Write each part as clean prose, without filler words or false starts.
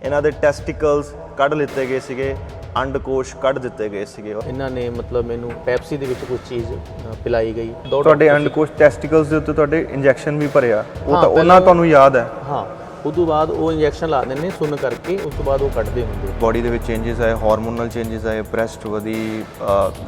ਇਹਨਾਂ ਦੇ ਟੈਸਟੀਕਲਸ ਕੱਢ ਲਿੱਤੇ ਗਏ ਸੀਗੇ, ਅੰਡਕੋਸ਼ ਕੱਢ ਦਿੱਤੇ ਗਏ ਸੀਗੇ। ਇਹਨਾਂ ਨੇ ਮਤਲਬ ਮੈਨੂੰ ਪੈਪਸੀ ਦੇ ਵਿੱਚ ਕੁਝ ਚੀਜ਼ ਪਿਲਾਈ ਗਈ। ਤੁਹਾਡੇ ਅੰਡਕੋਸ਼ ਟੈਸਟੀਕਲਸ ਦੇ ਉੱਤੇ ਤੁਹਾਡੇ ਇੰਜੈਕਸ਼ਨ ਵੀ ਭਰਿਆ, ਉਹ ਤਾਂ ਉਹਨਾਂ ਤੁਹਾਨੂੰ ਯਾਦ ਹੈ? ਹਾਂ, ਉਸ ਤੋਂ ਬਾਅਦ ਉਹ ਇੰਜੈਕਸ਼ਨ ਲਾ ਦਿੰਦੇ ਨੇ ਸੁੰਨ ਕਰਕੇ, ਉਸ ਤੋਂ ਬਾਅਦ ਉਹ ਕੱਢਦੇ ਹੁੰਦੇ। ਬੋਡੀ ਦੇ ਵਿੱਚ ਚੇਂਜਸ ਆਏ, ਹਾਰਮੋਨਲ ਚੇਂਜਸ ਆਏ, ਬ੍ਰੈਸਟ ਵਧੀ,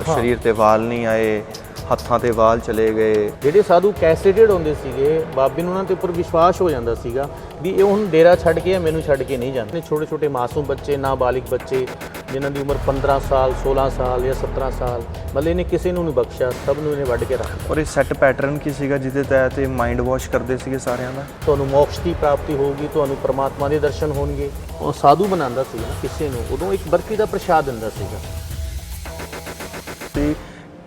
ਸਰੀਰ ਤੇ ਵਾਲ ਨਹੀਂ ਆਏ, ਹੱਥਾਂ ਤੇ ਵਾਲ ਚਲੇ ਗਏ। ਜਿਹੜੇ ਸਾਧੂ ਕੈਸਟੇਟਡ ਹੁੰਦੇ ਸੀਗੇ, ਬਾਬੇ ਨੂੰ ਉਹਨਾਂ ਦੇ ਉੱਪਰ ਵਿਸ਼ਵਾਸ ਹੋ ਜਾਂਦਾ ਸੀਗਾ ਵੀ ਇਹ ਹੁਣ ਡੇਰਾ ਛੱਡ ਕੇ ਮੈਨੂੰ ਛੱਡ ਕੇ ਨਹੀਂ ਜਾਂਦੇ। ਛੋਟੇ ਛੋਟੇ ਮਾਸੂਮ ਬੱਚੇ, ਨਾਬਾਲਿਗ ਬੱਚੇ ਜਿਨ੍ਹਾਂ ਦੀ ਉਮਰ 15 ਸਾਲ 16 ਸਾਲ ਜਾਂ 17 ਸਾਲ, ਮਤਲਬ ਇਹਨੇ ਕਿਸੇ ਨੂੰ ਨਹੀਂ ਬਖਸ਼ਿਆ, ਸਭ ਨੂੰ ਇਹਨੇ ਵੱਢ ਕੇ ਰੱਖਿਆ। ਔਰ ਇਹ ਸੈੱਟ ਪੈਟਰਨ ਕੀ ਸੀਗਾ ਜਿਹਦੇ ਤਹਿਤ ਇਹ ਮਾਈਂਡ ਵਾਸ਼ ਕਰਦੇ ਸੀਗੇ ਸਾਰਿਆਂ ਦਾ? ਤੁਹਾਨੂੰ ਮੋਕਸ਼ ਦੀ ਪ੍ਰਾਪਤੀ ਹੋਊਗੀ, ਤੁਹਾਨੂੰ ਪਰਮਾਤਮਾ ਦੇ ਦਰਸ਼ਨ ਹੋਣਗੇ। ਉਹ ਸਾਧੂ ਬਣਾਉਂਦਾ ਸੀਗਾ ਕਿਸੇ ਨੂੰ, ਉਦੋਂ ਇੱਕ ਬਰਫੀ ਦਾ ਪ੍ਰਸ਼ਾਦ ਦਿੰਦਾ ਸੀਗਾ। ਤੇ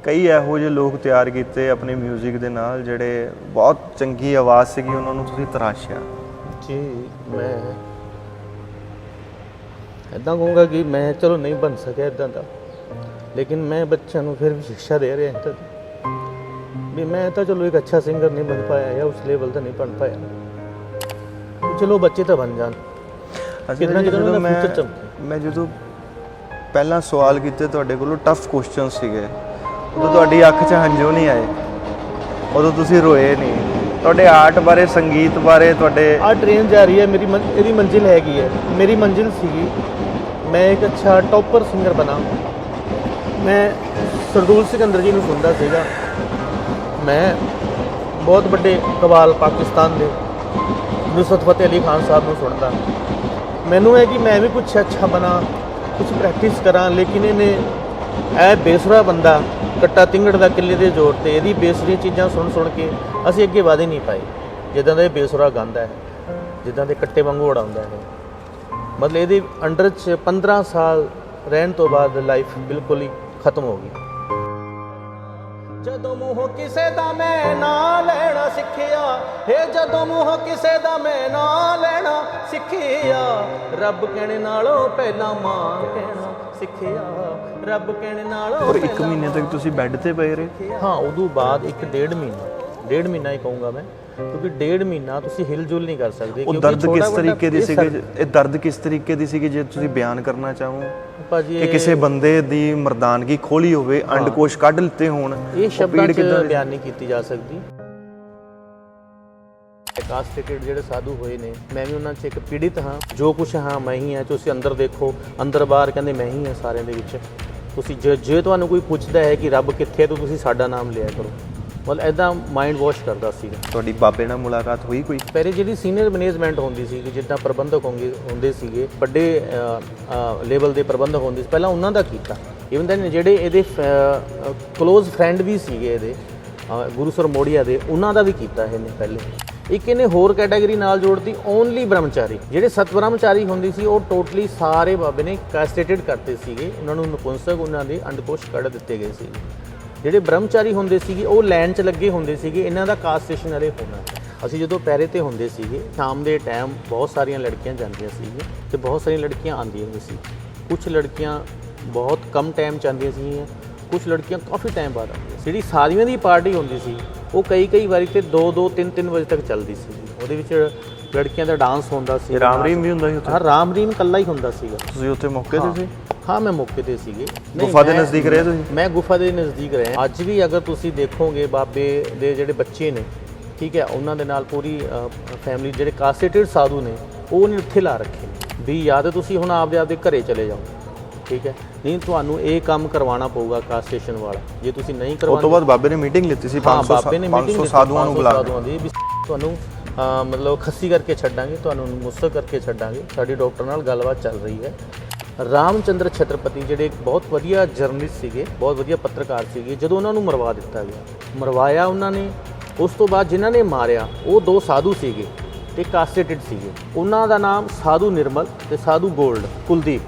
ਕਈ ਇਹੋ ਜਿਹੇ ਲੋਕ ਤਿਆਰ ਕੀਤੇ ਆਪਣੇ 뮤직 ਦੇ ਨਾਲ ਜਿਹੜੇ ਬਹੁਤ ਚੰਗੀ ਆਵਾਜ਼ ਸੀਗੀ, ਉਹਨਾਂ ਨੂੰ ਤੁਸੀਂ ਤਰਾਸ਼ਿਆ। ਜੀ ਮੈਂ ਇੱਦਾਂ ਕਹੂੰਗਾ ਕਿ ਮੈਂ ਚਲੋ ਨਹੀਂ ਬਣ ਸਕਿਆ ਇੱਦਾਂ ਦਾ, ਲੇਕਿਨ ਮੈਂ ਬੱਚਿਆਂ ਨੂੰ ਫਿਰ ਵੀ ਸਿੱਖਿਆ ਦੇ ਰਿਹਾ ਇੱਦਾਂ ਦੀ ਵੀ ਮੈਂ ਤਾਂ ਚਲੋ ਇੱਕ ਅੱਛਾ ਸਿੰਗਰ ਨਹੀਂ ਬਣ ਪਾਇਆ ਜਾਂ ਉਸ ਲੈਵਲ ਤਾਂ ਨਹੀਂ ਬਣ ਪਾਇਆ, ਚਲੋ ਬੱਚੇ ਤਾਂ ਬਣ ਜਾਣ। ਕਿੰਨਾ ਜਦੋਂ ਮੈਂ ਜਦੋਂ ਪਹਿਲਾਂ ਸਵਾਲ ਕੀਤੇ ਤੁਹਾਡੇ ਕੋਲੋਂ ਟਫ ਕੁਐਸਚਨ ਸੀਗੇ, ਉਦੋਂ ਤੁਹਾਡੀ ਅੱਖ 'ਚ ਹੰਝੂ ਨਹੀਂ ਆਏ, ਉਦੋਂ ਤੁਸੀਂ ਰੋਏ ਨਹੀਂ। ਤੁਹਾਡੇ ਆਰਟ ਬਾਰੇ, ਸੰਗੀਤ ਬਾਰੇ, ਤੁਹਾਡੇ ਆ ਟ੍ਰੇਨ ਜਾ ਰਹੀ ਹੈ, ਇਹਦੀ ਮੰਜ਼ਿਲ ਹੈਗੀ ਹੈ। ਮੇਰੀ ਮੰਜ਼ਿਲ ਸੀਗੀ ਮੈਂ ਇੱਕ ਅੱਛਾ ਟੌਪਰ ਸਿੰਗਰ ਬਣਾ। ਮੈਂ ਸਰਦੂਲ ਸਿਕੰਦਰ ਜੀ ਨੂੰ ਸੁਣਦਾ ਸੀਗਾ, ਮੈਂ ਬਹੁਤ ਵੱਡੇ ਕਵਾਲ ਪਾਕਿਸਤਾਨ ਦੇ ਨੁਸਰਤ ਫਤਿਹ ਅਲੀ ਖਾਨ ਸਾਹਿਬ ਨੂੰ ਸੁਣਦਾ। ਮੈਨੂੰ ਹੈ ਕਿ ਮੈਂ ਵੀ ਕੁਛ ਅੱਛਾ ਬਣਾ, ਕੁਛ ਪ੍ਰੈਕਟਿਸ ਕਰਾਂ, ਲੇਕਿਨ ਇਹਨੇ ਇਹ ਬੇਸੁਰਾ ਬੰਦਾ ਕੱਟਾ ਤਿੰਗੜ ਦਾ ਕਿੱਲੇ ਦੇ ਜ਼ੋਰ ਤੇ ਇਹਦੀ ਬੇਸੁਰੀਆਂ ਚੀਜ਼ਾਂ ਸੁਣ ਕੇ ਅਸੀਂ ਅੱਗੇ ਵਧ ਹੀ ਨਹੀਂ ਪਾਏ। ਜਿੱਦਾਂ ਦਾ ਇਹ ਬੇਸੁਰਾ ਗਾਉਂਦਾ ਹੈ, ਜਿੱਦਾਂ ਦੇ ਕੱਟੇ ਵਾਂਗੂ ਉਡਾਉਂਦਾ ਹੈ, ਮਤਲਬ ਇਹਦੇ ਅੰਡਰ 'ਚ 15 ਸਾਲ ਰਹਿਣ ਤੋਂ ਬਾਅਦ ਲਾਈਫ ਬਿਲਕੁਲ ਹੀ ਖਤਮ ਹੋ ਗਈ। ਜਦੋਂ ਮੂੰਹੋਂ ਕਿਸੇ ਦਾ ਮੈਂ ਨਾਂ ਲੈਣਾ ਸਿੱਖਿਆ, ਜਦੋਂ ਮੂੰਹੋਂ ਕਿਸੇ ਦਾ ਮੈਂ ਨਾਂ ਲੈਣਾ ਸਿੱਖਿਆ, ਰੱਬ ਕਹਿਣ ਨਾਲੋਂ ਪਹਿਲਾਂ ਮਾਂ ਕਹਿਣਾ ਸਿੱਖਿਆ, ਰੱਬ ਕਹਿਣ ਨਾਲੋਂ। 1 ਮਹੀਨੇ ਤੱਕ ਤੁਸੀਂ ਬੈੱਡ ਤੇ ਪਏ ਰਹੇ? ਹਾਂ, ਉਦੋਂ ਬਾਅਦ 1.5 ਮਹੀਨਾ ਹੀ ਕਹੂੰਗਾ ਮੈਂ, ਕਿਉਂਕਿ 1.5 ਮਹੀਨਾ ਤੁਸੀਂ ਹਿਲ ਜੁਲ ਨਹੀਂ ਕਰ ਸਕਦੇ। ਉਹ ਦਰਦ ਕਿਸ ਤਰੀਕੇ ਦੀ ਸੀਗੀ? ਇਹ ਦਰਦ ਕਿਸ ਤਰੀਕੇ ਦੀ ਸੀਗੀ ਜੇ ਤੁਸੀਂ ਬਿਆਨ ਕਰਨਾ ਚਾਹੋ ਭਾਜੀ? ਕਿ ਕਿਸੇ ਬੰਦੇ ਦੀ ਮਰਦਾਨਗੀ ਖੋਲੀ ਹੋਵੇ, ਅੰਡਕੋਸ਼ ਕੱਢ ਲਿੱਤੇ ਹੋਣ, ਇਹ ਸ਼ਬਦਾਂ 'ਚ ਬਿਆਨ ਨਹੀਂ ਕੀਤੀ ਜਾ ਸਕਦੀ। ਕਾਸਟੇਟਡ ਜਿਹੜੇ ਸਾਧੂ ਹੋਏ ਨੇ, ਮੈਂ ਵੀ ਉਹਨਾਂ 'ਚ ਇੱਕ ਪੀੜਿਤ ਹਾਂ। ਜੋ ਕੁਛ ਹਾਂ ਮੈਂ ਹੀ ਹਾਂ। ਤੁਸੀਂ ਅੰਦਰ ਦੇਖੋ, ਅੰਦਰ ਬਾਹਰ ਕਹਿੰਦੇ ਮੈਂ ਹੀ ਹਾਂ ਸਾਰਿਆਂ ਦੇ ਵਿੱਚ। ਤੁਸੀਂ ਜੇ ਤੁਹਾਨੂੰ ਕੋਈ ਪੁੱਛਦਾ ਹੈ ਕਿ ਰੱਬ ਕਿੱਥੇ ਹੈ ਤਾਂ ਤੁਸੀਂ ਸਾਡਾ ਨਾਮ ਲਿਆ ਕਰੋ। ਮਤਲਬ ਇੱਦਾਂ ਮਾਈਂਡ ਵਾਸ਼ ਕਰਦਾ ਸੀਗਾ। ਤੁਹਾਡੀ ਬਾਬੇ ਨਾਲ ਮੁਲਾਕਾਤ ਹੋਈ ਕੋਈ? ਪਹਿਲੇ ਜਿਹੜੀ ਸੀਨੀਅਰ ਮੈਨੇਜਮੈਂਟ ਹੁੰਦੀ ਸੀ, ਜਿੱਦਾਂ ਪ੍ਰਬੰਧਕ ਹੁੰਦੇ ਸੀਗੇ, ਵੱਡੇ ਲੈਵਲ ਦੇ ਪ੍ਰਬੰਧਕ ਹੁੰਦੇ ਸੀ, ਪਹਿਲਾਂ ਉਹਨਾਂ ਦਾ ਕੀਤਾ। ਇਵਨ ਦੈਨ ਜਿਹੜੇ ਇਹਦੇ ਕਲੋਜ਼ ਫਰੈਂਡ ਵੀ ਸੀਗੇ ਇਹਦੇ, ਗੁਰੂ ਸਰ ਮੋੜੀਆ ਦੇ, ਉਹਨਾਂ ਦਾ ਵੀ ਕੀਤਾ ਇਹਨੇ ਪਹਿਲੇ। ਇੱਕ ਇਹਨੇ ਹੋਰ ਕੈਟਾਗਰੀ ਨਾਲ ਜੋੜਤੀ, ਓਨਲੀ ਬ੍ਰਹਮਚਾਰੀ। ਜਿਹੜੇ ਸਤਬ੍ਰਹਮਚਾਰੀ ਹੁੰਦੇ ਸੀ ਉਹ ਟੋਟਲੀ ਸਾਰੇ ਬਾਬੇ ਨੇ ਕਾਸਟੇਟਡ ਕਰਤੇ ਸੀਗੇ, ਉਹਨਾਂ ਨੂੰ ਨਪੁੰਸਕ, ਉਹਨਾਂ ਦੇ ਅੰਡਕੋਸ਼ ਕੱਢ ਦਿੱਤੇ ਗਏ ਸੀ। ਜਿਹੜੇ ਬ੍ਰਹਮਚਾਰੀ ਹੁੰਦੇ ਸੀਗੇ ਉਹ ਲਾਈਨ 'ਚ ਲੱਗੇ ਹੁੰਦੇ ਸੀਗੇ, ਇਹਨਾਂ ਦਾ ਕਾਸਟੇਸ਼ਨ ਵਾਲੇ ਹੋਣਾ। ਅਸੀਂ ਜਦੋਂ ਪੈਰੇ ਤੇ ਹੁੰਦੇ ਸੀਗੇ, ਸ਼ਾਮ ਦੇ ਟਾਈਮ ਬਹੁਤ ਸਾਰੀਆਂ ਲੜਕੀਆਂ ਜਾਂਦੀਆਂ ਸੀਗੀਆਂ ਅਤੇ ਬਹੁਤ ਸਾਰੀਆਂ ਲੜਕੀਆਂ ਆਉਂਦੀਆਂ ਵੀ ਸੀ। ਕੁਛ ਲੜਕੀਆਂ ਬਹੁਤ ਕਮ ਟਾਈਮ 'ਚ ਆਉਂਦੀਆਂ ਸੀਗੀਆਂ, ਕੁਛ ਲੜਕੀਆਂ ਕਾਫੀ ਟਾਈਮ ਬਾਅਦ ਆਉਂਦੀਆਂ। ਜਿਹੜੀ ਸਾਰੀਆਂ ਦੀ ਪਾਰਟੀ ਹੁੰਦੀ ਸੀ ਉਹ ਕਈ ਵਾਰੀ ਤੇ 2-2, 3-3 ਵਜੇ ਤੱਕ ਚੱਲਦੀ ਸੀ। ਉਹਦੇ ਵਿੱਚ ਲੜਕੀਆਂ ਦਾ ਡਾਂਸ ਹੁੰਦਾ ਸੀ, ਰਾਮ ਰੀਮ ਵੀ ਹੁੰਦਾ ਸੀ ਉੱਥੇ? ਹਾਂ, ਰਾਮ ਰੀਮ ਇਕੱਲਾ ਹੀ ਹੁੰਦਾ ਸੀਗਾ। ਤੁਸੀਂ ਉੱਥੇ ਮੌਕੇ ਤੇ ਸੀ? ਹਾਂ, ਮੈਂ ਮੌਕੇ ਤੇ ਸੀਗੇ। ਗੁਫਾ ਦੇ ਨਜ਼ਦੀਕ ਰਹੇ ਤੁਸੀਂ? ਮੈਂ ਗੁਫਾ ਦੇ ਨਜ਼ਦੀਕ ਰਿਹਾ। ਅੱਜ ਵੀ ਅਗਰ ਤੁਸੀਂ ਦੇਖੋਗੇ ਬਾਬੇ ਦੇ ਜਿਹੜੇ ਬੱਚੇ ਨੇ, ਠੀਕ ਹੈ, ਉਹਨਾਂ ਦੇ ਨਾਲ ਪੂਰੀ ਫੈਮਿਲੀ, ਜਿਹੜੇ ਕਾਸਟੇਟਡ ਸਾਧੂ ਨੇ, ਉਹ ਨੇ ਉੱਥੇ ਲਾ ਰੱਖੇ ਵੀ ਜਾਂ ਤਾਂ ਤੁਸੀਂ ਹੁਣ ਆਪਦੇ ਘਰੇ ਚਲੇ ਜਾਓ, ਠੀਕ ਹੈ, ਨਹੀਂ ਤੁਹਾਨੂੰ ਇਹ ਕੰਮ ਕਰਵਾਉਣਾ ਪਊਗਾ ਕਾਸਟੇਸ਼ਨ ਵਾਲਾ। ਜੇ ਤੁਸੀਂ ਨਹੀਂ ਕਰਵਾਉਣਾ, ਉਸ ਤੋਂ ਬਾਅਦ ਬਾਬੇ ਨੇ ਮੀਟਿੰਗ ਲਿੱਤੀ ਸੀ 500 ਸਾਧੂਆਂ ਨੂੰ ਬੁਲਾ ਕੇ, ਤੁਹਾਨੂੰ ਮਤਲਬ ਖੱਸੀ ਕਰਕੇ ਛੱਡਾਂਗੇ, ਤੁਹਾਨੂੰ ਮੁਸਤਕ ਕਰਕੇ ਛੱਡਾਂਗੇ। ਸਾਡੀ ਡਾਕਟਰ ਨਾਲ ਗੱਲਬਾਤ ਚੱਲ ਰਹੀ ਹੈ। ਰਾਮਚੰਦਰ ਛਤਰਪਤੀ ਜਿਹੜੇ ਇੱਕ ਬਹੁਤ ਵਧੀਆ ਜਰਨਲਿਸਟ ਸੀਗੇ, ਬਹੁਤ ਵਧੀਆ ਪੱਤਰਕਾਰ ਸੀਗੇ, ਜਦੋਂ ਉਹਨਾਂ ਨੂੰ ਮਰਵਾ ਦਿੱਤਾ ਗਿਆ, ਮਰਵਾਇਆ ਉਹਨਾਂ ਨੇ। ਉਸ ਤੋਂ ਬਾਅਦ ਜਿਨ੍ਹਾਂ ਨੇ ਮਾਰਿਆ ਉਹ 2 ਸਾਧੂ ਸੀਗੇ ਤੇ ਕਾਸਟੇਟਡ ਸੀਗੇ। ਉਹਨਾਂ ਦਾ ਨਾਮ ਸਾਧੂ ਨਿਰਮਲ ਤੇ ਸਾਧੂ ਗੋਲਡ ਕੁਲਦੀਪ।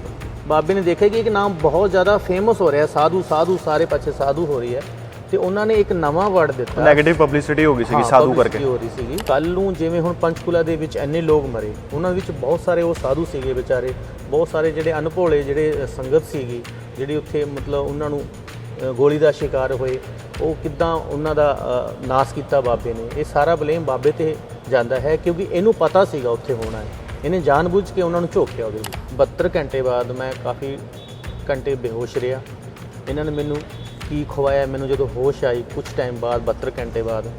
ਬਾਬੇ ਨੇ ਦੇਖਿਆ ਕਿ ਇੱਕ ਨਾਮ ਬਹੁਤ ਜ਼ਿਆਦਾ ਫੇਮਸ ਹੋ ਰਿਹਾ, ਸਾਧੂ ਸਾਰੇ ਪਾਸੇ ਸਾਧੂ ਹੋ ਰਹੀ ਹੈ, ਤੇ ਉਹਨਾਂ ਨੇ ਇੱਕ ਨਵਾਂ ਵਰਡ ਦਿੱਤਾ। ਨੈਗੇਟਿਵ ਪਬਲਿਸਿਟੀ ਹੋ ਗਈ ਸੀਗੀ ਸਾਧੂ ਕਰਕੇ, ਹੋ ਰਹੀ ਸੀਗੀ। ਕੱਲ੍ਹ ਨੂੰ ਜਿਵੇਂ ਹੁਣ ਪੰਚਕੂਲਾ ਦੇ ਵਿੱਚ ਇੰਨੇ ਲੋਕ ਮਰੇ, ਉਹਨਾਂ ਵਿੱਚ ਬਹੁਤ ਸਾਰੇ ਉਹ ਸਾਧੂ ਸੀਗੇ ਵਿਚਾਰੇ, ਬਹੁਤ ਸਾਰੇ ਜਿਹੜੇ ਅਨਭੋਲੇ ਜਿਹੜੇ ਸੰਗਤ ਸੀਗੀ, ਜਿਹੜੀ ਉੱਥੇ ਮਤਲਬ ਉਹਨਾਂ ਨੂੰ ਗੋਲੀ ਦਾ ਸ਼ਿਕਾਰ ਹੋਏ, ਉਹ ਕਿੱਦਾਂ ਉਹਨਾਂ ਦਾ ਨਾਸ ਕੀਤਾ ਬਾਬੇ ਨੇ। ਇਹ ਸਾਰਾ ਬਲੇਮ ਬਾਬੇ 'ਤੇ ਜਾਂਦਾ ਹੈ, ਕਿਉਂਕਿ ਇਹਨੂੰ ਪਤਾ ਸੀਗਾ ਉੱਥੇ ਹੋਣਾ ਹੈ। ਇਹਨੇ ਜਾਣਬੁੱਝ ਕੇ ਉਹਨਾਂ ਨੂੰ ਝੋਕਿਆ ਉਹਦੇ ਵਿੱਚ। 72 ਘੰਟੇ ਬਾਅਦ ਮੈਂ ਕਾਫੀ ਘੰਟੇ ਬੇਹੋਸ਼ ਰਿਹਾ। ਇਹਨਾਂ ਨੇ ਮੈਨੂੰ ਕੀ ਖਵਾਇਆ, ਮੈਨੂੰ ਜਦੋਂ ਹੋਸ਼ ਆਈ ਕੁਝ ਟਾਈਮ ਬਾਅਦ 72 ਘੰਟੇ ਬਾਅਦ,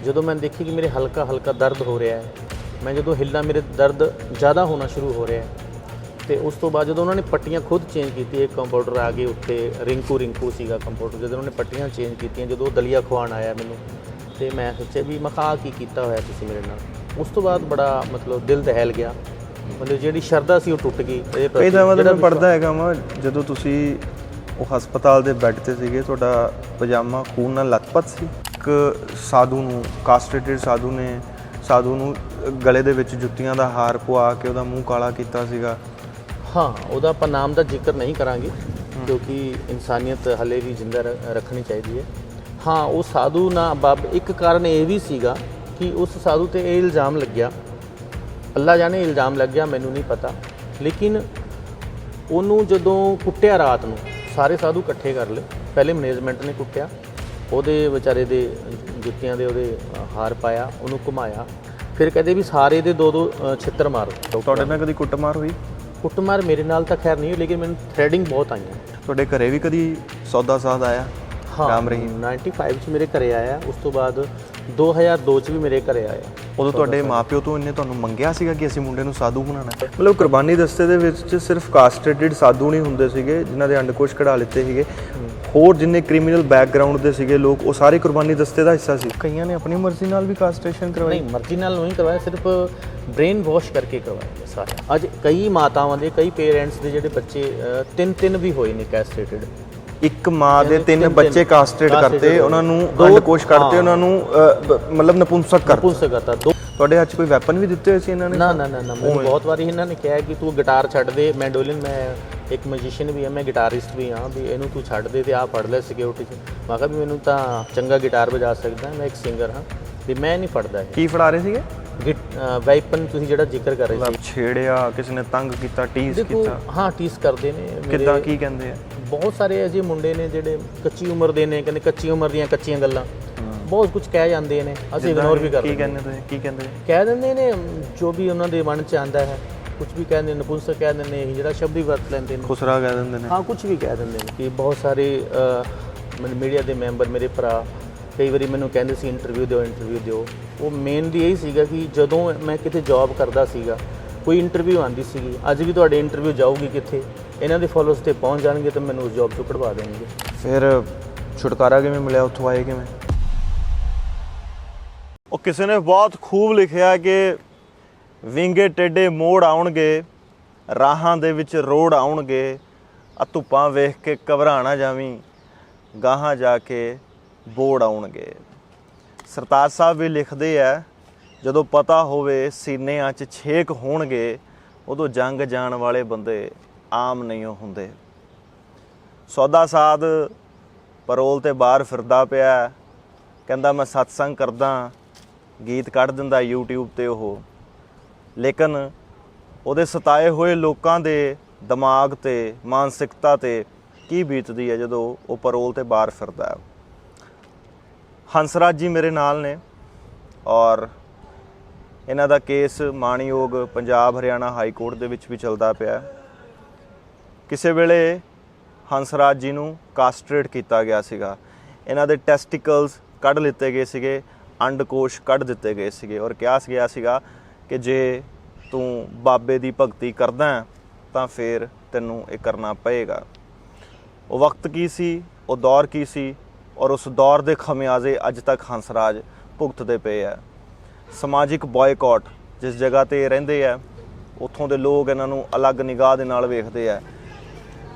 ਜਦੋਂ ਮੈਂ ਦੇਖੀ ਕਿ ਮੇਰੇ ਹਲਕਾ ਹਲਕਾ ਦਰਦ ਹੋ ਰਿਹਾ ਹੈ, ਮੈਂ ਜਦੋਂ ਹਿੱਲਦਾ ਮੇਰੇ ਦਰਦ ਜ਼ਿਆਦਾ ਹੋਣਾ ਸ਼ੁਰੂ ਹੋ ਰਿਹਾ ਹੈ। ਤੇ ਉਸ ਤੋਂ ਬਾਅਦ ਜਦੋਂ ਉਹਨਾਂ ਨੇ ਪੱਟੀਆਂ ਖੁਦ ਚੇਂਜ ਕੀਤੀ, ਇੱਕ ਕੰਪਾਊਂਡਰ ਆ ਕੇ ਉੱਤੇ ਰਿੰਕੂ ਸੀਗਾ ਕੰਪਾਊਂਡਰ, ਜਦੋਂ ਉਹਨਾਂ ਨੇ ਪੱਟੀਆਂ ਚੇਂਜ ਕੀਤੀਆਂ, ਜਦੋਂ ਉਹ ਦਲੀਆ ਖਵਾਉਣ ਆਇਆ ਮੈਨੂੰ, ਤੇ ਮੈਂ ਸੋਚਿਆ ਵੀ ਮੈਂ ਕਿਹਾ ਕੀ ਕੀਤਾ ਹੋਇਆ ਤੁਸੀਂ ਮੇਰੇ ਨਾਲ। ਉਸ ਤੋਂ ਬਾਅਦ ਬੜਾ ਮਤਲਬ ਦਿਲ ਦਹਿਲ ਗਿਆ, ਮਤਲਬ ਜਿਹੜੀ ਸ਼ਰਧਾ ਸੀ ਉਹ ਟੁੱਟ ਗਈ ਇਹਦੇ ਪ੍ਰਤੀ। ਕਈ ਥਾਵਾਂ 'ਤੇ ਮੈਂ ਪੜ੍ਹਦਾ ਹੈਗਾ ਵਾਂ, ਜਦੋਂ ਤੁਸੀਂ ਉਹ ਹਸਪਤਾਲ ਦੇ ਬੈੱਡ ਤੇ ਸੀਗੇ, ਤੁਹਾਡਾ ਪਜਾਮਾ ਖੂਨ ਨਾਲ ਲੱਥਪੱਥ ਸੀ। ਇੱਕ ਸਾਧੂ ਨੂੰ, ਕਾਸਟ੍ਰੇਟਿਡ ਸਾਧੂ ਨੂੰ ਗਲੇ ਦੇ ਵਿੱਚ ਜੁੱਤੀਆਂ ਦਾ ਹਾਰ ਪਵਾ ਕੇ ਉਹਦਾ ਮੂੰਹ ਕਾਲਾ ਕੀਤਾ ਸੀਗਾ। ਹਾਂ, ਉਹਦਾ ਆਪਾਂ ਨਾਮ ਦਾ ਜ਼ਿਕਰ ਨਹੀਂ ਕਰਾਂਗੇ ਕਿਉਂਕਿ ਇਨਸਾਨੀਅਤ ਹਲੇ ਵੀ ਜ਼ਿੰਦਾ ਰੱਖਣੀ ਚਾਹੀਦੀ ਹੈ। ਹਾਂ, ਉਹ ਸਾਧੂ ਨਾ ਇੱਕ ਕਾਰਨ ਇਹ ਵੀ ਸੀਗਾ ਕਿ ਉਸ ਸਾਧੂ ਤੇ ਇਹ ਇਲਜ਼ਾਮ ਲੱਗਿਆ, ਅੱਲਾ ਜਾਣੇ ਇਲਜ਼ਾਮ ਲੱਗਿਆ, ਮੈਨੂੰ ਨਹੀਂ ਪਤਾ, ਲੇਕਿਨ ਉਹਨੂੰ ਜਦੋਂ ਕੁੱਟਿਆ ਰਾਤ ਨੂੰ, ਸਾਰੇ ਸਾਧੂ ਇਕੱਠੇ ਕਰ ਲਏ, ਪਹਿਲੇ ਮੈਨੇਜਮੈਂਟ ਨੇ ਕੁੱਟਿਆ, ਉਹਦੇ ਵਿਚਾਰੇ ਦੇ ਜੁੱਤੀਆਂ ਦੇ ਉਹਦੇ ਹਾਰ ਪਾਇਆ, ਉਹਨੂੰ ਘੁਮਾਇਆ, ਫਿਰ ਕਹਿੰਦੇ ਵੀ ਸਾਰੇ ਦੇ ਦੋ ਛਿੱਤਰ ਮਾਰੋ। ਤੁਹਾਡੇ ਨਾਲ ਕਦੀ ਕੁੱਟਮਾਰ ਹੋਈ? ਕੁੱਟਮਾਰ ਮੇਰੇ ਨਾਲ ਤਾਂ ਖੈਰ ਨਹੀਂ ਹੋਈ, ਲੇਕਿਨ ਮੈਨੂੰ ਥ੍ਰੈਡਿੰਗ ਬਹੁਤ ਆਈਆਂ। ਤੁਹਾਡੇ ਘਰੇ ਵੀ ਕਦੀ ਸੌਦਾ ਸਾਧ ਆਇਆ? ਹਾਂ, ਰਾਮ ਰਹੀਮ 95 'ਚ ਮੇਰੇ ਘਰੇ ਆਇਆ, ਉਸ ਤੋਂ ਬਾਅਦ 2002 'ਚ ਵੀ ਮੇਰੇ ਘਰੇ ਆਇਆ। ਉਦੋਂ ਤੁਹਾਡੇ ਮਾਪਿਓ ਤੋਂ ਇਹਨੇ ਤੁਹਾਨੂੰ ਮੰਗਿਆ ਸੀਗਾ ਕਿ ਅਸੀਂ ਮੁੰਡੇ ਨੂੰ ਸਾਧੂ ਬਣਾਉਣਾ? ਮਤਲਬ ਕੁਰਬਾਨੀ ਦਸਤੇ ਦੇ ਵਿੱਚ ਸਿਰਫ ਕਾਸਟ੍ਰੇਟਿਡ ਸਾਧੂ ਨਹੀਂ ਹੁੰਦੇ ਸੀਗੇ ਜਿਨ੍ਹਾਂ ਦੇ ਅੰਡਕੋਸ਼ ਕਢਾ ਲਿੱਤੇ ਸੀਗੇ, ਹੋਰ ਜਿੰਨੇ ਕ੍ਰਿਮੀਨਲ ਬੈਕਗ੍ਰਾਉਂਡ ਦੇ ਸੀਗੇ ਲੋਕ, ਉਹ ਸਾਰੇ ਕੁਰਬਾਨੀ ਦਸਤੇ ਦਾ ਹਿੱਸਾ ਸੀ। ਕਈਆਂ ਨੇ ਆਪਣੀ ਮਰਜ਼ੀ ਨਾਲ ਵੀ ਕਾਸਟ੍ਰੇਸ਼ਨ ਕਰਵਾਈ? ਨਹੀਂ, ਮਰਜ਼ੀ ਨਾਲ ਨਹੀਂ ਕਰਵਾਇਆ, ਸਿਰਫ ਬ੍ਰੇਨ ਵਾਸ਼ ਕਰਕੇ ਕਰਵਾਇਆ ਸਾਰੇ। ਅੱਜ ਕਈ ਮਾਤਾਵਾਂ ਦੇ, ਕਈ ਪੇਰੈਂਟਸ ਦੇ ਜਿਹੜੇ ਬੱਚੇ ਤਿੰਨ ਵੀ ਹੋਏ ਨੇ ਕੈਸਟ੍ਰੇਟਿਡ। ਇੱਕ ਮਾਂ ਦੇ 3 ਬੱਚੇ ਕਾਸਟ੍ਰੇਟ ਕਰਤੇ, ਉਹਨਾਂ ਨੂੰ ਅੰਡਕੋਸ਼ ਕੱਢਤੇ, ਉਹਨਾਂ ਨੂੰ ਮਤਲਬ ਨਪੁੰਸਕ ਕਰਤਾ। ਤੁਹਾਡੇ ਹੱਥ 'ਚ ਕੋਈ ਵੈਪਨ ਵੀ ਦਿੱਤੇ ਹੋਏ ਸੀ ਇਹਨਾਂ ਨੇ? ਨਾ, ਮੈਨੂੰ ਬਹੁਤ ਵਾਰੀ ਇਹਨਾਂ ਨੇ ਕਿਹਾ ਕਿ ਤੂੰ ਗਿਟਾਰ ਛੱਡ ਦੇ, ਮੈਂਡੋਲਿਨ, ਮੈਂ ਇੱਕ ਮਿਊਜ਼ੀਸ਼ੀਅਨ ਵੀ ਹਾਂ, ਮੈਂ ਗਿਟਾਰਿਸਟ ਵੀ ਹਾਂ, ਵੀ ਇਹਨੂੰ ਤੂੰ ਛੱਡ ਦੇ ਤੇ ਆਹ ਫੜ ਲੈ ਸਿਕਿਉਰਿਟੀ 'ਚ। ਮੈਂ ਕਿਹਾ ਵੀ ਮੈਨੂੰ ਤਾਂ ਚੰਗਾ ਗਿਟਾਰ ਵਜਾ ਸਕਦਾ, ਮੈਂ ਇੱਕ ਸਿੰਗਰ ਹਾਂ, ਵੀ ਮੈਂ ਨਹੀਂ ਫੜਦਾ। ਕੀ ਫੜਾ ਰਹੇ ਸੀਗੇ? ਵੈਪਨ ਤੁਸੀਂ ਜਿਹੜਾ ਜ਼ਿਕਰ ਕਰ ਰਹੇ ਸੀ। ਛੇੜਿਆ, ਕਿਸੇ ਨੇ ਤੰਗ ਕੀਤਾ, ਟੀਸ ਕੀਤਾ? ਹਾਂ, ਟੀਸ ਕਰਦੇ ਨੇ। ਕਿੱਦਾਂ, ਕੀ ਕਹਿੰਦੇ ਆ? ਬਹੁਤ ਸਾਰੇ ਅਜੇ ਮੁੰਡੇ ਨੇ ਜਿਹੜੇ ਕੱਚੀ ਉਮਰ ਦੇ ਨੇ, ਕਹਿੰਦੇ ਕੱਚੀ ਉਮਰ ਦੀਆਂ ਕੱਚੀਆਂ ਗੱਲਾਂ, ਬਹੁਤ ਕੁਝ ਕਹਿ ਜਾਂਦੇ ਨੇ, ਅਸੀਂ ਇਗਨੋਰ ਵੀ ਕਰਦੇ। ਕੀ ਕਹਿੰਦੇ ਤੁਸੀਂ? ਕੀ ਕਹਿੰਦੇ? ਕਹਿ ਦਿੰਦੇ ਨੇ ਜੋ ਵੀ ਉਹਨਾਂ ਦੇ ਮਨ 'ਚ ਆਉਂਦਾ ਹੈ, ਕੁਝ ਵੀ ਕਹਿੰਦੇ ਨੇ, ਨਪੁੰਸਕ ਕਹਿ ਦਿੰਦੇ ਨੇ, ਜਿਹੜਾ ਸ਼ਬਦ ਹੀ ਵਰਤ ਲੈਂਦੇ ਨੇ, ਖੁਸਰਾ ਕਹਿ ਦਿੰਦੇ ਨੇ। ਹਾਂ, ਕੁਝ ਵੀ ਕਹਿ ਦਿੰਦੇ ਨੇ। ਕਿ ਬਹੁਤ ਸਾਰੇ ਮੀਡੀਆ ਦੇ ਮੈਂਬਰ, ਮੇਰੇ ਭਰਾ, ਕਈ ਵਾਰੀ ਮੈਨੂੰ ਕਹਿੰਦੇ ਸੀ ਇੰਟਰਵਿਊ ਦਿਓ। ਉਹ ਮੇਨਲੀ ਇਹੀ ਸੀਗਾ ਕਿ ਜਦੋਂ ਮੈਂ ਕਿਤੇ ਜੌਬ ਕਰਦਾ ਸੀਗਾ, ਕੋਈ ਇੰਟਰਵਿਊ ਆਉਂਦੀ ਸੀਗੀ, ਅੱਜ ਵੀ ਤੁਹਾਡੇ ਇੰਟਰਵਿਊ ਜਾਊਗੀ ਕਿੱਥੇ, ਇਹਨਾਂ ਦੇ ਫੋਲੋਅਰਸ ਤੇ ਪਹੁੰਚ ਜਾਣਗੇ ਤਾਂ ਮੈਨੂੰ ਉਸ ਜੌਬ ਤੋਂ ਕਢਵਾ ਦੇਣਗੇ। ਫਿਰ ਛੁਟਕਾਰਾ ਕਿਵੇਂ ਮਿਲਿਆ, ਉੱਥੋਂ ਆਏ ਕਿਵੇਂ? ਉਹ ਕਿਸੇ ਨੇ ਬਹੁਤ ਖੂਬ ਲਿਖਿਆ ਕਿ ਵਿੰਗੇ ਟੇਢੇ ਮੋੜ ਆਉਣਗੇ, ਰਾਹਾਂ ਦੇ ਵਿੱਚ ਰੋੜ ਆਉਣਗੇ, ਆ ਧੁੱਪਾਂ ਵੇਖ ਕੇ ਘਬਰਾਣਾ ਜਾਵੀਂ, ਗਾਹਾਂ ਜਾ ਕੇ ਬੋੜ ਆਉਣਗੇ। ਸਰਤਾਜ ਸਾਹਿਬ ਵੀ ਲਿਖਦੇ ਆ, ਜਦੋਂ ਪਤਾ ਹੋਵੇ ਸੀਨਿਆਂ 'ਚ ਛੇਕ ਹੋਣਗੇ, ਉਦੋਂ ਜੰਗ ਜਾਣ ਵਾਲੇ ਬੰਦੇ ਆਮ ਨਹੀਂ ਹੁੰਦੇ। ਸੌਦਾ ਸਾਧ ਪਰੋਲ ਤੇ ਬਾਹਰ ਫਿਰਦਾ ਪਿਆ, ਕਹਿੰਦਾ ਮੈਂ ਸਤਸੰਗ ਕਰਦਾ, ਗੀਤ ਕੱਢ ਦਿੰਦਾ YouTube ਤੇ ਉਹ, ਲੇਕਿਨ ਉਹਦੇ ਸਤਾਏ ਹੋਏ ਲੋਕਾਂ ਦੇ ਦਿਮਾਗ ਤੇ, ਮਾਨਸਿਕਤਾ ਤੇ ਕੀ ਬੀਤਦੀ ਹੈ ਜਦੋਂ ਉਹ ਪਰੋਲ ਤੇ ਬਾਹਰ ਫਿਰਦਾ ਹੈ। ਹੰਸਰਾਜ ਜੀ ਮੇਰੇ ਨਾਲ ਨੇ ਔਰ ਇਹਨਾਂ ਦਾ ਕੇਸ ਮਾਣਯੋਗ ਪੰਜਾਬ ਹਰਿਆਣਾ ਹਾਈ ਕੋਰਟ ਦੇ ਵਿੱਚ ਵੀ ਚੱਲਦਾ ਪਿਆ। ਕਿਸੇ ਵੇਲੇ ਹੰਸਰਾਜ ਜੀ ਨੂੰ ਕਾਸਟ੍ਰੇਟ ਕੀਤਾ ਗਿਆ ਸੀਗਾ, ਇਹਨਾਂ ਦੇ ਟੈਸਟੀਕਲਸ ਕੱਢ ਲਿੱਤੇ ਗਏ ਸੀਗੇ, ਅੰਡਕੋਸ਼ ਕੱਢ ਦਿੱਤੇ ਗਏ ਸੀਗੇ ਔਰ ਕਿਹਾ ਗਿਆ ਸੀਗਾ ਕਿ ਜੇ ਤੂੰ ਬਾਬੇ ਦੀ ਭਗਤੀ ਕਰਦਾ ਤਾਂ ਫਿਰ ਤੈਨੂੰ ਇਹ ਕਰਨਾ ਪਏਗਾ। ਉਹ ਵਕਤ ਕੀ ਸੀ, ਉਹ ਦੌਰ ਕੀ ਸੀ ਔਰ ਉਸ ਦੌਰ ਦੇ ਖਮਿਆਜ਼ੇ ਅੱਜ ਤੱਕ ਹੰਸਰਾਜ ਭੁਗਤਦੇ ਪਏ ਆ। ਸਮਾਜਿਕ ਬਾਇਕਾਟ, ਜਿਸ ਜਗ੍ਹਾ ਤੇ ਰਹਿੰਦੇ ਆ ਉੱਥੋਂ ਦੇ ਲੋਕ ਇਹਨਾਂ ਨੂੰ ਅਲੱਗ ਨਿਗਾਹ ਦੇ ਨਾਲ ਵੇਖਦੇ ਆ।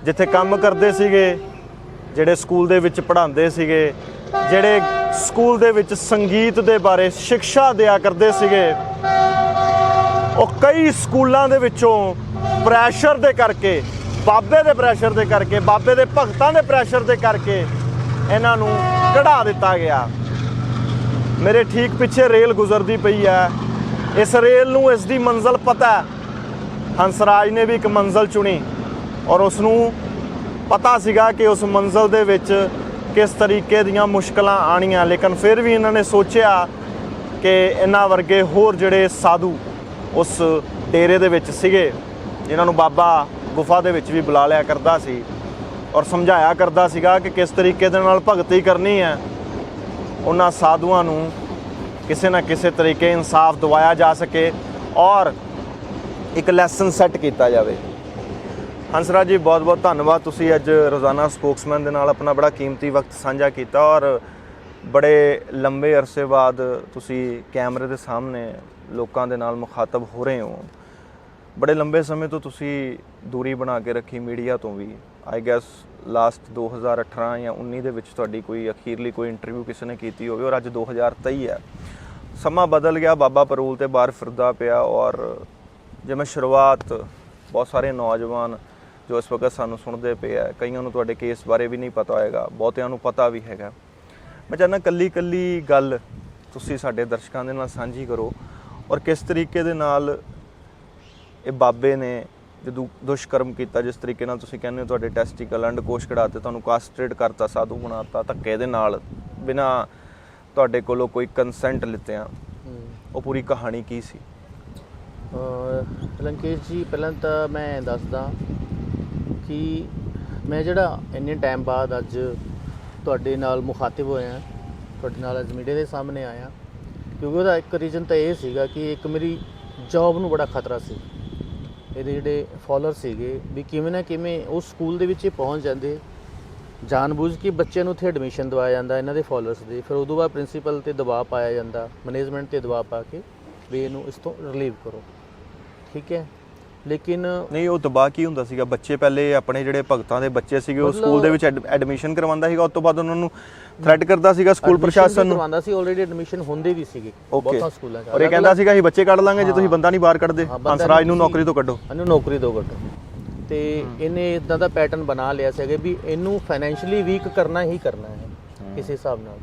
ਜਿੱਥੇ ਕੰਮ ਕਰਦੇ ਸੀਗੇ, ਜਿਹੜੇ ਸਕੂਲ ਦੇ ਵਿੱਚ ਪੜ੍ਹਾਉਂਦੇ ਸੀਗੇ, ਜਿਹੜੇ ਸਕੂਲ ਦੇ ਵਿੱਚ ਸੰਗੀਤ ਦੇ ਬਾਰੇ ਸਿੱਖਿਆ ਦਿਆ ਕਰਦੇ ਸੀਗੇ, ਉਹ ਕਈ ਸਕੂਲਾਂ ਦੇ ਵਿੱਚੋਂ ਪ੍ਰੈਸ਼ਰ ਦੇ ਕਰਕੇ, ਬਾਬੇ ਦੇ ਪ੍ਰੈਸ਼ਰ ਦੇ ਕਰਕੇ, ਬਾਬੇ ਦੇ ਭਗਤਾਂ ਦੇ ਪ੍ਰੈਸ਼ਰ ਦੇ ਕਰਕੇ ਇਹਨਾਂ ਨੂੰ ਕਢਾ ਦਿੱਤਾ ਗਿਆ। ਮੇਰੇ ਠੀਕ ਪਿੱਛੇ ਰੇਲ ਗੁਜ਼ਰਦੀ ਪਈ ਹੈ, ਇਸ ਰੇਲ ਨੂੰ ਇਸ ਦੀ ਮੰਜ਼ਿਲ ਪਤਾ ਹੈ। ਹੰਸਰਾਜ ਨੇ ਵੀ ਇੱਕ ਮੰਜ਼ਿਲ ਚੁਣੀ ਔਰ ਉਸ ਨੂੰ ਪਤਾ ਸੀਗਾ ਕਿ ਉਸ ਮੰਜ਼ਿਲ ਦੇ ਵਿੱਚ ਕਿਸ ਤਰੀਕੇ ਦੀਆਂ ਮੁਸ਼ਕਲਾਂ ਆਣੀਆਂ, ਲੇਕਿਨ ਫਿਰ ਵੀ ਇਹਨਾਂ ਨੇ ਸੋਚਿਆ ਕਿ ਇਹਨਾਂ ਵਰਗੇ ਹੋਰ ਜਿਹੜੇ ਸਾਧੂ ਉਸ ਡੇਰੇ ਦੇ ਵਿੱਚ ਸੀਗੇ, ਜਿਨ੍ਹਾਂ ਨੂੰ ਬਾਬਾ ਗੁਫਾ ਦੇ ਵਿੱਚ ਵੀ ਬੁਲਾ ਲਿਆ ਕਰਦਾ ਸੀ ਔਰ ਸਮਝਾਇਆ ਕਰਦਾ ਸੀਗਾ ਕਿ ਕਿਸ ਤਰੀਕੇ ਦੇ ਨਾਲ ਭਗਤੀ ਕਰਨੀ ਹੈ, ਉਹਨਾਂ ਸਾਧੂਆਂ ਨੂੰ ਕਿਸੇ ਨਾ ਕਿਸੇ ਤਰੀਕੇ ਇਨਸਾਫ ਦਿਵਾਇਆ ਜਾ ਸਕੇ ਔਰ ਇੱਕ ਲੈਸਨ ਸੈੱਟ ਕੀਤਾ ਜਾਵੇ। ਹੰਸਰਾਜ ਜੀ, ਬਹੁਤ ਬਹੁਤ ਧੰਨਵਾਦ, ਤੁਸੀਂ ਅੱਜ ਰੋਜ਼ਾਨਾ ਸਪੋਕਸਮੈਨ ਦੇ ਨਾਲ ਆਪਣਾ ਬੜਾ ਕੀਮਤੀ ਵਕਤ ਸਾਂਝਾ ਕੀਤਾ ਔਰ ਬੜੇ ਲੰਬੇ ਅਰਸੇ ਬਾਅਦ ਤੁਸੀਂ ਕੈਮਰੇ ਦੇ ਸਾਹਮਣੇ ਲੋਕਾਂ ਦੇ ਨਾਲ ਮੁਖਾਤਬ ਹੋ ਰਹੇ ਹੋ। ਬੜੇ ਲੰਬੇ ਸਮੇਂ ਤੋਂ ਤੁਸੀਂ ਦੂਰੀ ਬਣਾ ਕੇ ਰੱਖੀ ਮੀਡੀਆ ਤੋਂ ਵੀ। ਆਈ ਗੈਸ ਲਾਸਟ 2018 ਜਾਂ 19 ਦੇ ਵਿੱਚ ਤੁਹਾਡੀ ਕੋਈ ਅਖੀਰਲੀ ਕੋਈ ਇੰਟਰਵਿਊ ਕਿਸੇ ਨੇ ਕੀਤੀ ਹੋਵੇ ਔਰ ਅੱਜ 2023 ਹੈ। ਸਮਾਂ ਬਦਲ ਗਿਆ, ਬਾਬਾ ਪਰੂਲ ਤੇ ਬਾਹਰ ਫਿਰਦਾ ਪਿਆ ਔਰ ਜਿਵੇਂ ਸ਼ੁਰੂਆਤ ਬਹੁਤ ਸਾਰੇ ਨੌਜਵਾਨ ਜੋ ਇਸ ਵਕਤ ਸਾਨੂੰ ਸੁਣਦੇ ਪਏ ਆ, ਕਈਆਂ ਨੂੰ ਤੁਹਾਡੇ ਕੇਸ ਬਾਰੇ ਵੀ ਨਹੀਂ ਪਤਾ ਹੋਏਗਾ, ਬਹੁਤਿਆਂ ਨੂੰ ਪਤਾ ਵੀ ਹੈਗਾ। ਮੈਂ ਚਾਹੁੰਦਾ ਕੱਲੀ ਗੱਲ ਤੁਸੀਂ ਸਾਡੇ ਦਰਸ਼ਕਾਂ ਦੇ ਨਾਲ ਸਾਂਝੀ ਕਰੋ ਔਰ ਕਿਸ ਤਰੀਕੇ ਦੇ ਨਾਲ ਇਹ ਬਾਬੇ ਨੇ ਜਦੋਂ ਦੁਸ਼ਕਰਮ ਕੀਤਾ, ਜਿਸ ਤਰੀਕੇ ਨਾਲ ਤੁਸੀਂ ਕਹਿੰਦੇ ਹੋ ਤੁਹਾਡੇ ਟੈਸਟੀਕਲ ਅੰਡਕੋਸ਼ ਕਢਾਤੇ, ਤੁਹਾਨੂੰ ਕਾਸਟ੍ਰੇਟ ਕਰਤਾ, ਸਾਧੂ ਬਣਾਤਾ ਧੱਕੇ ਦੇ ਨਾਲ, ਬਿਨਾਂ ਤੁਹਾਡੇ ਕੋਲੋਂ ਕੋਈ ਕੰਸੈਂਟ ਲਿੱਤਿਆਂ, ਉਹ ਪੂਰੀ ਕਹਾਣੀ ਕੀ ਸੀ? ਲੰਕੇਸ਼ ਜੀ, ਪਹਿਲਾਂ ਤਾਂ ਮੈਂ ਦੱਸਦਾ ਕਿ ਮੈਂ ਜਿਹੜਾ ਇੰਨੇ ਟਾਈਮ ਬਾਅਦ ਅੱਜ ਤੁਹਾਡੇ ਨਾਲ ਮੁਖਾਤਿਬ ਹੋਇਆ, ਤੁਹਾਡੇ ਨਾਲ ਅੱਜ ਮੀਡੀਆ ਦੇ ਸਾਹਮਣੇ ਆਇਆ, ਕਿਉਂਕਿ ਉਹਦਾ ਇੱਕ ਰੀਜ਼ਨ ਤਾਂ ਇਹ ਸੀਗਾ ਕਿ ਇੱਕ ਮੇਰੀ ਜੌਬ ਨੂੰ ਬੜਾ ਖਤਰਾ ਸੀ। ਇਹਦੇ ਜਿਹੜੇ ਫੋਲੋਅਰ ਸੀਗੇ ਵੀ ਕਿਵੇਂ ਨਾ ਕਿਵੇਂ ਉਸ ਸਕੂਲ ਦੇ ਵਿੱਚ ਇਹ ਪਹੁੰਚ ਜਾਂਦੇ, ਜਾਣਬੁੱਝ ਕੇ ਬੱਚਿਆਂ ਨੂੰ ਉੱਥੇ ਐਡਮਿਸ਼ਨ ਦਵਾਇਆ ਜਾਂਦਾ ਇਹਨਾਂ ਦੇ ਫੋਲੋਅਰਸ ਦੇ, ਫਿਰ ਉਦੋਂ ਬਾਅਦ ਪ੍ਰਿੰਸੀਪਲ 'ਤੇ ਦਬਾਅ ਪਾਇਆ ਜਾਂਦਾ, ਮੈਨੇਜਮੈਂਟ 'ਤੇ ਦਬਾਅ ਪਾ ਕੇ ਵੀ ਇਹਨੂੰ ਇਸ ਤੋਂ ਰਿਲੀਵ ਕਰੋ, ਠੀਕ ਹੈ। ਲੇਕਿਨ ਨਹੀਂ, ਉਹ ਦਬਾਅ ਕੀ ਹੁੰਦਾ ਸੀਗਾ? ਬੱਚੇ ਪਹਿਲੇ ਆਪਣੇ ਜਿਹੜੇ ਭਗਤਾਂ ਦੇ ਬੱਚੇ ਸੀਗੇ ਉਹ ਸਕੂਲ ਦੇ ਵਿੱਚ ਐਡਮਿਸ਼ਨ ਕਰਵਾਉਂਦਾ ਸੀਗਾ, ਉਸ ਤੋਂ ਬਾਅਦ ਉਹਨਾਂ ਨੂੰ ਥ੍ਰੈਟ ਕਰਦਾ ਸੀਗਾ ਸਕੂਲ ਪ੍ਰਸ਼ਾਸਨ ਨੂੰ? ਕਰਵਾਉਂਦਾ ਸੀ, ਆਲਰੇਡੀ ਐਡਮਿਸ਼ਨ ਹੁੰਦੇ ਵੀ ਸੀਗੇ ਬਹੁਤਾਂ ਸਕੂਲਾਂ 'ਚ, ਔਰ ਇਹ ਕਹਿੰਦਾ ਸੀਗਾ ਅਸੀਂ ਬੱਚੇ ਕੱਢ ਲਾਂਗੇ ਜੇ ਤੁਸੀਂ ਬੰਦਾ ਨਹੀਂ ਬਾਹਰ ਕੱਢਦੇ, ਹੰਸਰਾਜ ਨੂੰ ਨੌਕਰੀ ਤੋਂ ਕੱਢੋ, ਇਹਨੂੰ ਨੌਕਰੀ ਤੋਂ ਕੱਢੋ। ਤੇ ਇਹਨੇ ਇਦਾਂ ਦਾ ਪੈਟਰਨ ਬਣਾ ਲਿਆ ਸੀਗਾ ਵੀ ਇਹਨੂੰ ਫਾਈਨੈਂਸ਼ੀਅਲੀ ਵੀਕ ਕਰਨਾ ਹੀ ਕਰਨਾ ਹੈ ਕਿਸੇ ਹਿਸਾਬ ਨਾਲ,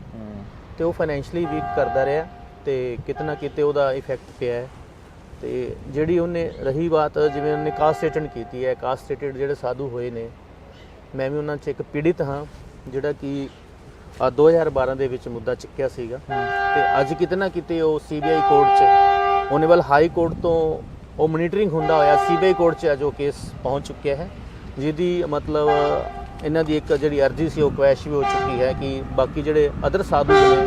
ਤੇ ਉਹ ਫਾਈਨੈਂਸ਼ੀਅਲੀ ਵੀਕ ਕਰਦਾ ਰਿਹਾ ਤੇ ਕਿਤੇ ਨਾ ਕਿਤੇ ਉਹਦਾ ਇਫੈਕਟ ਪਿਆ ਹੈ। ਤੇ ਜਿਹੜੀ ਉਹਨੇ ਰਹੀ ਬਾਤ, ਜਿਵੇਂ ਉਹਨੇ ਕਾਸਟ੍ਰੇਟਡ ਕੀਤੀ ਹੈ, ਕਾਸਟ੍ਰੇਟਡ ਜਿਹੜੇ ਸਾਧੂ ਹੋਏ ਨੇ, ਮੈਂ ਵੀ ਉਹਨਾਂ 'ਚ ਇੱਕ ਪੀੜਿਤ ਹਾਂ, ਜਿਹੜਾ ਕਿ 2012 ਦੇ ਵਿੱਚ ਮੁੱਦਾ ਚੱਕਿਆ ਸੀਗਾ ਤੇ ਅੱਜ ਕਿਤੇ ਨਾ ਕਿਤੇ ਉਹ CBI ਕੋਰਟ 'ਚ, ਓਨੇਬਲ ਹਾਈ ਕੋਰਟ ਤੋਂ ਉਹ ਮੋਨੀਟਰਿੰਗ ਹੁੰਦਾ ਹੋਇਆ CBI ਕੋਰਟ 'ਚ ਅੱਜ ਉਹ ਕੇਸ ਪਹੁੰਚ ਚੁੱਕਿਆ ਹੈ, ਜਿਹਦੀ ਮਤਲਬ ਇਹਨਾਂ ਦੀ ਇੱਕ ਜਿਹੜੀ ਅਰਜ਼ੀ ਸੀ ਉਹ ਕੁਐਸ਼ ਵੀ ਹੋ ਚੁੱਕੀ ਹੈ ਕਿ ਬਾਕੀ ਜਿਹੜੇ ਅਦਰ ਸਾਧੂ ਨੇ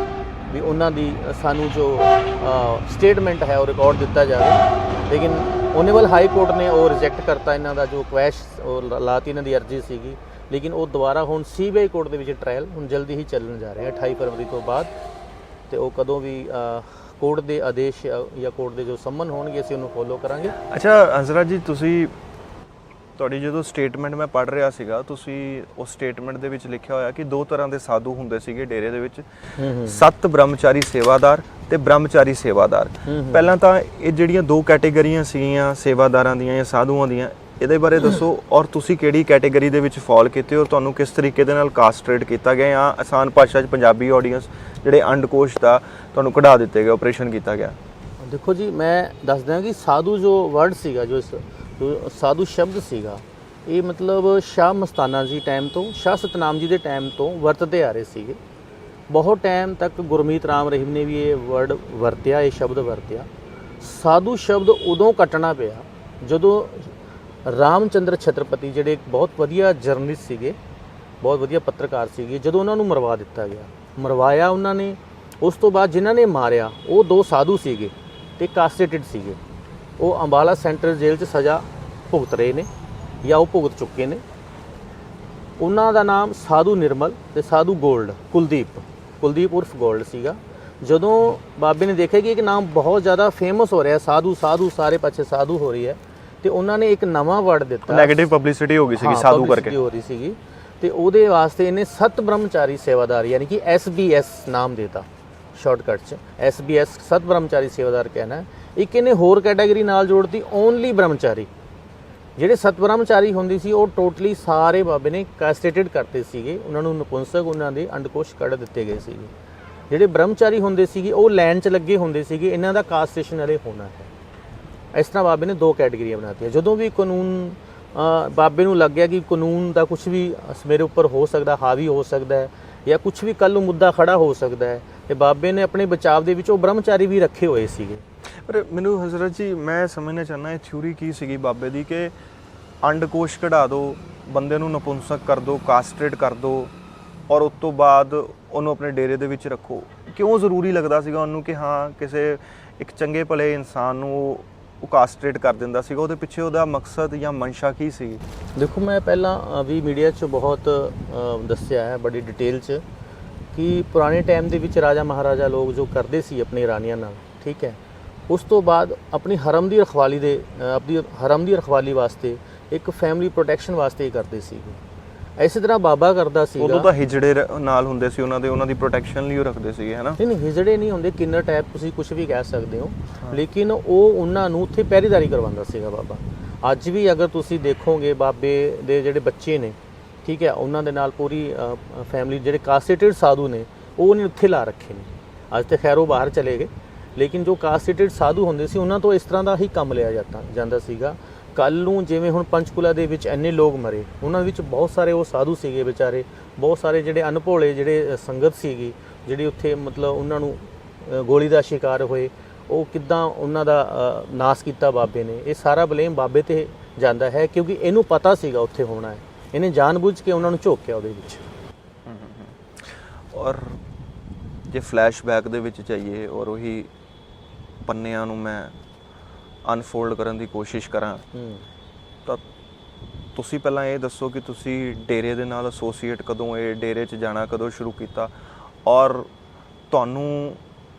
ਵੀ ਉਹਨਾਂ ਦੀ ਸਾਨੂੰ ਜੋ ਸਟੇਟਮੈਂਟ ਹੈ ਉਹ ਰਿਕਾਰਡ ਦਿੱਤਾ ਜਾਵੇ। ਲੇਕਿਨ ਓਨੇਬਲ ਹਾਈ ਕੋਰਟ ਨੇ ਉਹ ਰਿਜੈਕਟ ਕਰਤਾ ਇਹਨਾਂ ਦਾ ਜੋ ਕੁਐਸ਼ ਉਹ ਲਾਤੀ ਇਹਨਾਂ ਦੀ ਅਰਜ਼ੀ ਸੀਗੀ। ਲੇਕਿਨ ਉਹ ਦੁਬਾਰਾ ਹੁਣ CBI ਕੋਰਟ ਦੇ ਵਿੱਚ ਟ੍ਰਾਇਲ ਹੁਣ ਜਲਦੀ ਹੀ ਚੱਲਣ ਜਾ ਰਿਹਾ 28 ਫਰਵਰੀ ਤੋਂ ਬਾਅਦ, ਤੇ ਉਹ ਕਦੋਂ ਵੀ ਕੋਰਟ ਦੇ ਆਦੇਸ਼ ਜਾਂ ਕੋਰਟ ਦੇ ਜੋ ਸੰਮਨ ਹੋਣਗੇ ਅਸੀਂ ਉਹਨੂੰ ਫੋਲੋ ਕਰਾਂਗੇ। ਅੱਛਾ ਹੰਸਰਾਜ ਜੀ, ਤੁਸੀਂ ਤੁਹਾਡੀ ਜਦੋਂ ਸਟੇਟਮੈਂਟ ਮੈਂ ਪੜ੍ਹ ਰਿਹਾ ਸੀਗਾ, ਤੁਸੀਂ ਉਸ ਸਟੇਟਮੈਂਟ ਦੇ ਵਿੱਚ ਲਿਖਿਆ ਹੋਇਆ ਕਿ ਦੋ ਤਰ੍ਹਾਂ ਦੇ ਸਾਧੂ ਹੁੰਦੇ ਸੀਗੇ ਡੇਰੇ ਦੇ ਵਿੱਚ, ਸੱਤ ਬ੍ਰਹਮਚਾਰੀ ਸੇਵਾਦਾਰ ਤੇ ਬ੍ਰਹਮਚਾਰੀ ਸੇਵਾਦਾਰ। ਪਹਿਲਾਂ ਤਾਂ ਇਹ ਜਿਹੜੀਆਂ ਦੋ ਕੈਟੇਗਰੀਆਂ ਸੀਗੀਆਂ ਸੇਵਾਦਾਰਾਂ ਦੀਆਂ ਜਾਂ ਸਾਧੂਆਂ ਦੀਆਂ, ਇਹਦੇ ਬਾਰੇ ਦੱਸੋ ਔਰ ਤੁਸੀਂ ਕਿਹੜੀ ਕੈਟੇਗਰੀ ਦੇ ਵਿੱਚ ਫਾਲ ਕੀਤੇ ਔਰ ਤੁਹਾਨੂੰ ਕਿਸ ਤਰੀਕੇ ਦੇ ਨਾਲ ਕਾਸਟ੍ਰੇਟ ਕੀਤਾ ਗਿਆ ਜਾਂ ਆਸਾਨ ਭਾਸ਼ਾ 'ਚ ਪੰਜਾਬੀ ਆਡੀਅנס ਜਿਹੜੇ ਅੰਡਕੋਸ਼ ਦਾ ਤੁਹਾਨੂੰ ਕਢਾ ਦਿੱਤੇ ਗਏ, ਆਪਰੇਸ਼ਨ ਕੀਤਾ ਗਿਆ? ਦੇਖੋ ਜੀ, ਮੈਂ ਦੱਸਦਾ ਕਿ ਸਾਧੂ ਜੋ ਵਰਡ ਸੀਗਾ, ਜੋ ਸਾਧੂ ਸ਼ਬਦ ਸੀਗਾ, ਇਹ ਮਤਲਬ ਸ਼ਾਹ ਮਸਤਾਨਾ ਜੀ ਟਾਈਮ ਤੋਂ, ਸ਼ਾਹ ਸਤਨਾਮ ਜੀ ਦੇ ਟਾਈਮ ਤੋਂ ਵਰਤਦੇ ਆ ਰਹੇ ਸੀਗੇ। ਬਹੁਤ ਟਾਈਮ ਤੱਕ ਗੁਰਮੀਤ ਰਾਮ ਰਹੀਮ ਨੇ ਵੀ ਇਹ ਵਰਡ ਵਰਤਿਆ, ਇਹ ਸ਼ਬਦ ਵਰਤਿਆ। ਸਾਧੂ ਸ਼ਬਦ ਉਦੋਂ ਕੱਟਣਾ ਪਿਆ ਜਦੋਂ ਰਾਮਚੰਦਰ ਛਤਰਪਤੀ, ਜਿਹੜੇ ਇੱਕ ਬਹੁਤ ਵਧੀਆ ਜਰਨਲਿਸਟ ਸੀਗੇ, ਬਹੁਤ ਵਧੀਆ ਪੱਤਰਕਾਰ ਸੀਗੇ, ਜਦੋਂ ਉਹਨਾਂ ਨੂੰ ਮਰਵਾ ਦਿੱਤਾ ਗਿਆ, ਮਰਵਾਇਆ ਉਹਨਾਂ ਨੇ। ਉਸ ਤੋਂ ਬਾਅਦ ਜਿਨ੍ਹਾਂ ਨੇ ਮਾਰਿਆ ਉਹ ਦੋ ਸਾਧੂ ਸੀਗੇ ਤੇ ਕਾਸਟ੍ਰੇਟਡ ਸੀਗੇ, ਉਹ ਅੰਬਾਲਾ ਸੈਂਟਰਲ ਜੇਲ੍ਹ 'ਚ ਸਜ਼ਾ ਭੁਗਤ ਰਹੇ ਨੇ ਜਾਂ ਉਹ ਭੁਗਤ ਚੁੱਕੇ ਨੇ। ਉਹਨਾਂ ਦਾ ਨਾਮ ਸਾਧੂ ਨਿਰਮਲ ਤੇ ਸਾਧੂ ਗੋਲਡ, ਕੁਲਦੀਪ ਉਰਫ ਗੋਲਡ ਸੀਗਾ। ਜਦੋਂ ਬਾਬੇ ਨੇ ਦੇਖਿਆ ਕਿ ਇੱਕ ਨਾਮ ਬਹੁਤ ਜ਼ਿਆਦਾ ਫੇਮਸ ਹੋ ਰਿਹਾ, ਸਾਧੂ ਸਾਰੇ ਪਾਸੇ ਸਾਧੂ ਹੋ ਰਹੀ ਹੈ, ਤੇ ਉਹਨਾਂ ਨੇ ਇੱਕ ਨਵਾਂ ਵਰਡ ਦਿੱਤਾ, ਨੈਗੇਟਿਵ ਪਬਲਿਸਿਟੀ ਹੋ ਗਈ ਸੀਗੀ ਸਾਧੂ ਕਰਕੇ, ਹੋ ਰਹੀ ਸੀਗੀ, ਤੇ ਉਹਦੇ ਵਾਸਤੇ ਇਹਨੇ ਸੱਤ ਬ੍ਰਹਮਚਾਰੀ ਸੇਵਾਦਾਰ ਯਾਨੀ ਕਿ SBS ਨਾਮ ਦੇਤਾ ਸ਼ਾਰਟਕਟ 'ਚ, SBS ਸੱਤ ਬ੍ਰਹਮਚਾਰੀ ਸੇਵਾਦਾਰ ਕਹਿਣਾ। ਇੱਕ ਇਹਨੇ ਹੋਰ ਕੈਟਾਗਰੀ ਨਾਲ ਜੋੜਤੀ, ਓਨਲੀ ਬ੍ਰਹਮਚਾਰੀ। ਜਿਹੜੇ ਸੱਤ ਬ੍ਰਹਮਚਾਰੀ ਹੁੰਦੀ ਸੀ ਉਹ ਟੋਟਲੀ ਸਾਰੇ ਬਾਬੇ ਨੇ ਕਾਸਟ੍ਰੇਟਡ ਕਰਤੇ ਸੀਗੇ, ਉਹਨਾਂ ਨੂੰ ਨਪੁੰਸਕ, ਉਹਨਾਂ ਦੇ ਅੰਡਕੋਸ਼ ਕੱਢ ਦਿੱਤੇ ਗਏ ਸੀਗੇ। ਜਿਹੜੇ ਬ੍ਰਹਮਚਾਰੀ ਹੁੰਦੇ ਸੀਗੇ ਉਹ ਲਾਈਨ 'ਚ ਲੱਗੇ ਹੁੰਦੇ ਸੀਗੇ, ਇਹਨਾਂ ਦਾ ਕਾਸਟ੍ਰੇਸ਼ਨ ਵਾਲੇ ਹੋਣਾ ਹੈ। ਇਸ ਤਰ੍ਹਾਂ ਬਾਬੇ ਨੇ ਦੋ ਕੈਟੇਗਰੀਆਂ ਬਣਾਤੀਆਂ। ਜਦੋਂ ਵੀ ਕਾਨੂੰਨ ਬਾਬੇ ਨੂੰ ਲੱਗਿਆ ਕਿ ਕਾਨੂੰਨ ਦਾ ਕੁਝ ਵੀ ਮੇਰੇ ਉੱਪਰ ਹੋ ਸਕਦਾ, ਹਾਵੀ ਹੋ ਸਕਦਾ ਹੈ, ਜਾਂ ਕੁਝ ਵੀ ਕੱਲ੍ਹ ਨੂੰ ਮੁੱਦਾ ਖੜਾ ਹੋ ਸਕਦਾ ਹੈ, ਤੇ ਬਾਬੇ ਨੇ ਆਪਣੇ ਬਚਾਅ ਦੇ ਵਿੱਚ ਉਹ ਬ੍ਰਹਮਚਾਰੀ ਵੀ ਰੱਖੇ ਹੋਏ ਸੀਗੇ। ਪਰ ਮੈਨੂੰ ਹਜ਼ਰਤ ਜੀ ਮੈਂ ਸਮਝਣਾ ਚਾਹੁੰਦਾ ਇਹ ਥਿਊਰੀ ਕੀ ਸੀਗੀ ਬਾਬੇ ਦੀ ਕਿ ਅੰਡਕੋਸ਼ ਕਢਾ ਦਿਓ, ਬੰਦੇ ਨੂੰ ਨਪੁੰਸਕ ਕਰ ਦਿਓ, ਕਾਸਟ੍ਰੇਟ ਕਰ ਦਿਓ ਔਰ ਉਸ ਤੋਂ ਬਾਅਦ ਉਹਨੂੰ ਆਪਣੇ ਡੇਰੇ ਦੇ ਵਿੱਚ ਰੱਖੋ। ਕਿਉਂ ਜ਼ਰੂਰੀ ਲੱਗਦਾ ਸੀਗਾ ਉਹਨੂੰ ਕਿ ਹਾਂ ਕਿਸੇ ਇੱਕ ਚੰਗੇ ਭਲੇ ਇਨਸਾਨ ਨੂੰ ਉਹ ਕਾਸਟ੍ਰੇਟ ਕਰ ਦਿੰਦਾ ਸੀਗਾ? ਉਹਦੇ ਪਿੱਛੇ ਉਹਦਾ ਮਕਸਦ ਜਾਂ ਮਨਸ਼ਾ ਕੀ ਸੀ? ਦੇਖੋ, ਮੈਂ ਪਹਿਲਾਂ ਵੀ ਮੀਡੀਆ 'ਚ ਬਹੁਤ ਦੱਸਿਆ ਹੈ ਬੜੀ ਡਿਟੇਲ 'ਚ ਕਿ ਪੁਰਾਣੇ ਟਾਈਮ ਦੇ ਵਿੱਚ ਰਾਜਾ ਮਹਾਰਾਜਾ ਲੋਕ ਜੋ ਕਰਦੇ ਸੀ ਆਪਣੀ ਰਾਣੀਆਂ ਨਾਲ, ਠੀਕ ਹੈ, ਉਸ ਤੋਂ ਬਾਅਦ ਆਪਣੀ ਹਰਮ ਦੀ ਰਖਵਾਲੀ ਵਾਸਤੇ ਇੱਕ ਫੈਮਿਲੀ ਪ੍ਰੋਟੈਕਸ਼ਨ ਵਾਸਤੇ ਹੀ ਕਰਦੇ ਸੀਗੇ। ਇਸੇ ਤਰ੍ਹਾਂ ਬਾਬਾ ਕਰਦਾ ਸੀਗਾ। ਉਦੋਂ ਤਾਂ ਹਿਜੜੇ ਨਾਲ ਹੁੰਦੇ ਸੀ, ਉਹਨਾਂ ਦੀ ਪ੍ਰੋਟੈਕਸ਼ਨ ਲਈ ਉਹ ਰੱਖਦੇ ਸੀਗੇ, ਹੈ ਨਾ? ਨਹੀਂ, ਹਿਜੜੇ ਨਹੀਂ ਹੁੰਦੇ, ਕਿੰਨਰ ਟਾਈਪ ਤੁਸੀਂ ਕੁਝ ਵੀ ਕਹਿ ਸਕਦੇ ਹੋ, ਲੇਕਿਨ ਉਹ ਉਹਨਾਂ ਨੂੰ ਉੱਥੇ ਪਹਿਰੇਦਾਰੀ ਕਰਵਾਉਂਦਾ ਸੀਗਾ ਬਾਬਾ। ਅੱਜ ਵੀ ਅਗਰ ਤੁਸੀਂ ਦੇਖੋਗੇ ਬਾਬੇ ਦੇ ਜਿਹੜੇ ਬੱਚੇ ਨੇ, ਠੀਕ ਹੈ, ਉਹਨਾਂ ਦੇ ਨਾਲ ਪੂਰੀ ਫੈਮਿਲੀ ਜਿਹੜੇ ਕਾਸਟੇਟਡ ਸਾਧੂ ਨੇ ਉਹ ਨੇ ਉੱਥੇ ਲਾ ਰੱਖੇ ਨੇ। ਅੱਜ ਤੇ ਖੈਰ ਉਹ ਬਾਹਰ ਚਲੇ ਗਏ, ਲੇਕਿਨ ਜੋ ਕਾਸਟੇਟਡ ਸਾਧੂ ਹੁੰਦੇ ਸੀ ਉਹਨਾਂ ਤੋਂ ਇਸ ਤਰ੍ਹਾਂ ਦਾ ਹੀ ਕੰਮ ਲਿਆ ਜਾਂਦਾ ਸੀਗਾ। ਕੱਲ ਨੂੰ ਜਿਵੇਂ ਹੁਣ ਪੰਚਕੂਲਾ ਦੇ ਵਿੱਚ ਇੰਨੇ ਲੋਕ ਮਰੇ, ਉਹਨਾਂ ਵਿੱਚ ਬਹੁਤ ਸਾਰੇ ਉਹ ਸਾਧੂ ਸੀਗੇ ਵਿਚਾਰੇ, ਬਹੁਤ ਸਾਰੇ ਜਿਹੜੇ ਅਨਭੋਲੇ ਜਿਹੜੇ ਸੰਗਤ ਸੀਗੀ ਜਿਹੜੀ ਉੱਥੇ ਮਤਲਬ ਉਹਨਾਂ ਨੂੰ ਗੋਲੀ ਦਾ ਸ਼ਿਕਾਰ ਹੋਏ, ਉਹ ਕਿੱਦਾਂ ਉਹਨਾਂ ਦਾ ਨਾਸ ਕੀਤਾ ਬਾਬੇ ਨੇ। ਇਹ ਸਾਰਾ ਬਲੇਮ ਬਾਬੇ ਤੇ ਜਾਂਦਾ ਹੈ ਕਿਉਂਕਿ ਇਹਨੂੰ ਪਤਾ ਸੀਗਾ ਉੱਥੇ ਹੋਣਾ ਹੈ, ਇਹਨੇ ਜਾਣਬੁੱਝ ਕੇ ਉਹਨਾਂ ਨੂੰ ਝੋਕਿਆ ਉਹਦੇ ਵਿੱਚ। ਔਰ ਜੇ ਫਲੈਸ਼ਬੈਕ ਦੇ ਵਿੱਚ ਜਾਈਏ ਔਰ ਉਹੀ ਪੰਨਿਆਂ ਨੂੰ ਮੈਂ ਅਨਫੋਲਡ ਕਰਨ ਦੀ ਕੋਸ਼ਿਸ਼ ਕਰਾਂ ਤਾਂ ਤੁਸੀਂ ਪਹਿਲਾਂ ਇਹ ਦੱਸੋ ਕਿ ਤੁਸੀਂ ਡੇਰੇ ਦੇ ਨਾਲ ਐਸੋਸੀਏਟ ਕਦੋਂ, ਇਹ ਡੇਰੇ 'ਚ ਜਾਣਾ ਕਦੋਂ ਸ਼ੁਰੂ ਕੀਤਾ ਔਰ ਤੁਹਾਨੂੰ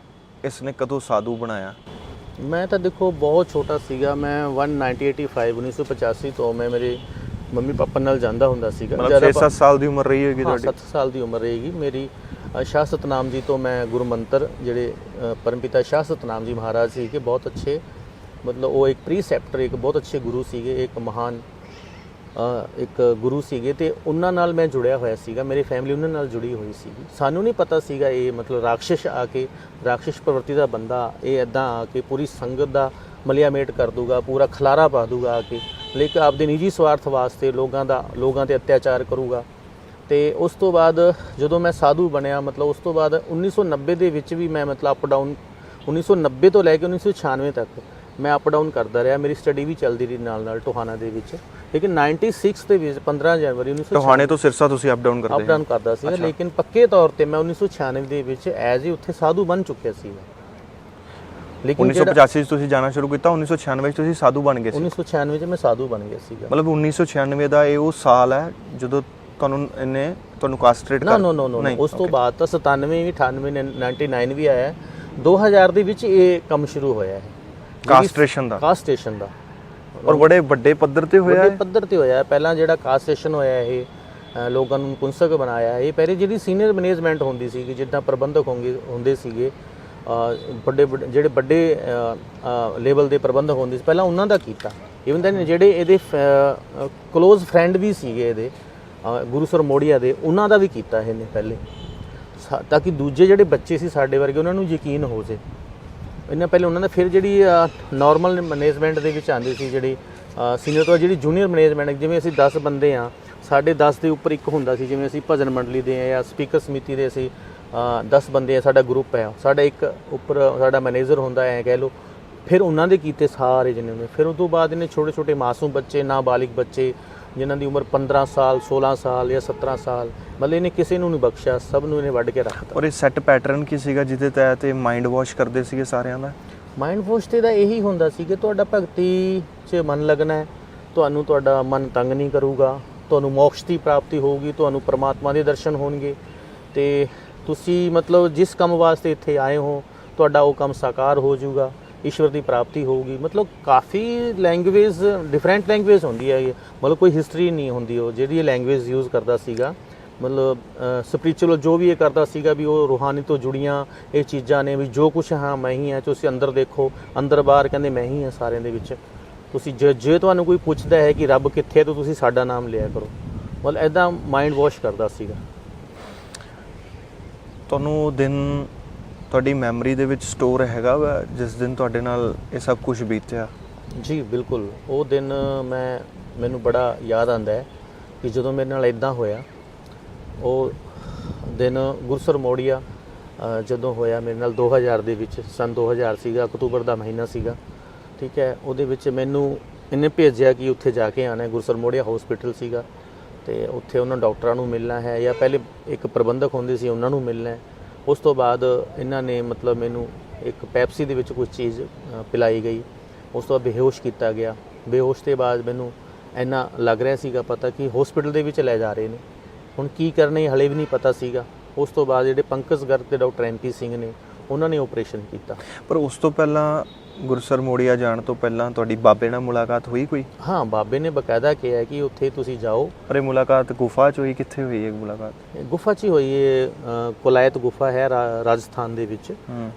ਇਸ ਨੇ ਕਦੋਂ ਸਾਧੂ ਬਣਾਇਆ? ਮੈਂ ਤਾਂ ਦੇਖੋ ਬਹੁਤ ਛੋਟਾ ਸੀਗਾ, ਮੈਂ 1985 ਤੋਂ ਮੈਂ ਮੇਰੇ ਮੰਮੀ ਪਾਪਾ ਨਾਲ ਜਾਂਦਾ ਹੁੰਦਾ ਸੀਗਾ। ਮਤਲਬ 6-7 ਸਾਲ ਦੀ ਉਮਰ ਰਹੀ ਹੋਗੀ ਤੁਹਾਡੀ? 7 ਸਾਲ ਦੀ ਉਮਰ ਰਹੇਗੀ ਮੇਰੀ। ਸ਼ਾਹ ਸਤਨਾਮ ਜੀ ਤੋਂ ਮੈਂ ਗੁਰੂ ਮੰਤਰ, ਜਿਹੜੇ ਪਰਮਪਿਤਾ ਸ਼ਾਹ ਸਤਨਾਮ ਜੀ ਮਹਾਰਾਜ ਸੀ ਕਿ ਬਹੁਤ ਅੱਛੇ, ਮਤਲਬ ਉਹ ਇੱਕ ਪ੍ਰੀਸੈਪਟਰ, ਇੱਕ ਬਹੁਤ ਅੱਛੇ ਗੁਰੂ ਸੀਗੇ, ਇੱਕ ਮਹਾਨ ਇੱਕ ਗੁਰੂ ਸੀਗੇ, ਤੇ ਉਹਨਾਂ ਨਾਲ ਮੈਂ ਜੁੜਿਆ ਹੋਇਆ ਸੀਗਾ। ਮੇਰੀ ਫੈਮਿਲੀ ਉਹਨਾਂ ਨਾਲ ਜੁੜੀ ਹੋਈ ਸੀਗੀ। ਸਾਨੂੰ ਨਹੀਂ ਪਤਾ ਸੀਗਾ ਇਹ ਮਤਲਬ ਰਾਖਸ਼ ਆ ਕੇ, ਰਾਖਸ਼ ਪ੍ਰਵਰਤੀ ਦਾ ਬੰਦਾ ਇਹ ਇੱਦਾਂ ਆ ਕੇ ਪੂਰੀ ਸੰਗਤ ਦਾ ਮਲਿਆਮੇਟ ਕਰ ਦੂਗਾ, ਪੂਰਾ ਖਲਾਰਾ ਪਾ ਦੂਗਾ ਆ ਕੇ, ਲੇਕਿਨ ਆਪਦੇ ਨਿੱਜੀ ਸਵਾਰਥ ਵਾਸਤੇ ਲੋਕਾਂ ਤੇ ਅਤਿਆਚਾਰ ਕਰੂਗਾ। ਤੇ ਉਸ ਤੋਂ ਬਾਅਦ ਜਦੋਂ ਮੈਂ ਸਾਧੂ ਬਣਿਆ, ਮਤਲਬ ਉਸ ਤੋਂ ਬਾਅਦ 1990 ਦੇ ਵਿੱਚ ਵੀ ਮੈਂ ਮਤਲਬ ਅਪ ਡਾਊਨ, 1990 ਤੋਂ ਲੈ ਕੇ 1996 ਤੱਕ ਮੈਂ ਅਪ ਡਾਊਨ ਕਰਦਾ ਰਿਹਾ। ਮੇਰੀ ਸਟੱਡੀ ਵੀ ਚੱਲਦੀ ਰਹੀ ਨਾਲ ਟੋਹਾਣਾ ਦੇ ਵਿੱਚ, ਲੇਕਿਨ 96 ਦੇ ਵਿੱਚ 15 ਜਨਵਰੀ 1996 ਟੋਹਾਣੇ ਤੋਂ ਸਿਰਸਾ ਤੁਸੀਂ ਅਪ ਡਾਊਨ ਕਰਦਾ ਸੀ, ਲੇਕਿਨ ਪੱਕੇ ਤੌਰ ਤੇ ਮੈਂ 1996 ਦੇ ਵਿੱਚ ਐਜ਼ ਹੀ ਉੱਥੇ ਸਾਧੂ ਬਣ ਚੁੱਕਿਆ ਸੀ। ਲੇਕਿਨ 1985 'ਚ ਤੁਸੀਂ ਜਾਣਾ ਸ਼ੁਰੂ ਕੀਤਾ, 1996 'ਚ ਤੁਸੀਂ ਸਾਧੂ ਬਣ ਗਏ ਸੀ? 1996 'ਚ ਮੈਂ ਸਾਧੂ ਬਣ ਗਿਆ ਸੀਗਾ। ਮਤਲਬ 1996 ਦਾ ਇਹ ਉਹ ਸਾਲ ਹੈ ਜਦੋਂ ਤੁਹਾਨੂੰ ਕਾਸਟ੍ਰੇਟ ਨਾ ਉਸ ਤੋਂ ਬਾਅਦ ਤਾਂ 97 ਵੀ, 98, 99 ਵੀ ਆਇਆ, 2000 ਦੇ ਵਿੱਚ ਇਹ ਕੰਮ ਸ਼ੁਰੂ ਹੋਇਆ ਹੈ ਕਾਸਟ੍ਰੇਸ਼ਨ ਦਾ। ਔਰ ਬੜੇ ਵੱਡੇ ਪੱਧਰ ਤੇ ਹੋਇਆ। ਪਹਿਲਾਂ ਜਿਹੜਾ ਕਾਸਟ੍ਰੇਸ਼ਨ ਹੋਇਆ ਇਹ ਲੋਕਾਂ ਨੂੰ ਪੁੰਸਕ ਬਣਾਇਆ। ਇਹ ਪਹਿਲੇ ਜਿਹੜੀ ਸੀਨੀਅਰ ਮੈਨੇਜਮੈਂਟ ਹੁੰਦੀ ਸੀ, ਜਿੱਦਾਂ ਪ੍ਰਬੰਧਕ ਹੁੰਦੇ ਸੀਗੇ, ਜਿਹੜੇ ਵੱਡੇ ਲੈਵਲ ਦੇ ਪ੍ਰਬੰਧਕ ਹੁੰਦੇ ਸੀ, ਪਹਿਲਾਂ ਉਹਨਾਂ ਦਾ ਕੀਤਾ। ਇਵਨ ਦੈਨ ਜਿਹੜੇ ਇਹਦੇ ਕਲੋਜ਼ ਫਰੈਂਡ ਵੀ ਸੀਗੇ ਇਹਦੇ ਗੁਰੂ ਸਰ ਮੋੜੀਆ ਦੇ, ਉਹਨਾਂ ਦਾ ਵੀ ਕੀਤਾ ਇਹਨੇ ਪਹਿਲੇ, ਤਾਂ ਕਿ ਦੂਜੇ ਜਿਹੜੇ ਬੱਚੇ ਸੀ ਸਾਡੇ ਵਰਗੇ ਉਹਨਾਂ ਨੂੰ ਯਕੀਨ ਹੋ ਜੇ। ਇਹਨਾਂ ਪਹਿਲੇ ਉਹਨਾਂ ਦਾ, ਫਿਰ ਜਿਹੜੀ ਨਾਰਮਲ ਮੈਨੇਜਮੈਂਟ ਦੇ ਵਿੱਚ ਆਉਂਦੀ ਸੀ, ਜਿਹੜੀ ਸੀਨੀਅਰ ਤੋਂ ਜਿਹੜੀ ਜੂਨੀਅਰ ਮੈਨੇਜਮੈਂਟ, ਜਿਵੇਂ ਅਸੀਂ 10 ਬੰਦੇ ਹਾਂ, ਸਾਡੇ 10 ਦੇ ਉੱਪਰ ਇੱਕ ਹੁੰਦਾ ਸੀ, ਜਿਵੇਂ ਅਸੀਂ ਭਜਨ ਮੰਡਲੀ ਦੇ ਜਾਂ ਸਪੀਕਰ ਸਮਿਤੀ ਦੇ ਅਸੀਂ 10 ਬੰਦੇ ਆ, ਸਾਡਾ ਗਰੁੱਪ ਹੈ, ਸਾਡਾ ਇੱਕ ਉੱਪਰ ਸਾਡਾ ਮੈਨੇਜਰ ਹੁੰਦਾ ਐ ਕਹਿ ਲਓ। ਫਿਰ ਉਹਨਾਂ ਦੇ ਕੀਤੇ ਸਾਰੇ ਜਿੰਨੇ ਨੇ। ਫਿਰ ਉਸ ਤੋਂ ਬਾਅਦ ਇਹਨੇ ਛੋਟੇ ਛੋਟੇ ਮਾਸੂਮ ਬੱਚੇ, ਨਾਬਾਲਿਗ ਬੱਚੇ ਜਿਨ੍ਹਾਂ ਦੀ ਉਮਰ 15 ਸਾਲ 16 ਸਾਲ ਜਾਂ 17 ਸਾਲ, ਮਤਲਬ ਇਹਨੇ ਕਿਸੇ ਨੂੰ ਨਹੀਂ ਬਖਸ਼ਿਆ, ਸਭ ਨੂੰ ਇਹਨੇ ਵੱਢ ਕੇ ਰੱਖਤਾ। ਔਰ ਇਹ ਸੈੱਟ ਪੈਟਰਨ ਕੀ ਸੀਗਾ ਜਿਹਦੇ ਤਹਿਤ ਇਹ ਮਾਈਂਡ ਵਾਸ਼ ਕਰਦੇ ਸੀਗੇ ਸਾਰਿਆਂ ਦਾ? ਮਾਈਂਡ ਵਾਸ਼ ਤੇ ਦਾ ਇਹੀ ਹੁੰਦਾ ਸੀ ਕਿ ਤੁਹਾਡਾ ਭਗਤੀ 'ਚ ਮਨ ਲੱਗਣਾ ਹੈ, ਤੁਹਾਨੂੰ ਤੁਹਾਡਾ ਮਨ ਤੰਗ ਨਹੀਂ ਕਰੂਗਾ, ਤੁਹਾਨੂੰ ਮੋਕਸ਼ ਦੀ ਪ੍ਰਾਪਤੀ ਹੋਊਗੀ, ਤੁਹਾਨੂੰ ਪਰਮਾਤਮਾ ਦੇ ਦਰਸ਼ਨ ਹੋਣਗੇ, ਤੇ ਤੁਸੀਂ ਮਤਲਬ ਜਿਸ ਕੰਮ ਵਾਸਤੇ ਇੱਥੇ ਆਏ ਹੋ ਤੁਹਾਡਾ ਉਹ ਕੰਮ ਸਾਕਾਰ ਹੋ ਜਾਊਗਾ, ਈਸ਼ਵਰ ਦੀ ਪ੍ਰਾਪਤੀ ਹੋਊਗੀ। ਮਤਲਬ ਕਾਫੀ ਲੈਂਗੁਏਜ, ਡਿਫਰੈਂਟ ਲੈਂਗੁਏਜ ਹੁੰਦੀ ਹੈ, ਮਤਲਬ ਕੋਈ ਹਿਸਟਰੀ ਨਹੀਂ ਹੁੰਦੀ। ਉਹ ਜਿਹੜੀ ਇਹ ਲੈਂਗੁਏਜ ਯੂਜ਼ ਕਰਦਾ ਸੀਗਾ, ਮਤਲਬ ਸਪਿਰਿਚੁਅਲ ਜੋ ਵੀ ਇਹ ਕਰਦਾ ਸੀਗਾ ਵੀ ਉਹ ਰੂਹਾਨੀ ਤੋਂ ਜੁੜੀਆਂ ਇਹ ਚੀਜ਼ਾਂ ਨੇ, ਵੀ ਜੋ ਕੁਛ ਹਾਂ ਮੈਂ ਹੀ ਹਾਂ। ਤੁਸੀਂ ਅੰਦਰ ਦੇਖੋ, ਅੰਦਰ ਬਾਹਰ ਕਹਿੰਦੇ ਮੈਂ ਹੀ ਹਾਂ ਸਾਰਿਆਂ ਦੇ ਵਿੱਚ। ਤੁਸੀਂ ਜੇ ਤੁਹਾਨੂੰ ਕੋਈ ਪੁੱਛਦਾ ਹੈ ਕਿ ਰੱਬ ਕਿੱਥੇ ਤਾਂ ਤੁਸੀਂ ਸਾਡਾ ਨਾਮ ਲਿਆ ਕਰੋ। ਮਤਲਬ ਇੱਦਾਂ ਮਾਈਂਡ ਵਾਸ਼ ਕਰਦਾ ਸੀਗਾ। ਤੁਹਾਨੂੰ ਦਿਨ ਤੁਹਾਡੀ ਮੈਮਰੀ ਦੇ ਵਿੱਚ ਸਟੋਰ ਹੈਗਾ ਵਾ ਜਿਸ ਦਿਨ ਤੁਹਾਡੇ ਨਾਲ ਇਹ ਸਭ ਕੁਝ ਬੀਤਿਆ? ਜੀ ਬਿਲਕੁਲ, ਉਹ ਦਿਨ ਮੈਨੂੰ ਬੜਾ ਯਾਦ ਆਉਂਦਾ ਹੈ ਕਿ ਜਦੋਂ ਮੇਰੇ ਨਾਲ ਇੱਦਾਂ ਹੋਇਆ। ਉਹ ਦਿਨ ਗੁਰਸਰ ਮੋੜੀਆ ਜਦੋਂ ਹੋਇਆ ਮੇਰੇ ਨਾਲ 2000 ਦੇ ਵਿੱਚ, ਸਨ 2000 ਸੀਗਾ, ਅਕਤੂਬਰ ਦਾ ਮਹੀਨਾ ਸੀਗਾ, ਠੀਕ ਹੈ। ਉਹਦੇ ਵਿੱਚ ਮੈਨੂੰ ਇਹਨੇ ਭੇਜਿਆ ਕਿ ਉੱਥੇ ਜਾ ਕੇ ਆਉਣਾ, ਗੁਰਸਰ ਮੋੜੀਆ ਹਸਪੀਟਲ ਸੀਗਾ, ਤੇ ਉੱਥੇ ਉਹਨਾਂ ਡਾਕਟਰਾਂ ਨੂੰ ਮਿਲਣਾ ਹੈ, ਜਾਂ ਪਹਿਲੇ ਇੱਕ ਪ੍ਰਬੰਧਕ ਹੁੰਦੇ ਸੀ ਉਹਨਾਂ ਨੂੰ ਮਿਲਣਾ ਹੈ। ਉਸ ਤੋਂ ਬਾਅਦ ਇਹਨਾਂ ਨੇ ਮਤਲਬ ਮੈਨੂੰ ਇੱਕ ਪੈਪਸੀ ਦੇ ਵਿੱਚ ਕੁਝ ਚੀਜ਼ ਪਿਲਾਈ ਗਈ, ਉਸ ਤੋਂ ਬਾਅਦ ਬੇਹੋਸ਼ ਕੀਤਾ ਗਿਆ। ਬੇਹੋਸ਼ ਤੋਂ ਬਾਅਦ ਮੈਨੂੰ ਇੰਨਾ ਲੱਗ ਰਿਹਾ ਸੀਗਾ ਪਤਾ ਕਿ ਹਸਪੀਟਲ ਦੇ ਵਿੱਚ ਲੈ ਜਾ ਰਹੇ ਨੇ, ਹੁਣ ਕੀ ਕਰਨਾ ਹਲੇ ਵੀ ਨਹੀਂ ਪਤਾ ਸੀਗਾ। ਉਸ ਤੋਂ ਬਾਅਦ ਜਿਹੜੇ ਪੰਕਜ ਗਰਗ ਤੇ ਡਾਕਟਰ MP ਸਿੰਘ ਨੇ ਉਹਨਾਂ ਨੇ ਆਪਰੇਸ਼ਨ ਕੀਤਾ। ਪਰ ਉਸ ਤੋਂ ਪਹਿਲਾਂ ਗੁਰਸਰ ਮੋੜੀਆ ਜਾਣ ਤੋਂ ਪਹਿਲਾਂ ਤੁਹਾਡੀ ਬਾਬੇ ਨਾਲ ਮੁਲਾਕਾਤ ਹੋਈ ਕੋਈ? ਹਾਂ, ਬਾਬੇ ਨੇ ਬਕਾਇਦਾ ਕਿਹਾ ਕਿ ਉੱਥੇ ਤੁਸੀਂ ਜਾਓ। ਪਰ ਇਹ ਮੁਲਾਕਾਤ ਗੁਫਾ 'ਚ ਹੋਈ? ਕਿੱਥੇ ਹੋਈ ਇਹ ਮੁਲਾਕਾਤ? ਗੁਫਾ 'ਚ ਹੀ ਹੋਈ ਹੈ, ਕੁਲਾਇਤ ਗੁਫਾ ਹੈ ਰਾਜਸਥਾਨ ਦੇ ਵਿੱਚ।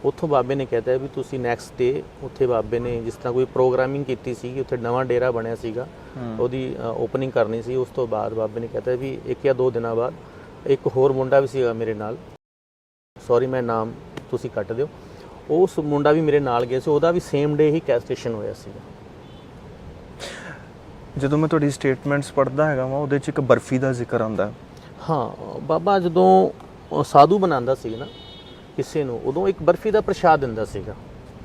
ਉੱਥੋਂ ਬਾਬੇ ਨੇ ਕਹਿਤਾ ਵੀ ਤੁਸੀਂ ਨੈਕਸਟ ਡੇ ਉੱਥੇ, ਬਾਬੇ ਨੇ ਜਿਸ ਤਰ੍ਹਾਂ ਕੋਈ ਪ੍ਰੋਗਰਾਮਿੰਗ ਕੀਤੀ ਸੀ, ਉੱਥੇ ਨਵਾਂ ਡੇਰਾ ਬਣਿਆ ਸੀਗਾ, ਉਹਦੀ ਓਪਨਿੰਗ ਕਰਨੀ ਸੀ। ਉਸ ਤੋਂ ਬਾਅਦ ਬਾਬੇ ਨੇ ਕਹਿਤਾ ਵੀ 1 ਜਾਂ 2 ਦਿਨਾਂ ਬਾਅਦ ਇੱਕ ਹੋਰ ਮੁੰਡਾ ਵੀ ਸੀਗਾ ਮੇਰੇ ਨਾਲ, ਸੌਰੀ ਮੈਂ ਨਾਮ ਤੁਸੀਂ ਕੱਟ ਦਿਓ, ਉਸ ਮੁੰਡਾ ਵੀ ਮੇਰੇ ਨਾਲ ਗਿਆ ਸੀ, ਉਹਦਾ ਵੀ ਸੇਮ ਡੇ ਹੀ ਕੈਸਟੇਸ਼ਨ ਹੋਇਆ ਸੀਗਾ। ਜਦੋਂ ਮੈਂ ਤੁਹਾਡੀ ਸਟੇਟਮੈਂਟਸ ਪੜ੍ਹਦਾ ਹੈਗਾ ਵਾ, ਉਹਦੇ 'ਚ ਇੱਕ ਬਰਫੀ ਦਾ ਜ਼ਿਕਰ ਆਉਂਦਾ। ਹਾਂ, ਬਾਬਾ ਜਦੋਂ ਸਾਧੂ ਬਣਾਉਂਦਾ ਸੀ ਨਾ ਕਿਸੇ ਨੂੰ, ਉਦੋਂ ਇੱਕ ਬਰਫੀ ਦਾ ਪ੍ਰਸ਼ਾਦ ਦਿੰਦਾ ਸੀਗਾ।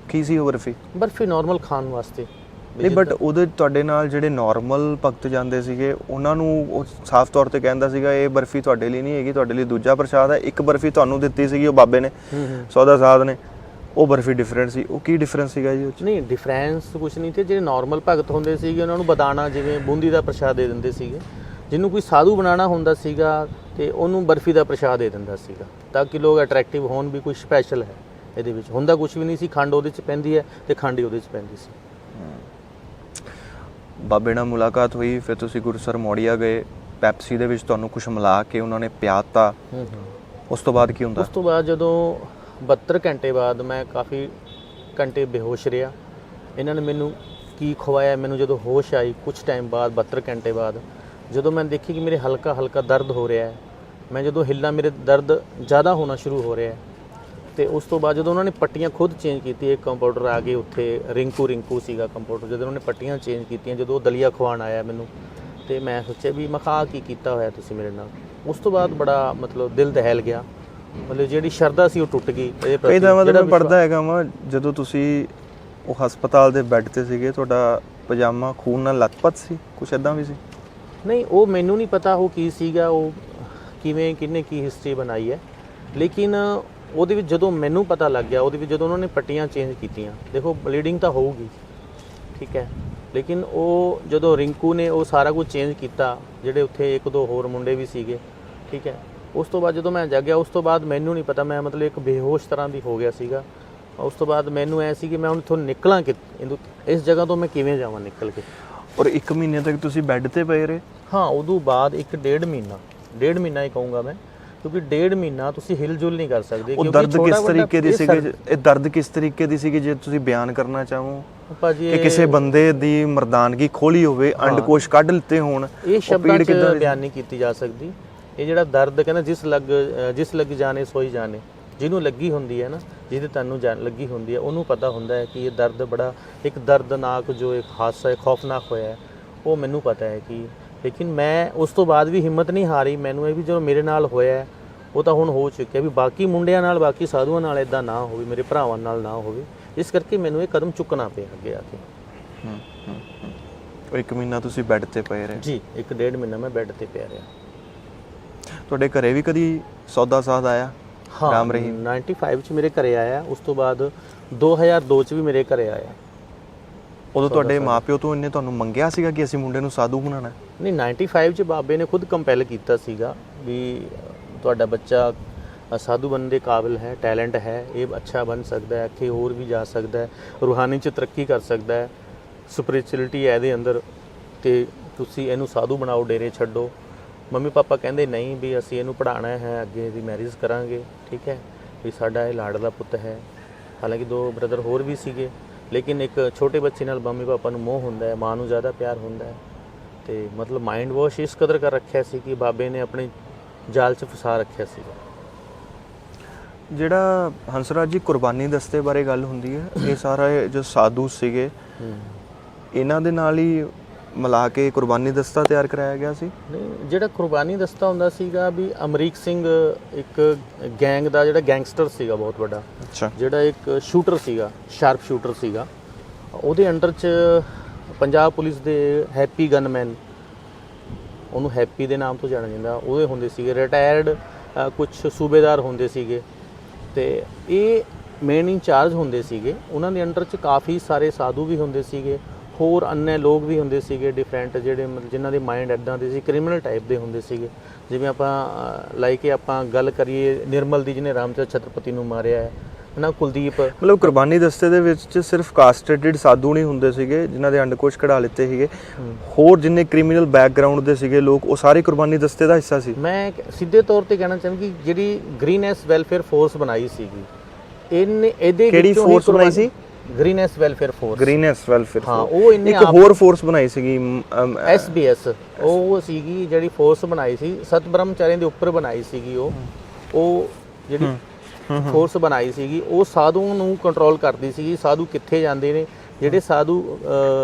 ਕੀ ਸੀ ਉਹ ਬਰਫੀ? ਬਰਫੀ ਨਾਰਮਲ ਖਾਣ ਵਾਸਤੇ ਨਹੀਂ, ਬਟ ਉਹਦੇ ਤੁਹਾਡੇ ਨਾਲ ਜਿਹੜੇ ਨਾਰਮਲ ਭਗਤ ਜਾਂਦੇ ਸੀਗੇ ਉਹਨਾਂ ਨੂੰ ਉਹ ਸਾਫ਼ ਤੌਰ ਤੇ ਕਹਿੰਦਾ ਸੀਗਾ ਇਹ ਬਰਫੀ ਤੁਹਾਡੇ ਲਈ ਨਹੀਂ ਹੈਗੀ, ਤੁਹਾਡੇ ਲਈ ਦੂਜਾ ਪ੍ਰਸ਼ਾਦ ਹੈ। ਇੱਕ ਬਰਫੀ ਤੁਹਾਨੂੰ ਦਿੱਤੀ ਸੀਗੀ ਉਹ ਬਾਬੇ ਨੇ, ਸੌਦਾ ਸਾਧ ਨੇ, ਉਹ ਬਰਫੀ ਡਿਫਰੈਂਟ ਸੀ। ਉਹ ਕੀ ਡਿਫਰੈਂਸ ਸੀਗਾ ਜੀ ਉਹ 'ਚ? ਨਹੀਂ, ਡਿਫਰੈਂਸ ਕੁਝ ਨਹੀਂ ਤੇ ਜਿਹੜੇ ਨਾਰਮਲ ਭਗਤ ਹੁੰਦੇ ਸੀਗੇ ਉਹਨਾਂ ਨੂੰ ਬਦਾਨਾ ਜਿਵੇਂ ਬੂੰਦੀ ਦਾ ਪ੍ਰਸ਼ਾਦ ਦੇ ਦਿੰਦੇ ਸੀਗੇ, ਜਿਹਨੂੰ ਕੋਈ ਸਾਧੂ ਬਣਾਉਣਾ ਹੁੰਦਾ ਸੀਗਾ ਤੇ ਉਹਨੂੰ ਬਰਫੀ ਦਾ ਪ੍ਰਸ਼ਾਦ ਦੇ ਦਿੰਦਾ ਸੀਗਾ, ਤਾਂ ਕਿ ਲੋਕ ਅਟਰੈਕਟਿਵ ਹੋਣ ਵੀ ਕੋਈ ਸਪੈਸ਼ਲ ਹੈ। ਇਹਦੇ ਵਿੱਚ ਹੁੰਦਾ ਕੁਝ ਵੀ ਨਹੀਂ ਸੀ, ਖੰਡ ਉਹਦੇ 'ਚ ਪੈਂਦੀ ਹੈ ਤੇ ਖੰਡ ਹੀ ਉਹਦੇ 'ਚ ਪੈਂਦੀ ਸੀ। ਬਾਬੇ ਨਾਲ ਮੁਲਾਕਾਤ ਹੋਈ, ਫਿਰ ਤੁਸੀਂ ਗੁਰਸਰ ਮੋੜੀਆ ਗਏ, ਪੈਪਸੀ ਦੇ ਵਿੱਚ ਤੁਹਾਨੂੰ ਕੁਝ ਮਿਲਾ ਕੇ ਉਹਨਾਂ ਨੇ ਪਿਆਤਾ। ਉਸ ਤੋਂ ਬਾਅਦ ਕੀ ਹੁੰਦਾ? ਉਸ ਤੋਂ ਬਾਅਦ ਜਦੋਂ 72 ਘੰਟੇ ਬਾਅਦ ਮੈਂ ਕਾਫੀ ਘੰਟੇ ਬੇਹੋਸ਼ ਰਿਹਾ। ਇਹਨਾਂ ਨੇ ਮੈਨੂੰ ਕੀ ਖਵਾਇਆ, ਮੈਨੂੰ ਜਦੋਂ ਹੋਸ਼ ਆਈ ਕੁਝ ਟਾਈਮ ਬਾਅਦ, 72 ਘੰਟੇ ਬਾਅਦ, ਜਦੋਂ ਮੈਂ ਦੇਖੀ ਕਿ ਮੇਰੇ ਹਲਕਾ ਹਲਕਾ ਦਰਦ ਹੋ ਰਿਹਾ ਹੈ, ਮੈਂ ਜਦੋਂ ਹਿੱਲਾਂ ਮੇਰੇ ਦਰਦ ਜ਼ਿਆਦਾ ਹੋਣਾ ਸ਼ੁਰੂ ਹੋ ਰਿਹਾ ਹੈ। ਤੇ ਉਸ ਤੋਂ ਬਾਅਦ ਜਦੋਂ ਉਹਨਾਂ ਨੇ ਪੱਟੀਆਂ ਖੁਦ ਚੇਂਜ ਕੀਤੀ, ਇੱਕ ਕੰਪਾਊਂਡਰ ਆ ਕੇ ਉੱਥੇ, ਰਿੰਕੂ ਸੀਗਾ ਕੰਪਾਊਂਡਰ, ਜਦੋਂ ਉਹਨਾਂ ਨੇ ਪੱਟੀਆਂ ਚੇਂਜ ਕੀਤੀਆਂ, ਜਦੋਂ ਉਹ ਦਲੀਆ ਖਵਾਉਣ ਆਇਆ ਮੈਨੂੰ, ਤੇ ਮੈਂ ਸੋਚਿਆ ਵੀ ਮੈਂ ਕਿਹਾ ਕੀ ਕੀਤਾ ਹੋਇਆ ਤੁਸੀਂ ਮੇਰੇ ਨਾਲ। ਉਸ ਤੋਂ ਬਾਅਦ ਬੜਾ ਮਤਲਬ ਦਿਲ ਦਹਿਲ ਗਿਆ, ਮਤਲਬ ਜਿਹੜੀ ਸ਼ਰਧਾ ਸੀ ਉਹ ਟੁੱਟ ਗਈ ਇਹਦੇ ਪ੍ਰਤੀ। ਇਹਦਾ ਮਤਲਬ ਮੈਂ ਪੜ੍ਹਦਾ ਹੈਗਾ ਵਾ ਜਦੋਂ ਤੁਸੀਂ ਉਹ ਹਸਪਤਾਲ ਦੇ ਬੈੱਡ ਤੇ ਸੀਗੇ, ਤੁਹਾਡਾ ਪਜਾਮਾ ਖੂਨ ਨਾਲ ਲੱਥਪੱਥ ਸੀ, ਕੁਛ ਇਦਾਂ ਵੀ ਸੀ? ਨਹੀਂ, ਉਹ ਮੈਨੂੰ ਨਹੀਂ ਪਤਾ ਉਹ ਕੀ ਸੀਗਾ, ਉਹ ਕਿਵੇਂ ਕਿਹਨੇ ਕੀ ਹਿਸਟਰੀ ਬਣਾਈ ਹੈ, ਲੇਕਿਨ ਉਹਦੇ ਵਿੱਚ ਜਦੋਂ ਮੈਨੂੰ ਪਤਾ ਲੱਗ ਗਿਆ, ਉਹਦੇ ਵਿੱਚ ਜਦੋਂ ਉਹਨਾਂ ਨੇ ਪੱਟੀਆਂ ਚੇਂਜ ਕੀਤੀਆਂ, ਦੇਖੋ ਬਲੀਡਿੰਗ ਤਾਂ ਹੋਊਗੀ, ਠੀਕ ਹੈ, ਲੇਕਿਨ ਉਹ ਜਦੋਂ ਰਿੰਕੂ ਨੇ ਉਹ ਸਾਰਾ ਕੁਝ ਚੇਂਜ ਕੀਤਾ, ਜਿਹੜੇ ਉੱਥੇ 1-2 ਹੋਰ ਮੁੰਡੇ ਵੀ ਸੀਗੇ, ਠੀਕ ਹੈ, ਉਸ ਤੋਂ ਬਾਅਦ ਜਦੋਂ ਮੈਂ ਜਾਗਿਆ, ਉਸ ਤੋਂ ਬਾਅਦ ਮੈਨੂੰ ਨਹੀਂ ਪਤਾ, ਮੈਂ ਮਤਲਬ ਇੱਕ ਬੇਹੋਸ਼ ਤਰ੍ਹਾਂ ਦੀ ਹੋ ਗਿਆ ਸੀਗਾ। ਉਸ ਤੋਂ ਬਾਅਦ ਮੈਨੂੰ ਐ ਸੀ ਕਿ ਮੈਂ ਹੁਣ ਇੱਥੋਂ ਨਿਕਲਾਂ ਕਿ ਇਸ ਜਗ੍ਹਾ ਤੋਂ ਮੈਂ ਕਿਵੇਂ ਜਾਵਾਂ ਨਿਕਲ ਕੇ। ਔਰ 1 ਮਹੀਨੇ ਤੱਕ ਤੁਸੀਂ ਬੈੱਡ ਤੇ ਪਏ ਰਹੇ? ਹਾਂ, ਉਦੋਂ ਬਾਅਦ 1-1.5 ਮਹੀਨਾ ਹੀ ਕਹੂੰਗਾ ਮੈਂ, ਕਿਉਂਕਿ 1.5 ਮਹੀਨਾ ਤੁਸੀਂ ਹਿਲਜੁਲ ਨਹੀਂ ਕਰ ਸਕਦੇ। ਉਹ ਦਰਦ ਕਿਸ ਤਰੀਕੇ ਦੀ ਸੀਗੀ? ਇਹ ਦਰਦ ਕਿਸ ਤਰੀਕੇ ਦੀ ਸੀਗੀ ਜੇ ਤੁਸੀਂ ਬਿਆਨ ਕਰਨਾ ਚਾਹੋ ਭਾਜੀ? ਕਿ ਕਿਸੇ ਬੰਦੇ ਦੀ ਮਰਦਾਨਗੀ ਖੋਲੀ ਹੋਵੇ, ਅੰਡਕੋਸ਼ ਕੱਢ ਲਿੱਤੇ ਹੋਣ, ਇਹ ਸ਼ਬਦਾਂ 'ਚ ਬਿਆਨ ਨਹੀਂ ਕੀਤੀ ਜਾ ਸਕਦੀ। ਇਹ ਜਿਹੜਾ ਦਰਦ ਕਹਿੰਦਾ ਜਿਸ ਲੱਗ ਜਾਣੇ ਸੋਈ ਜਾਣੇ, ਜਿਹਨੂੰ ਲੱਗੀ ਹੁੰਦੀ ਹੈ ਨਾ, ਜਿਹਦੇ ਤੁਹਾਨੂੰ ਲੱਗੀ ਹੁੰਦੀ ਹੈ, ਉਹਨੂੰ ਪਤਾ ਹੁੰਦਾ ਹੈ ਕਿ ਇਹ ਦਰਦ ਬੜਾ ਇੱਕ ਦਰਦਨਾਕ ਜੋ ਇੱਕ ਹਾਦਸਾ ਹੈ, ਖੌਫਨਾਕ ਹੋਇਆ ਹੈ, ਉਹ ਮੈਨੂੰ ਪਤਾ ਹੈ ਕਿ। ਲੇਕਿਨ ਮੈਂ ਉਸ ਤੋਂ ਬਾਅਦ ਵੀ ਹਿੰਮਤ ਨਹੀਂ ਹਾਰੀ। ਮੈਨੂੰ ਇਹ ਵੀ ਜਦੋਂ ਮੇਰੇ ਨਾਲ ਹੋਇਆ ਉਹ ਤਾਂ ਹੁਣ ਹੋ ਚੁੱਕਿਆ, ਵੀ ਬਾਕੀ ਮੁੰਡਿਆਂ ਨਾਲ, ਬਾਕੀ ਸਾਧੂਆਂ ਨਾਲ ਇਦਾਂ ਨਾ ਹੋਵੇ, ਮੇਰੇ ਭਰਾਵਾਂ ਨਾਲ ਨਾ ਹੋਵੇ, ਇਸ ਕਰਕੇ ਮੈਨੂੰ ਇਹ ਕਦਮ ਚੁੱਕਣਾ ਪਿਆ ਅੱਗੇ ਆ ਕੇ। 1 ਮਹੀਨਾ ਤੁਸੀਂ ਬੈੱਡ ਤੇ ਪਏ ਰਹੇ? ਜੀ, 1-1.5 ਮਹੀਨਾ ਮੈਂ ਬੈੱਡ ਤੇ ਪਿਆ ਰਿਹਾ। ਤੁਹਾਡੇ ਘਰੇ ਵੀ ਕਦੀ ਸੌਦਾ ਸਾਧ ਆਇਆ? ਹਾਂ, ਰਾਮ ਰਹੀਮ 95 ਚ ਮੇਰੇ ਘਰੇ ਆਇਆ। ਉਸ ਤੋਂ ਬਾਅਦ 2002 ਚ ਵੀ ਮੇਰੇ ਘਰੇ ਆਇਆ। ਉਦੋਂ ਤੁਹਾਡੇ ਮਾਪਿਓ ਤੋਂ ਇਹਨੇ ਤੁਹਾਨੂੰ ਮੰਗਿਆ ਸੀਗਾ ਕਿ ਅਸੀਂ ਮੁੰਡੇ ਨੂੰ ਸਾਧੂ ਬਣਾਉਣਾ? ਨਹੀਂ, 95 ਚ ਬਾਬੇ ਨੇ ਖੁਦ ਕੰਪੈਲ ਕੀਤਾ ਸੀਗਾ ਵੀ ਤੁਹਾਡਾ ਬੱਚਾ ਸਾਧੂ ਬਣਨ ਦੇ ਕਾਬਿਲ ਹੈ, ਟੈਲੈਂਟ ਹੈ, ਇਹ ਅੱਛਾ ਬਣ ਸਕਦਾ ਹੈ, ਅੱਗੇ ਹੋਰ ਵੀ ਜਾ ਸਕਦਾ ਹੈ, ਰੂਹਾਨੀ ਚ ਤਰੱਕੀ ਕਰ ਸਕਦਾ ਹੈ, ਸਪਿਰਿਚੁਅਲਿਟੀ ਹੈ ਇਹਦੇ ਅੰਦਰ, ਤੇ ਤੁਸੀਂ ਇਹਨੂੰ ਸਾਧੂ ਬਣਾਓ, ਡੇਰੇ ਛੱਡੋ। ਮੰਮੀ ਪਾਪਾ ਕਹਿੰਦੇ ਨਹੀਂ ਵੀ ਅਸੀਂ ਇਹਨੂੰ ਪੜ੍ਹਾਉਣਾ ਹੈ, ਅੱਗੇ ਇਹਦੀ ਮੈਰਿਜ ਕਰਾਂਗੇ, ਠੀਕ ਹੈ, ਵੀ ਸਾਡਾ ਇਹ ਲਾਡਲਾ ਪੁੱਤ ਹੈ। ਹਾਲਾਂਕਿ 2 ਬ੍ਰਦਰ ਹੋਰ ਵੀ ਸੀਗੇ, ਲੇਕਿਨ ਇੱਕ ਛੋਟੇ ਬੱਚੇ ਨਾਲ ਮੰਮੀ ਪਾਪਾ ਨੂੰ ਮੋਹ ਹੁੰਦਾ ਹੈ, ਮਾਂ ਨੂੰ ਜ਼ਿਆਦਾ ਪਿਆਰ ਹੁੰਦਾ ਹੈ, ਤੇ ਮਤਲਬ ਮਾਈਂਡ ਵਾਸ਼ ਇਸ ਕਦਰ ਕਰ ਰੱਖਿਆ ਸੀ ਕਿ ਬਾਬੇ ਨੇ ਆਪਣੇ ਜਾਲ 'ਚ ਫਸਾ ਰੱਖਿਆ ਸੀਗਾ। ਜਿਹੜਾ ਹੰਸਰਾਜ ਜੀ ਕੁਰਬਾਨੀ ਦਸਤੇ ਬਾਰੇ ਗੱਲ ਹੁੰਦੀ ਹੈ, ਇਹ ਸਾਰਾ ਜੋ ਸਾਧੂ ਸੀਗੇ ਇਹਨਾਂ ਦੇ ਨਾਲ ਹੀ ਮਿਲਾ ਕੇ ਕੁਰਬਾਨੀ ਦਸਤਾ ਤਿਆਰ ਕਰਾਇਆ ਗਿਆ ਸੀ? ਨਹੀਂ, ਜਿਹੜਾ ਕੁਰਬਾਨੀ ਦਸਤਾ ਹੁੰਦਾ ਸੀਗਾ ਵੀ ਅਮਰੀਕ ਸਿੰਘ ਇੱਕ ਗੈਂਗ ਦਾ ਜਿਹੜਾ ਗੈਂਗਸਟਰ ਸੀਗਾ ਬਹੁਤ ਵੱਡਾ, ਅੱਛਾ, ਜਿਹੜਾ ਇੱਕ ਸ਼ੂਟਰ ਸੀਗਾ, ਸ਼ਾਰਪ ਸ਼ੂਟਰ ਸੀਗਾ, ਉਹਦੇ ਅੰਡਰ 'ਚ ਪੰਜਾਬ ਪੁਲਿਸ ਦੇ ਹੈਪੀ ਗਨਮੈਨ, ਉਹਨੂੰ ਹੈਪੀ ਦੇ ਨਾਮ ਤੋਂ ਜਾਣਿਆ ਜਾਂਦਾ, ਉਹਦੇ ਹੁੰਦੇ ਸੀਗੇ ਰਿਟਾਇਰਡ ਕੁਝ ਸੂਬੇਦਾਰ ਹੁੰਦੇ ਸੀਗੇ, ਤੇ ਇਹ ਮੇਨ ਇੰਚਾਰਜ ਹੁੰਦੇ ਸੀਗੇ। ਉਹਨਾਂ ਦੇ ਅੰਡਰ 'ਚ ਕਾਫੀ ਸਾਰੇ ਸਾਧੂ ਵੀ ਹੁੰਦੇ ਸੀਗੇ, ਹੋਰ ਅੰਨੇ ਲੋਕ ਵੀ ਹੁੰਦੇ ਸੀਗੇ ਡਿਫਰੈਂਟ, ਜਿਹੜੇ ਮਤਲਬ ਜਿਨ੍ਹਾਂ ਦੇ ਮਾਈਂਡ ਇੱਦਾਂ ਦੇ ਸੀ, ਕ੍ਰਿਮੀਨਲ ਟਾਈਪ ਦੇ ਹੁੰਦੇ ਸੀਗੇ। ਜਿਵੇਂ ਆਪਾਂ ਲਾਈਕ ਆਪਾਂ ਗੱਲ ਕਰੀਏ ਨਿਰਮਲ ਦੀ, ਜਿਹਨੇ ਰਾਮਚੰਦਰ ਛਤਰਪਤੀ ਨੂੰ ਮਾਰਿਆ ਹੈ ਨਾ, ਕੁਲਦੀਪ। ਮਤਲਬ ਕੁਰਬਾਨੀ ਦਸਤੇ ਦੇ ਵਿੱਚ ਸਿਰਫ ਕਾਸਟ੍ਰੇਟਡ ਸਾਧੂ ਨਹੀਂ ਹੁੰਦੇ ਸੀਗੇ ਜਿਨ੍ਹਾਂ ਦੇ ਅੰਡਕੋਸ਼ ਕਢਾ ਲਿੱਤੇ ਸੀਗੇ, ਹੋਰ ਜਿੰਨੇ ਕ੍ਰਿਮੀਨਲ ਬੈਕਗ੍ਰਾਉਂਡ ਦੇ ਸੀਗੇ ਲੋਕ, ਉਹ ਸਾਰੇ ਕੁਰਬਾਨੀ ਦਸਤੇ ਦਾ ਹਿੱਸਾ ਸੀ। ਮੈਂ ਸਿੱਧੇ ਤੌਰ ਤੇ ਕਹਿਣਾ ਚਾਹੁੰਦਾ ਕਿ ਜਿਹੜੀ ਗ੍ਰੀਨੈਸ ਵੈਲਫੇਅਰ ਫੋਰਸ ਬਣਾਈ ਸੀਗੀ, ਇਹਦੇ ਕਿਹੜੀ ਫੋਰਸ ਬਣਾਈ ਸੀ? ਗ੍ਰੀਨੈਸ ਵੈਲਫੇਅਰ ਫੋਰਸ। ਗ੍ਰੀਨੈਸ ਵੈਲਫੇਅਰ, ਹਾਂ, ਉਹ ਇਹਨੇ ਇੱਕ ਹੋਰ ਫੋਰਸ ਬਣਾਈ ਸੀਗੀ SBS, ਉਹ ਸੀਗੀ ਜਿਹੜੀ ਫੋਰਸ ਬਣਾਈ ਸੀ ਸਤ ਬ੍ਰਹਮਚਾਰੀਆਂ ਦੇ ਉੱਪਰ ਬਣਾਈ ਸੀਗੀ। ਉਹ ਜਿਹੜੀ ਫੋਰਸ ਬਣਾਈ ਸੀਗੀ, ਉਹ ਸਾਧੂਆਂ ਨੂੰ ਕੰਟਰੋਲ ਕਰਦੀ ਸੀਗੀ। ਸਾਧੂ ਕਿੱਥੇ ਜਾਂਦੇ ਨੇ, ਜਿਹੜੇ ਸਾਧੂ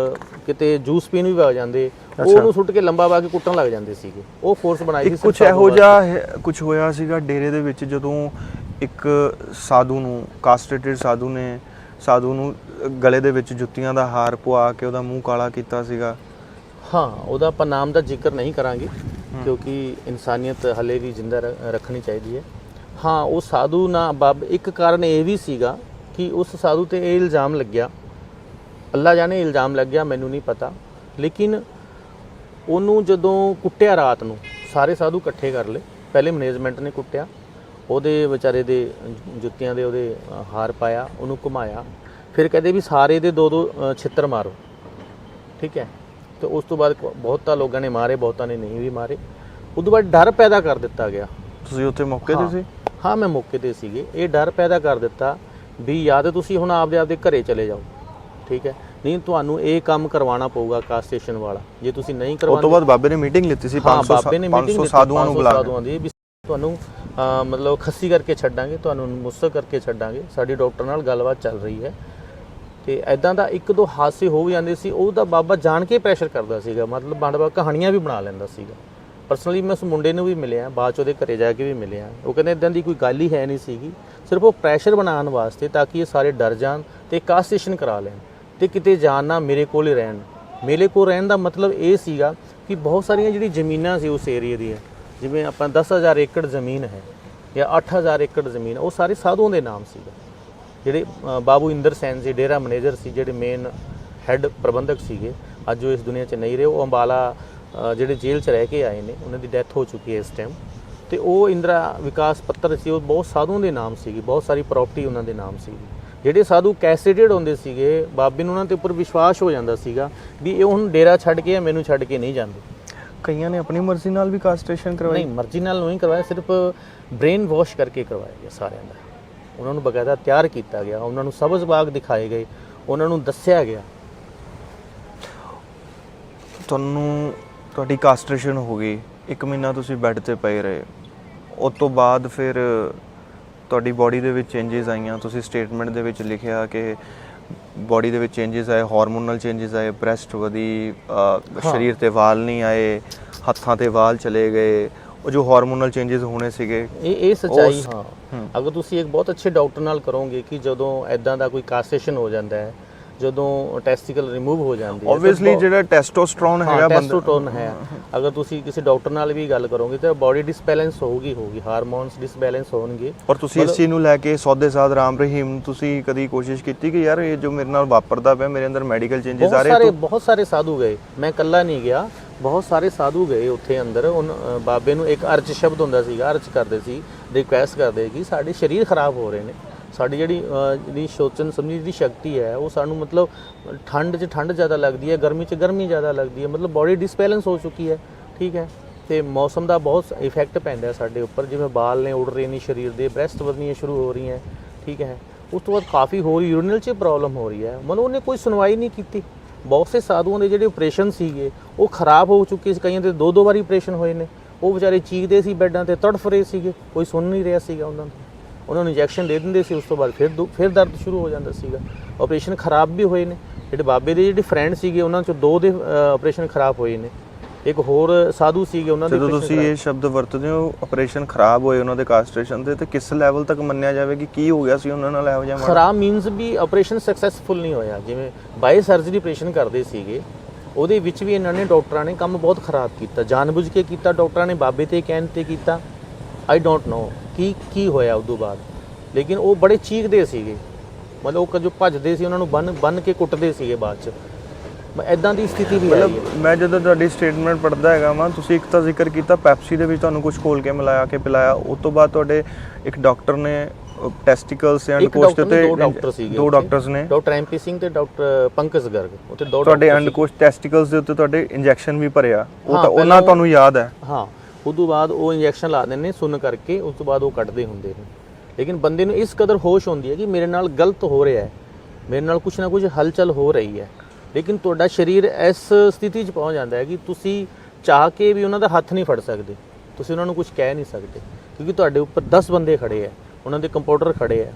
ਕਿਤੇ ਜੂਸ ਪੀਣ ਵੀ ਵਗ ਜਾਂਦੇ, ਉਹਨੂੰ ਸੁੱਟ ਕੇ ਲੰਬਾ ਪਾ ਕੇ ਕੁੱਟਣ ਲੱਗ ਜਾਂਦੇ ਸੀਗੇ। ਉਹ ਫੋਰਸ ਬਣਾਈ ਸੀ। ਕੁਝ ਇਹੋ ਜਿਹਾ ਕੁਝ ਹੋਇਆ ਸੀਗਾ ਡੇਰੇ ਦੇ ਵਿੱਚ, ਜਦੋਂ ਇੱਕ ਸਾਧੂ ਨੂੰ, ਕਾਸਟ੍ਰੇਟਡ ਸਾਧੂ ਨੂੰ ਗਲੇ ਦੇ ਵਿੱਚ ਜੁੱਤੀਆਂ ਦਾ ਹਾਰ ਪਵਾ ਕੇ ਉਹਦਾ ਮੂੰਹ ਕਾਲਾ ਕੀਤਾ ਸੀਗਾ। ਹਾਂ, ਉਹਦਾ ਆਪਾਂ ਨਾਮ ਦਾ ਜ਼ਿਕਰ ਨਹੀਂ ਕਰਾਂਗੇ ਕਿਉਂਕਿ ਇਨਸਾਨੀਅਤ ਹਲੇ ਵੀ ਜ਼ਿੰਦਾ ਰੱਖਣੀ ਚਾਹੀਦੀ ਹੈ। ਹਾਂ, ਉਹ ਸਾਧੂ ਨਾ ਇੱਕ ਕਾਰਨ ਇਹ ਵੀ ਸੀਗਾ ਕਿ ਉਸ ਸਾਧੂ ਤੇ ਇਹ ਇਲਜ਼ਾਮ ਲੱਗਿਆ, ਅੱਲਾ ਜਾਣੇ ਇਲਜ਼ਾਮ ਲੱਗਿਆ, ਮੈਨੂੰ ਨਹੀਂ ਪਤਾ, ਲੇਕਿਨ ਉਹਨੂੰ ਜਦੋਂ ਕੁੱਟਿਆ ਰਾਤ ਨੂੰ, ਸਾਰੇ ਸਾਧੂ ਇਕੱਠੇ ਕਰ ਲਏ, ਪਹਿਲੇ ਮੈਨੇਜਮੈਂਟ ਨੇ ਕੁੱਟਿਆ, ਉਹਦੇ ਵਿਚਾਰੇ ਦੇ ਜੁੱਤੀਆਂ ਦੇ ਉਹਦੇ ਹਾਰ ਪਾਇਆ, ਉਹਨੂੰ ਘੁਮਾਇਆ, ਫਿਰ ਕਹਿੰਦੇ ਵੀ ਸਾਰੇ ਦੇ 2-2 ਛਿੱਤਰ ਮਾਰੋ, ਠੀਕ ਹੈ। ਤੇ ਉਸ ਤੋਂ ਬਾਅਦ ਬਹੁਤਾ ਲੋਕਾਂ ਨੇ ਮਾਰੇ, ਬਹੁਤਾਂ ਨੇ ਨਹੀਂ ਵੀ ਮਾਰੇ। ਉਸ ਤੋਂ ਬਾਅਦ ਡਰ ਪੈਦਾ ਕਰ ਦਿੱਤਾ ਗਿਆ। ਤੁਸੀਂ ਉੱਥੇ ਮੌਕੇ ਤੇ ਸੀ? ਹਾਂ, ਮੈਂ ਮੌਕੇ ਤੇ ਸੀਗੇ। ਇਹ ਡਰ ਪੈਦਾ ਕਰ ਦਿੱਤਾ ਵੀ ਜਾਂ ਤਾਂ ਤੁਸੀਂ ਹੁਣ ਆਪਦੇ ਘਰੇ ਚਲੇ ਜਾਓ, ਠੀਕ ਹੈ, ਨਹੀਂ ਤੁਹਾਨੂੰ ਇਹ ਕੰਮ ਕਰਵਾਉਣਾ ਪਊਗਾ ਕਾਸਟੇਸ਼ਨ ਵਾਲਾ। ਜੇ ਤੁਸੀਂ ਨਹੀਂ ਕਰਵਾਉਂਦੇ, ਉਸ ਤੋਂ ਬਾਅਦ ਬਾਬੇ ਨੇ ਮੀਟਿੰਗ ਲਿੱਤੀ ਸੀ 500 ਸਾਧੂਆਂ ਨੂੰ ਬੁਲਾ ਕੇ, ਵੀ ਤੁਹਾਨੂੰ ਮਤਲਬ ਖੱਸੀ ਕਰਕੇ ਛੱਡਾਂਗੇ, ਤੁਹਾਨੂੰ ਮੁਸਤਕ ਕਰਕੇ ਛੱਡਾਂਗੇ, ਸਾਡੀ ਡਾਕਟਰ ਨਾਲ ਗੱਲਬਾਤ ਚੱਲ ਰਹੀ ਹੈ। ਤੇ ਐਦਾਂ ਦਾ 1-2 ਹਾਦਸੇ ਹੋ ਵੀ ਜਾਂਦੇ ਸੀ। ਉਹਦਾ ਬਾਬਾ ਜਾਣ ਕੇ ਪ੍ਰੈਸ਼ਰ ਕਰਦਾ ਸੀਗਾ, ਮਤਲਬ ਬਾਬਾ ਕਹਾਣੀਆਂ ਵੀ ਬਣਾ ਲੈਂਦਾ ਸੀਗਾ। ਪਰਸਨਲੀ ਮੈਂ ਉਸ ਮੁੰਡੇ ਨੂੰ ਵੀ ਮਿਲਿਆ, ਬਾਅਦ 'ਚ ਉਹਦੇ ਘਰੇ ਜਾ ਕੇ ਵੀ ਮਿਲਿਆ। ਉਹ ਕਹਿੰਦੇ ਇੱਦਾਂ ਦੀ ਕੋਈ ਗੱਲ ਹੀ ਹੈ ਨਹੀਂ ਸੀਗੀ, ਸਿਰਫ ਉਹ ਪ੍ਰੈਸ਼ਰ ਬਣਾਉਣ ਵਾਸਤੇ, ਤਾਂ ਕਿ ਇਹ ਸਾਰੇ ਡਰ ਜਾਣ ਤੇ ਕਾਸਟੇਸ਼ਨ ਕਰਾ ਲੈਣ ਤੇ ਕਿਤੇ ਜਾਣ ਨਾ, ਮੇਰੇ ਕੋਲ ਹੀ ਰਹਿਣ। ਮੇਰੇ ਕੋਲ ਰਹਿਣ ਦਾ ਮਤਲਬ ਇਹ ਸੀਗਾ ਕਿ ਬਹੁਤ ਸਾਰੀਆਂ ਜਿਹੜੀ ਜ਼ਮੀਨਾਂ ਸੀ ਉਸ ਏਰੀਏ ਦੀਆਂ, ਜਿਵੇਂ ਆਪਾਂ 10,000 ਏਕੜ ਜ਼ਮੀਨ ਹੈ ਜਾਂ 8,000 ਏਕੜ ਜ਼ਮੀਨ, ਉਹ ਸਾਰੇ ਸਾਧੂਆਂ ਦੇ ਨਾਮ ਸੀਗਾ। ਜਿਹੜੇ ਬਾਬੂ ਇੰਦਰ ਸੈਨ ਸੀ, ਡੇਰਾ ਮੈਨੇਜਰ ਸੀ, ਜਿਹੜੇ ਮੇਨ ਹੈੱਡ ਪ੍ਰਬੰਧਕ ਸੀਗੇ, ਅੱਜ ਉਹ ਇਸ ਦੁਨੀਆ 'ਚ ਨਹੀਂ ਰਹੇ। ਉਹ ਅੰਬਾਲਾ ਜਿਹੜੇ ਜੇਲ੍ਹ 'ਚ ਰਹਿ ਕੇ ਆਏ ਨੇ, ਉਹਨਾਂ ਦੀ ਡੈਥ ਹੋ ਚੁੱਕੀ ਹੈ ਇਸ ਟਾਈਮ। ਤੇ ਉਹ ਇੰਦਰਾ ਵਿਕਾਸ ਪੱਤਰ ਸੀ, ਉਹ ਬਹੁਤ ਸਾਧੂਆਂ ਦੇ ਨਾਮ ਸੀਗੀ, ਬਹੁਤ ਸਾਰੀ ਪ੍ਰਾਪਰਟੀ ਉਹਨਾਂ ਦੇ ਨਾਮ ਸੀਗੀ। ਜਿਹੜੇ ਸਾਧੂ ਕੈਸੇਟਡ ਹੁੰਦੇ ਸੀਗੇ, ਬਾਬੇ ਨੂੰ ਉਹਨਾਂ ਦੇ ਉੱਪਰ ਵਿਸ਼ਵਾਸ ਹੋ ਜਾਂਦਾ ਸੀਗਾ ਵੀ ਇਹ ਹੁਣ ਡੇਰਾ ਛੱਡ ਕੇ ਮੈਨੂੰ ਛੱਡ ਕੇ ਨਹੀਂ ਜਾਂਦੇ। ਕਈਆਂ ਨੇ ਆਪਣੀ ਮਰਜ਼ੀ ਨਾਲ ਵੀ ਕਾਸਟ੍ਰੇਸ਼ਨ ਕਰਵਾਈ? ਨਹੀਂ, ਮਰਜ਼ੀ ਨਾਲ ਨਹੀਂ ਕਰਵਾਇਆ, ਸਿਰਫ ਬ੍ਰੇਨ ਵਾਸ਼ ਕਰਕੇ ਕਰਵਾਇਆ ਗਿਆ ਸਾਰਿਆਂ ਦਾ। ਉਹਨਾਂ ਨੂੰ ਬਕਾਇਦਾ ਤਿਆਰ ਕੀਤਾ ਗਿਆ, ਉਹਨਾਂ ਨੂੰ ਸਬਜ਼ ਬਾਗ ਦਿਖਾਏ ਗਏ, ਉਹਨਾਂ ਨੂੰ ਦੱਸਿਆ ਗਿਆ। ਤੁਹਾਨੂੰ ਤੁਹਾਡੀ ਕਾਸਟ੍ਰੇਸ਼ਨ ਹੋ ਗਈ, 1 ਮਹੀਨਾ ਤੁਸੀਂ ਬੈੱਡ ਤੇ ਪਏ ਰਹੇ, ਉਸ ਤੋਂ ਬਾਅਦ ਫਿਰ ਤੁਹਾਡੀ ਬਾਡੀ ਦੇ ਵਿੱਚ ਚੇਂਜਸ ਆਈਆਂ। ਤੁਸੀਂ ਸਟੇਟਮੈਂਟ ਦੇ ਵਿੱਚ ਲਿਖਿਆ ਕਿ ਬਾਡੀ ਦੇ ਵਿੱਚ ਚੇਂਜਸ ਆਏ, ਹਾਰਮੋਨਲ ਚੇਂਜਸ ਆਏ, ਬ੍ਰੈਸਟ ਵਧੀ, ਸਰੀਰ ਤੇ ਵਾਲ ਨਹੀਂ ਆਏ, ਹੱਥਾਂ ਤੇ ਵਾਲ ਚਲੇ ਗਏ। ਉਹ ਜੋ ਹਾਰਮੋਨਲ ਚੇਂਜਸ ਹੋਣੇ ਸੀਗੇ, ਇਹ ਸੱਚਾਈ। ਹਾਂ, ਅਗਰ ਤੁਸੀਂ ਇੱਕ ਬਹੁਤ ਅੱਛੇ ਡਾਕਟਰ ਨਾਲ ਕਰੋਗੇ ਕਿ ਜਦੋਂ ਐਦਾਂ ਦਾ ਕੋਈ ਕਾਸਟ੍ਰੇਸ਼ਨ ਹੋ ਜਾਂਦਾ ਹੈ, ਜਦੋਂ ਟੈਸਟੀਕਲ ਰਿਮੂਵ ਹੋ ਜਾਂਦੀ ਹੈ, ਆਬਵੀਅਸਲੀ ਜਿਹੜਾ ਟੈਸਟੋਸਟਰੋਨ ਹੈਗਾ, ਟੈਸਟੋਸਟਰੋਨ ਹੈ, ਅਗਰ ਤੁਸੀਂ ਕਿਸੇ ਡਾਕਟਰ ਨਾਲ ਵੀ ਗੱਲ ਕਰੋਗੇ ਤਾਂ ਬਾਡੀ ਡਿਸਬੈਲੈਂਸ ਹੋਊਗੀ, ਹਾਰਮੋਨਸ ਡਿਸਬੈਲੈਂਸ ਹੋਣਗੇ। ਔਰ ਤੁਸੀਂ ਇਸ ਚੀਜ਼ ਨੂੰ ਲੈ ਕੇ ਸੌਦੇਸਾਜ਼ ਰਾਮ ਰਹੀਮ, ਤੁਸੀਂ ਕਦੀ ਕੋਸ਼ਿਸ਼ ਕੀਤੀ ਕਿ ਯਾਰ ਇਹ ਜੋ ਮੇਰੇ ਨਾਲ ਵਾਪਰਦਾ ਪਿਆ, ਮੇਰੇ ਅੰਦਰ ਮੈਡੀਕਲ ਚੇਂਜਸ ਆ ਰਹੇ? ਬਹੁਤ ਸਾਰੇ ਸਾਧੂ ਗਏ, ਮੈਂ ਇਕੱਲਾ ਨਹੀਂ ਗਿਆ, ਬਹੁਤ ਸਾਰੇ ਸਾਧੂ ਗਏ ਉੱਥੇ ਅੰਦਰ। ਬਾਬੇ ਨੂੰ ਇੱਕ ਅਰਚ ਸ਼ਬਦ ਹੁੰਦਾ ਸੀਗਾ, ਅਰਚ ਕਰਦੇ ਸੀ, ਰਿਕੁਐਸਟ ਕਰਦੇ ਕਿ ਸਾਡੇ ਸਰੀਰ ਖਰਾਬ ਹੋ ਰਹੇ ਨੇ, ਸਾਡੀ ਜਿਹੜੀ ਸੋਚਣ ਸਮਝਣ ਦੀ ਸ਼ਕਤੀ ਹੈ ਉਹ ਸਾਨੂੰ, ਮਤਲਬ ਠੰਡ 'ਚ ਠੰਡ ਜ਼ਿਆਦਾ ਲੱਗਦੀ ਹੈ, ਗਰਮੀ 'ਚ ਗਰਮੀ ਜ਼ਿਆਦਾ ਲੱਗਦੀ ਹੈ, ਮਤਲਬ ਬਾਡੀ ਡਿਸਬੈਲੈਂਸ ਹੋ ਚੁੱਕੀ ਹੈ, ਠੀਕ ਹੈ। ਤੇ ਮੌਸਮ ਦਾ ਬਹੁਤ ਇਫੈਕਟ ਪੈਂਦਾ ਸਾਡੇ ਉੱਪਰ, ਜਿਵੇਂ ਬਾਲ ਨੇ ਉੱਡ ਰਹੇ ਨੇ ਸਰੀਰ ਦੇ, ਬ੍ਰੈਸਟ ਵਧਣੀਆਂ ਸ਼ੁਰੂ ਹੋ ਰਹੀਆਂ, ਠੀਕ ਹੈ। ਉਸ ਤੋਂ ਬਾਅਦ ਕਾਫੀ ਹੋਰ ਯੂਰੀਨਲ 'ਚ ਪ੍ਰੋਬਲਮ ਹੋ ਰਹੀ ਹੈ, ਮਤਲਬ ਉਹਨੇ ਕੋਈ ਸੁਣਵਾਈ ਨਹੀਂ ਕੀਤੀ। ਬਹੁਤ ਸੇ ਸਾਧੂਆਂ ਦੇ ਜਿਹੜੇ ਆਪਰੇਸ਼ਨ ਸੀਗੇ ਉਹ ਖਰਾਬ ਹੋ ਚੁੱਕੇ ਸੀ, ਕਈਆਂ ਦੇ 2-2 ਵਾਰੀ ਆਪਰੇਸ਼ਨ ਹੋਏ ਨੇ। ਉਹ ਵਿਚਾਰੇ ਚੀਕਦੇ ਸੀ ਬੈੱਡਾਂ ਤੇ, ਤੜਫ ਰਹੇ ਸੀਗੇ, ਕੋਈ ਸੁਣ ਨਹੀਂ ਰਿਹਾ ਸੀਗਾ ਉਹਨਾਂ ਨੂੰ। ਉਹਨਾਂ ਨੂੰ ਇੰਜੈਕਸ਼ਨ ਦੇ ਦਿੰਦੇ ਸੀ, ਉਸ ਤੋਂ ਬਾਅਦ ਫਿਰ ਦਰਦ ਸ਼ੁਰੂ ਹੋ ਜਾਂਦਾ ਸੀਗਾ। ਆਪਰੇਸ਼ਨ ਖਰਾਬ ਵੀ ਹੋਏ ਨੇ, ਜਿਹੜੇ ਬਾਬੇ ਦੇ ਜਿਹੜੇ ਫਰੈਂਡ ਸੀਗੇ ਉਹਨਾਂ ਚੋਂ 2 ਦੇ ਆਪਰੇਸ਼ਨ ਖਰਾਬ ਹੋਏ ਨੇ, ਇੱਕ ਹੋਰ ਸਾਧੂ ਸੀਗੇ ਉਹਨਾਂ ਦੇ। ਜਦੋਂ ਤੁਸੀਂ ਇਹ ਸ਼ਬਦ ਵਰਤਦੇ ਹੋ ਆਪਰੇਸ਼ਨ ਖਰਾਬ ਹੋਏ ਉਹਨਾਂ ਦੇ ਕਾਸਟ੍ਰੇਸ਼ਨ ਦੇ, ਤੇ ਕਿਸ ਲੈਵਲ ਤੱਕ ਮੰਨਿਆ ਜਾਵੇ ਕਿ ਕੀ ਹੋ ਗਿਆ ਸੀ ਉਹਨਾਂ ਨਾਲ ਇਹੋ ਜਿਹਾ? ਖਰਾਬ ਮੀਨਸ ਵੀ ਆਪਰੇਸ਼ਨ ਸਕਸੈਸਫੁਲ ਨਹੀਂ ਹੋਇਆ। ਜਿਵੇਂ ਬਾਈ ਸਰਜਰੀ ਆਪਰੇਸ਼ਨ ਕਰਦੇ ਸੀਗੇ, ਉਹਦੇ ਵਿੱਚ ਵੀ ਇਹਨਾਂ ਨੇ ਡਾਕਟਰਾਂ ਨੇ ਕੰਮ ਬਹੁਤ ਖਰਾਬ ਕੀਤਾ, ਜਾਣਬੁੱਝ ਕੇ ਕੀਤਾ ਡਾਕਟਰਾਂ ਨੇ, ਬਾਬੇ ਤੇ ਕਹਿਣ ਤੇ ਕੀਤਾ। ਆਈ ਡੋਂਟ ਨੋ ਕੀ ਹੋਇਆ ਉਦੋਂ ਬਾਅਦ, ਲੇਕਿਨ ਉਹ ਬੜੇ ਚੀਕਦੇ ਸੀਗੇ, ਮਤਲਬ ਉਹ ਜੋ ਭੱਜਦੇ ਸੀ ਉਹਨਾਂ ਨੂੰ ਬੰਨ ਕੇ ਕੁੱਟਦੇ ਸੀਗੇ ਬਾਅਦ 'ਚ। ਇਦਾਂ ਦੀ ਸਥਿਤੀ ਵੀ ਆਈ ਹੈ। ਮੈਂ ਜਦੋਂ ਤੁਹਾਡੀ ਸਟੇਟਮੈਂਟ ਪੜ੍ਹਦਾ ਹੈਗਾ ਵਾਂ, ਤੁਸੀਂ ਇੱਕ ਤਾਂ ਜ਼ਿਕਰ ਕੀਤਾ ਪੈਪਸੀ ਦੇ ਵਿੱਚ ਤੁਹਾਨੂੰ ਕੁਝ ਖੋਲ ਕੇ ਮਿਲਾਇਆ ਕੇ ਪਿਲਾਇਆ, ਉਸ ਤੋਂ ਬਾਅਦ ਤੁਹਾਡੇ ਇੱਕ ਡਾਕਟਰ ਨੇ ਟੈਸਟੀਕਲਸ ਐਂਡ ਕੋਸ਼ ਤੇ 2 ਡਾਕਟਰ ਸੀਗੇ, 2 ਡਾਕਟਰਸ ਨੇ, ਡਾਕਟਰ ਐਮਪੀ ਸਿੰਘ ਤੇ ਡਾਕਟਰ ਪੰਕਜ ਗਰਗ। ਉੱਥੇ 2 ਤੁਹਾਡੇ ਐਂਡ ਕੋਸ਼ ਟੈਸਟੀਕਲਸ ਦੇ ਉੱਤੇ ਤੁਹਾਡੇ ਇੰਜੈਕਸ਼ਨ ਵੀ ਭਰਿਆ, ਉਹ ਤਾਂ ਉਹਨਾਂ ਤੁਹਾਨੂੰ ਯਾਦ ਹੈ? ਹਾਂ, ਉਸ ਤੋਂ ਬਾਅਦ ਉਹ ਇੰਜੈਕਸ਼ਨ ਲਾ ਦਿੰਦੇ ਨੇ ਸੁਣ ਕਰਕੇ, ਉਸ ਤੋਂ ਬਾਅਦ ਉਹ ਕੱਢਦੇ ਹੁੰਦੇ ਨੇ। ਲੇਕਿਨ ਬੰਦੇ ਨੂੰ ਇਸ ਕਦਰ ਹੋਸ਼ ਹੁੰਦੀ ਹੈ ਕਿ ਮੇਰੇ ਨਾਲ ਗਲਤ ਹੋ ਰਿਹਾ ਹੈ, ਮੇਰੇ ਨਾਲ ਕੁਝ ਨਾ ਕੁਝ ਹਲਚਲ ਹੋ ਰਹੀ ਹੈ, ਲੇਕਿਨ ਤੁਹਾਡਾ ਸਰੀਰ ਇਸ ਸਥਿਤੀ 'ਚ ਪਹੁੰਚ ਜਾਂਦਾ ਹੈ ਕਿ ਤੁਸੀਂ ਚਾਹ ਕੇ ਵੀ ਉਹਨਾਂ ਦਾ ਹੱਥ ਨਹੀਂ ਫੜ ਸਕਦੇ, ਤੁਸੀਂ ਉਹਨਾਂ ਨੂੰ ਕੁਝ ਕਹਿ ਨਹੀਂ ਸਕਦੇ, ਕਿਉਂਕਿ ਤੁਹਾਡੇ ਉੱਪਰ 10 ਬੰਦੇ ਖੜੇ ਆ, ਉਹਨਾਂ ਦੇ ਕੰਪਿਊਟਰ ਖੜੇ ਆ,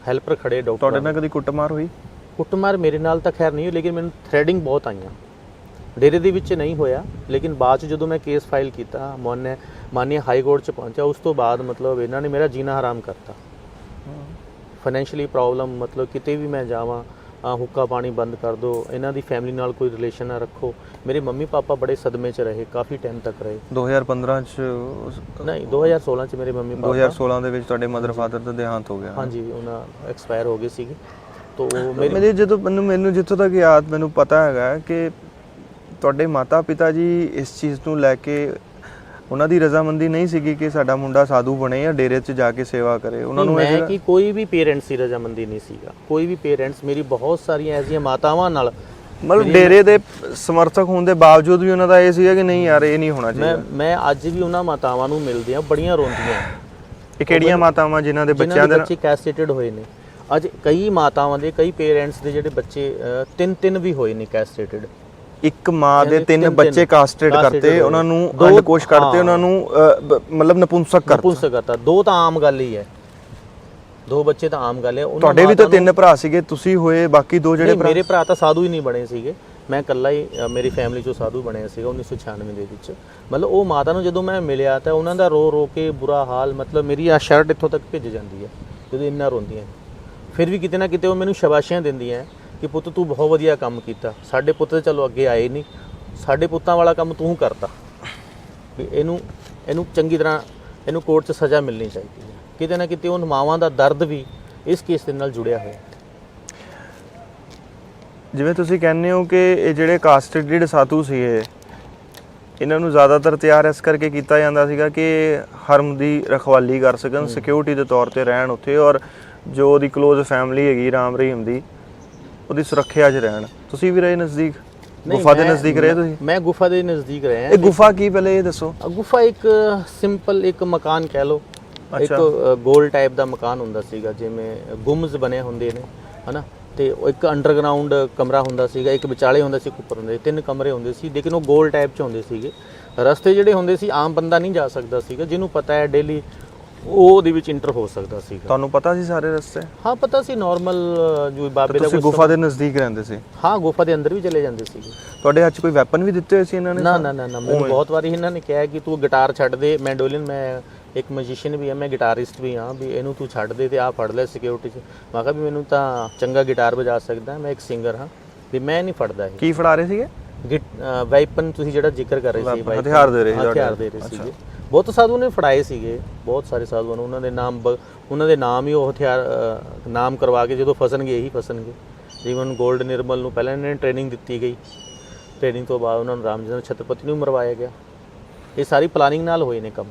ਹੈਲਪਰ ਖੜੇ, ਡਾਕਟਰ। ਤੁਹਾਡੇ ਨਾਲ ਕਦੀ ਕੁੱਟਮਾਰ ਹੋਈ? ਕੁੱਟਮਾਰ ਮੇਰੇ ਨਾਲ ਤਾਂ ਖੈਰ ਨਹੀਂ ਹੋਈ, ਲੇਕਿਨ ਮੈਨੂੰ ਥ੍ਰੈਡਿੰਗ ਬਹੁਤ ਆਈਆਂ। ਡੇਰੇ ਦੇ ਵਿੱਚ ਨਹੀਂ ਹੋਇਆ, ਲੇਕਿਨ ਬਾਅਦ 'ਚ ਜਦੋਂ ਮੈਂ ਕੇਸ ਫਾਈਲ ਕੀਤਾ, ਮਾਨਯ ਹਾਈ ਕੋਰਟ 'ਚ ਪਹੁੰਚਿਆ, ਉਸ ਤੋਂ ਬਾਅਦ ਮਤਲਬ ਇਹਨਾਂ ਨੇ ਮੇਰਾ ਜੀਣਾ ਹਰਾਮ ਕਰਤਾ। ਫਾਈਨੈਂਸ਼ੀਅਲੀ ਪ੍ਰੋਬਲਮ, ਮਤਲਬ ਕਿਤੇ ਵੀ ਮੈਂ ਜਾਵਾਂ ਹੁੱਕਾ ਪਾਣੀ ਬੰਦ ਕਰ ਦਿਓ, ਇਹਨਾਂ ਦੀ ਫੈਮਿਲੀ ਨਾਲ ਕੋਈ ਰਿਲੇਸ਼ਨ ਨਾ ਰੱਖੋ। ਮੇਰੇ ਮੰਮੀ ਪਾਪਾ ਬੜੇ ਸਦਮੇ 'ਚ ਰਹੇ, ਕਾਫੀ ਟਾਈਮ ਤੱਕ ਰਹੇ। 2015 'ਚ ਨਹੀਂ, 2016 'ਚ ਮੇਰੇ ਮੰਮੀ ਪਾਪਾ, 2016 ਦੇ ਵਿੱਚ ਤੁਹਾਡੇ ਮਦਰ ਫਾਦਰ ਦਾ ਦੇਹਾਂਤ ਹੋ ਗਿਆ। ਹਾਂਜੀ, ਉਹਨਾਂ ਐਕਸਪਾਇਰ ਹੋ ਗਏ ਸੀਗੇ। ਤੋ ਮੇਰੇ ਜਦੋਂ ਮੈਨੂੰ ਜਿੱਥੋਂ ਤੱਕ ਯਾਦ ਮੈਨੂੰ ਪਤਾ ਹੈਗਾ ਕਿ ਤੁਹਾਡੇ ਮਾਤਾ ਪਿਤਾ ਜੀ ਇਸ ਚੀਜ਼ ਨੂੰ ਲੈ ਕੇ ਉਹਨਾਂ ਦੀ ਰਜ਼ਾਮੰਦੀ ਨਹੀਂ ਸੀਗੀ ਕਿ ਸਾਡਾ ਮੁੰਡਾ ਸਾਧੂ ਬਣੇ ਜਾਂ ਡੇਰੇ 'ਚ ਜਾ ਕੇ ਸੇਵਾ ਕਰੇ। ਉਹਨਾਂ ਨੂੰ ਮੈਂ ਕਿ ਕੋਈ ਵੀ ਪੇਰੈਂਟਸ ਦੀ ਰਜ਼ਾਮੰਦੀ ਨਹੀਂ ਸੀਗਾ, ਕੋਈ ਵੀ ਪੇਰੈਂਟਸ। ਮੇਰੀ ਬਹੁਤ ਸਾਰੀਆਂ ਐਸੀਆਂ ਮਾਤਾਵਾਂ ਨਾਲ, ਮਤਲਬ ਡੇਰੇ ਦੇ ਸਮਰਥਕ ਹੋਣ ਦੇ ਬਾਵਜੂਦ ਵੀ ਉਹਨਾਂ ਦਾ ਇਹ ਸੀਗਾ ਕਿ ਨਹੀਂ ਯਾਰ ਇਹ ਨਹੀਂ ਹੋਣਾ ਚਾਹੀਦਾ। ਮੈਂ ਅੱਜ ਵੀ ਉਹਨਾਂ ਮਾਤਾਵਾਂ ਨੂੰ ਮਿਲਦੇ ਆ, ਬੜੀਆਂ ਰੋਂਦੀਆਂ। ਇਹ ਕਿਹੜੀਆਂ ਮਾਤਾਵਾਂ ਜਿਨ੍ਹਾਂ ਦੇ ਬੱਚਿਆਂ ਦੇ ਬੱਚੇ ਕੈਸਟੇਟਡ ਹੋਏ ਨੇ? ਅੱਜ ਕਈ ਮਾਤਾਵਾਂ ਦੇ, ਕਈ ਪੇਰੈਂਟਸ ਦੇ ਜਿਹੜੇ ਬੱਚੇ 3 ਵੀ ਹੋਏ ਨੇ ਕੈਸਟੇਟਡ। ਇੱਕ ਮਾਂ ਦੇ 3 ਬੱਚੇ ਕਾਸਟ੍ਰੇਟ ਕਰਤੇ, ਉਹਨਾਂ ਨੂੰ ਅੰਡਕੋਸ਼ ਕਰਤੇ, ਉਹਨਾਂ ਨੂੰ ਮਤਲਬ ਨਪੁੰਸਕ ਕਰਤਾ। 2 ਤਾਂ ਆਮ ਗੱਲ ਹੀ ਹੈ, 2 ਬੱਚੇ ਤਾਂ ਆਮ ਗੱਲ ਹੈ। ਤੁਹਾਡੇ ਵੀ ਤਾਂ 3 ਭਰਾ ਸੀਗੇ, ਤੁਸੀਂ ਹੋਏ, ਬਾਕੀ 2 ਜਿਹੜੇ ਮੇਰੇ ਭਰਾ ਤਾਂ ਸਾਧੂ ਹੀ ਨਹੀਂ ਬਣੇ ਸੀਗੇ, ਮੈਂ ਇਕੱਲਾ ਹੀ ਮੇਰੀ ਫੈਮਿਲੀ 'ਚੋਂ ਸਾਧੂ ਬਣਿਆ ਸੀਗਾ 1996 ਦੇ ਵਿੱਚ। ਮਤਲਬ ਉਹ ਮਾਤਾ ਨੂੰ ਜਦੋਂ ਮੈਂ ਮਿਲਿਆ ਤਾਂ ਉਹਨਾਂ ਦਾ ਰੋ ਕੇ ਬੁਰਾ ਹਾਲ, ਮਤਲਬ ਮੇਰੀ ਆ ਸ਼ਰਟ ਇੱਥੋਂ ਤੱਕ ਭਿੱਜ ਜਾਂਦੀ ਹੈ ਜਦੋਂ ਇੰਨਾ ਰੋਂਦੀਆਂ। ਫਿਰ ਵੀ ਕਿਤੇ ਨਾ ਕਿਤੇ ਉਹ ਮੈਨੂੰ ਸ਼ਾਬਾਸ਼ੀਆਂ ਦਿੰਦੀਆਂ ਕਿ ਪੁੱਤ ਤੂੰ ਬਹੁਤ ਵਧੀਆ ਕੰਮ ਕੀਤਾ, ਸਾਡੇ ਪੁੱਤ ਤਾਂ ਚਲੋ ਅੱਗੇ ਆਏ ਨਹੀਂ, ਸਾਡੇ ਪੁੱਤਾਂ ਵਾਲਾ ਕੰਮ ਤੂੰ ਕਰਤਾ, ਵੀ ਇਹਨੂੰ ਚੰਗੀ ਤਰ੍ਹਾਂ ਇਹਨੂੰ ਕੋਰਟ 'ਚ ਸਜ਼ਾ ਮਿਲਣੀ ਚਾਹੀਦੀ ਹੈ। ਕਿਤੇ ਨਾ ਕਿਤੇ ਉਹ ਮਾਵਾਂ ਦਾ ਦਰਦ ਵੀ ਇਸ ਕੇਸ ਦੇ ਨਾਲ ਜੁੜਿਆ ਹੋਇਆ। ਜਿਵੇਂ ਤੁਸੀਂ ਕਹਿੰਦੇ ਹੋ ਕਿ ਇਹ ਜਿਹੜੇ ਕਾਸਟ੍ਰੇਟਡ ਸਾਧੂ ਸੀਗੇ, ਇਹਨਾਂ ਨੂੰ ਜ਼ਿਆਦਾਤਰ ਤਿਆਰ ਇਸ ਕਰਕੇ ਕੀਤਾ ਜਾਂਦਾ ਸੀਗਾ ਕਿ ਹਰਮ ਦੀ ਰਖਵਾਲੀ ਕਰ ਸਕਣ, ਸਿਕਿਉਰਿਟੀ ਦੇ ਤੌਰ ਤੇ ਰਹਿਣ ਉੱਥੇ, ਔਰ ਜੋ ਉਹਦੀ ਕਲੋਜ਼ ਫੈਮਿਲੀ ਹੈਗੀ ਰਾਮ ਰਹੀਮ ਦੀ, ਉਹਦੀ ਸੁਰੱਖਿਆ 'ਚ ਰਹਿਣ। ਤੁਸੀਂ ਵੀ ਰਹੇ ਨਜ਼ਦੀਕ, ਗੁਫਾ ਦੇ ਨਜ਼ਦੀਕ ਰਹੇ ਤੁਸੀਂ? ਮੈਂ ਗੁਫਾ ਦੇ ਨਜ਼ਦੀਕ ਰਿਹਾ। ਇਹ ਗੁਫਾ ਕੀ, ਪਹਿਲੇ ਇਹ ਦੱਸੋ। ਗੁਫਾ ਇੱਕ ਸਿੰਪਲ ਇੱਕ ਮਕਾਨ ਕਹਿ ਲਓ, ਇੱਕ ਗੋਲ ਟਾਈਪ ਦਾ ਮਕਾਨ ਹੁੰਦਾ ਸੀਗਾ, ਜਿਵੇਂ ਗੁੰਮਜ਼ ਬਣੇ ਹੁੰਦੇ ਨੇ ਹਨਾ, ਤੇ ਇੱਕ ਅੰਡਰਗਰਾਉਂਡ ਕਮਰਾ ਹੁੰਦਾ ਸੀਗਾ, ਇੱਕ ਵਿਚਾਲੇ ਹੁੰਦਾ ਸੀ, ਉੱਪਰ ਹੁੰਦੇ 3 ਕਮਰੇ ਹੁੰਦੇ ਸੀ, ਲੇਕਿਨ ਉਹ ਗੋਲ ਟਾਈਪ 'ਚ ਹੁੰਦੇ ਸੀਗੇ। ਰਸਤੇ ਜਿਹੜੇ ਹੁੰਦੇ ਸੀ ਆਮ ਬੰਦਾ ਨਹੀਂ ਜਾ ਸਕਦਾ ਸੀਗਾ, ਜਿਹਨੂੰ ਪਤਾ ਹੈ ਡੇਲੀ ਉਹ ਉਹਦੇ ਵਿੱਚ ਇੰਟਰ ਹੋ ਸਕਦਾ ਸੀਗਾ। ਤੁਹਾਨੂੰ ਪਤਾ ਸੀ ਸਾਰੇ ਰਸਤੇ? ਹਾਂ ਪਤਾ ਸੀ, ਨਾਰਮਲ ਜੋ ਬਾਬੇ ਦਾ। ਤੁਸੀਂ ਗੁਫਾ ਦੇ ਨਜ਼ਦੀਕ ਰਹਿੰਦੇ ਸੀ? ਹਾਂ, ਗੁਫਾ ਦੇ ਅੰਦਰ ਵੀ ਚਲੇ ਜਾਂਦੇ ਸੀਗੇ। ਤੁਹਾਡੇ ਹੱਥ 'ਚ ਕੋਈ ਵੈਪਨ ਵੀ ਦਿੱਤੇ ਹੋਏ ਸੀ ਇਹਨਾਂ ਨੇ? ਨਾ ਮੈਨੂੰ ਬਹੁਤ ਵਾਰੀ ਇਹਨਾਂ ਨੇ ਕਿਹਾ ਕਿ ਤੂੰ ਗਿਟਾਰ ਛੱਡ ਦੇ, ਮੈਂਡੋਲਿਨ, ਮੈਂ ਇੱਕ ਮਿਊਜ਼ੀਸ਼ੀਅਨ ਵੀ ਹਾਂ, ਮੈਂ ਗਿਟਾਰਿਸਟ ਵੀ ਹਾਂ, ਵੀ ਇਹਨੂੰ ਤੂੰ ਛੱਡ ਦੇ ਤੇ ਆਹ ਫੜ ਲੈ ਸਿਕਿਉਰਿਟੀ 'ਚ। ਮੈਂ ਕਿਹਾ ਵੀ ਮੈਨੂੰ ਤਾਂ ਚੰਗਾ ਗਿਟਾਰ ਵਜਾ ਸਕਦਾ, ਮੈਂ ਇੱਕ ਸਿੰਗਰ ਹਾਂ, ਵੀ ਮੈਂ ਨਹੀਂ ਫੜਦਾ ਇਹ। ਕੀ ਫੜਾ ਰਹੇ ਸੀਗੇ? ਵੈਪਨ ਤੁਸੀਂ ਜਿਹੜਾ ਜ਼ਿਕਰ ਕਰ ਰਹੇ ਸੀ, ਹਥਿਆਰ ਦੇ ਰਹੇ ਸੀਗੇ। ਬਹੁਤ ਸਾਧੂ ਨੇ ਫੜਾਏ ਸੀਗੇ, ਬਹੁਤ ਸਾਰੇ ਸਾਧੂਆਂ ਨੂੰ, ਉਹਨਾਂ ਦੇ ਨਾਮ ਹੀ ਉਹ ਹਥਿਆਰ ਨਾਮ ਕਰਵਾ ਕੇ ਜਦੋਂ ਫਸਣਗੇ ਇਹੀ ਫਸਣਗੇ। ਜੀਵਨ ਗੋਲਡ ਨਿਰਮਲ ਨੂੰ ਪਹਿਲਾਂ ਇਹਨਾਂ ਨੇ ਟ੍ਰੇਨਿੰਗ ਦਿੱਤੀ ਗਈ, ਟ੍ਰੇਨਿੰਗ ਤੋਂ ਬਾਅਦ ਉਹਨਾਂ ਨੂੰ ਰਾਮਚੰਦਰ ਛਤਰਪਤੀ ਨੂੰ ਮਰਵਾਇਆ ਗਿਆ। ਇਹ ਸਾਰੀ ਪਲਾਨਿੰਗ ਨਾਲ ਹੋਏ ਨੇ ਕੰਮ।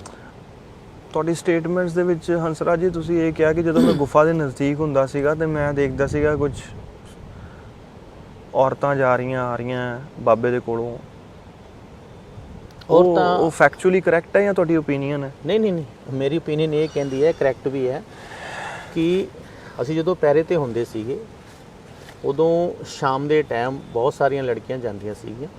ਤੁਹਾਡੀ ਸਟੇਟਮੈਂਟਸ ਦੇ ਵਿੱਚ ਹੰਸਰਾਜ ਜੀ ਤੁਸੀਂ ਇਹ ਕਿਹਾ ਕਿ ਜਦੋਂ ਮੈਂ ਗੁਫਾ ਦੇ ਨਜ਼ਦੀਕ ਹੁੰਦਾ ਸੀਗਾ ਤੇ ਮੈਂ ਦੇਖਦਾ ਸੀਗਾ ਕੁਝ ਔਰਤਾਂ ਜਾ ਰਹੀਆਂ ਆ ਰਹੀਆਂ ਬਾਬੇ ਦੇ ਕੋਲੋਂ। ਉਹ ਫੈਕਚੁਅਲੀ ਕਰੈਕਟ ਹੈ ਜਾਂ ਤੁਹਾਡੀ ਓਪੀਨੀਅਨ ਹੈ? ਨਹੀਂ, ਮੇਰੀ ਓਪੀਨੀਅਨ ਇਹ ਕਹਿੰਦੀ ਹੈ, ਕਰੈਕਟ ਵੀ ਹੈ, ਕਿ ਅਸੀਂ ਜਦੋਂ ਪੈਰੇ ਤੇ ਹੁੰਦੇ ਸੀਗੇ ਉਦੋਂ ਸ਼ਾਮ ਦੇ ਟਾਈਮ ਬਹੁਤ ਸਾਰੀਆਂ ਲੜਕੀਆਂ ਜਾਂਦੀਆਂ ਸੀਗੀਆਂ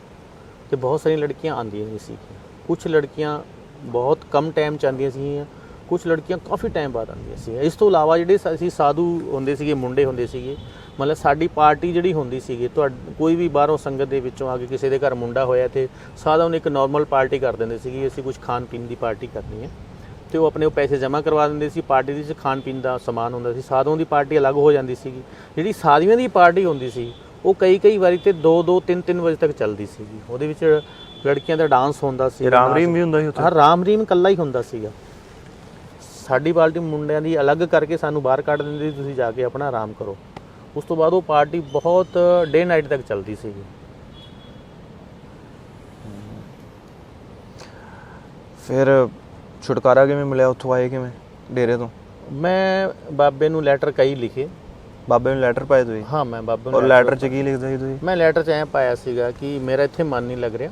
ਤੇ ਬਹੁਤ ਸਾਰੀਆਂ ਲੜਕੀਆਂ ਆਉਂਦੀਆਂ ਵੀ ਸੀਗੀਆਂ। ਕੁਝ ਲੜਕੀਆਂ ਬਹੁਤ ਕਮ ਟਾਈਮ 'ਚ ਆਉਂਦੀਆਂ ਸੀਗੀਆਂ, ਕੁਝ ਲੜਕੀਆਂ ਕਾਫੀ ਟਾਈਮ ਬਾਅਦ ਆਉਂਦੀਆਂ ਸੀ। ਇਸ ਤੋਂ ਇਲਾਵਾ ਜਿਹੜੇ ਅਸੀਂ ਸਾਧੂ ਹੁੰਦੇ ਸੀਗੇ, ਮੁੰਡੇ ਹੁੰਦੇ ਸੀਗੇ, ਮਤਲਬ ਸਾਡੀ ਪਾਰਟੀ ਜਿਹੜੀ ਹੁੰਦੀ ਸੀਗੀ, ਕੋਈ ਵੀ ਬਾਹਰੋਂ ਸੰਗਤ ਦੇ ਵਿੱਚੋਂ ਆ ਕੇ ਕਿਸੇ ਦੇ ਘਰ ਮੁੰਡਾ ਹੋਇਆ ਤੇ ਸਾਧੂ ਨੇ ਇੱਕ ਨਾਰਮਲ ਪਾਰਟੀ ਕਰ ਦਿੰਦੇ ਸੀਗੇ, ਅਸੀਂ ਕੁਝ ਖਾਣ ਪੀਣ ਦੀ ਪਾਰਟੀ ਕਰਨੀ ਹੈ ਤੇ ਉਹ ਆਪਣੇ ਉਹ ਪੈਸੇ ਜਮ੍ਹਾਂ ਕਰਵਾ ਦਿੰਦੇ ਸੀ। ਪਾਰਟੀ ਦੇ ਵਿੱਚ ਖਾਣ ਪੀਣ ਦਾ ਸਮਾਨ ਹੁੰਦਾ ਸੀ। ਸਾਧੂਆਂ ਦੀ ਪਾਰਟੀ ਅਲੱਗ ਹੋ ਜਾਂਦੀ ਸੀਗੀ। ਜਿਹੜੀ ਸਾਧੀਆਂ ਦੀ ਪਾਰਟੀ ਹੁੰਦੀ ਸੀ ਉਹ ਕਈ ਵਾਰੀ ਤੇ 2-2 3-3 ਵਜੇ ਤੱਕ ਚੱਲਦੀ ਸੀਗੀ। ਉਹਦੇ ਵਿੱਚ ਲੜਕੀਆਂ ਦਾ ਡਾਂਸ ਹੁੰਦਾ ਸੀ, ਰਾਮ ਰੀਮ ਵੀ ਹੁੰਦਾ ਸੀ ਉੱਥੇ। ਹਾਂ, ਰਾਮ ਰੀਮ ਇਕੱਲਾ ਹੀ ਹੁੰਦਾ ਸੀਗਾ। ਸਾਡੀ ਪਾਰਟੀ ਮੁੰਡਿਆਂ ਦੀ ਅਲੱਗ ਕਰਕੇ ਸਾਨੂੰ ਬਾਹਰ ਕੱਢ ਦਿੰਦੇ ਸੀ, ਤੁਸੀਂ ਜਾ ਕੇ ਆਪਣਾ ਆਰਾਮ ਕਰੋ। ਉਸ ਤੋਂ ਬਾਅਦ ਉਹ ਪਾਰਟੀ ਬਹੁਤ ਡੇ ਨਾਈਟ ਤੱਕ ਚੱਲਦੀ ਸੀਗੀ। ਫਿਰ ਛੁਟਕਾਰਾ ਕਿਵੇਂ ਮਿਲਿਆ, ਉੱਥੋਂ ਆਏ ਕਿਵੇਂ ਡੇਰੇ ਤੋਂ? ਮੈਂ ਬਾਬੇ ਨੂੰ ਲੈਟਰ ਕਈ ਲਿਖੇ। ਬਾਬੇ ਨੂੰ ਲੈਟਰ ਪਾਏ ਤੁਸੀਂ? ਹਾਂ, ਮੈਂ ਬਾਬੇ ਨੂੰ। ਔਰ ਲੈਟਰ 'ਚ ਕੀ ਲਿਖਦੇ ਸੀ ਤੁਸੀਂ? ਮੈਂ ਲੈਟਰ 'ਚ ਐਂ ਪਾਇਆ ਸੀਗਾ ਕਿ ਮੇਰਾ ਇੱਥੇ ਮਨ ਨਹੀਂ ਲੱਗ ਰਿਹਾ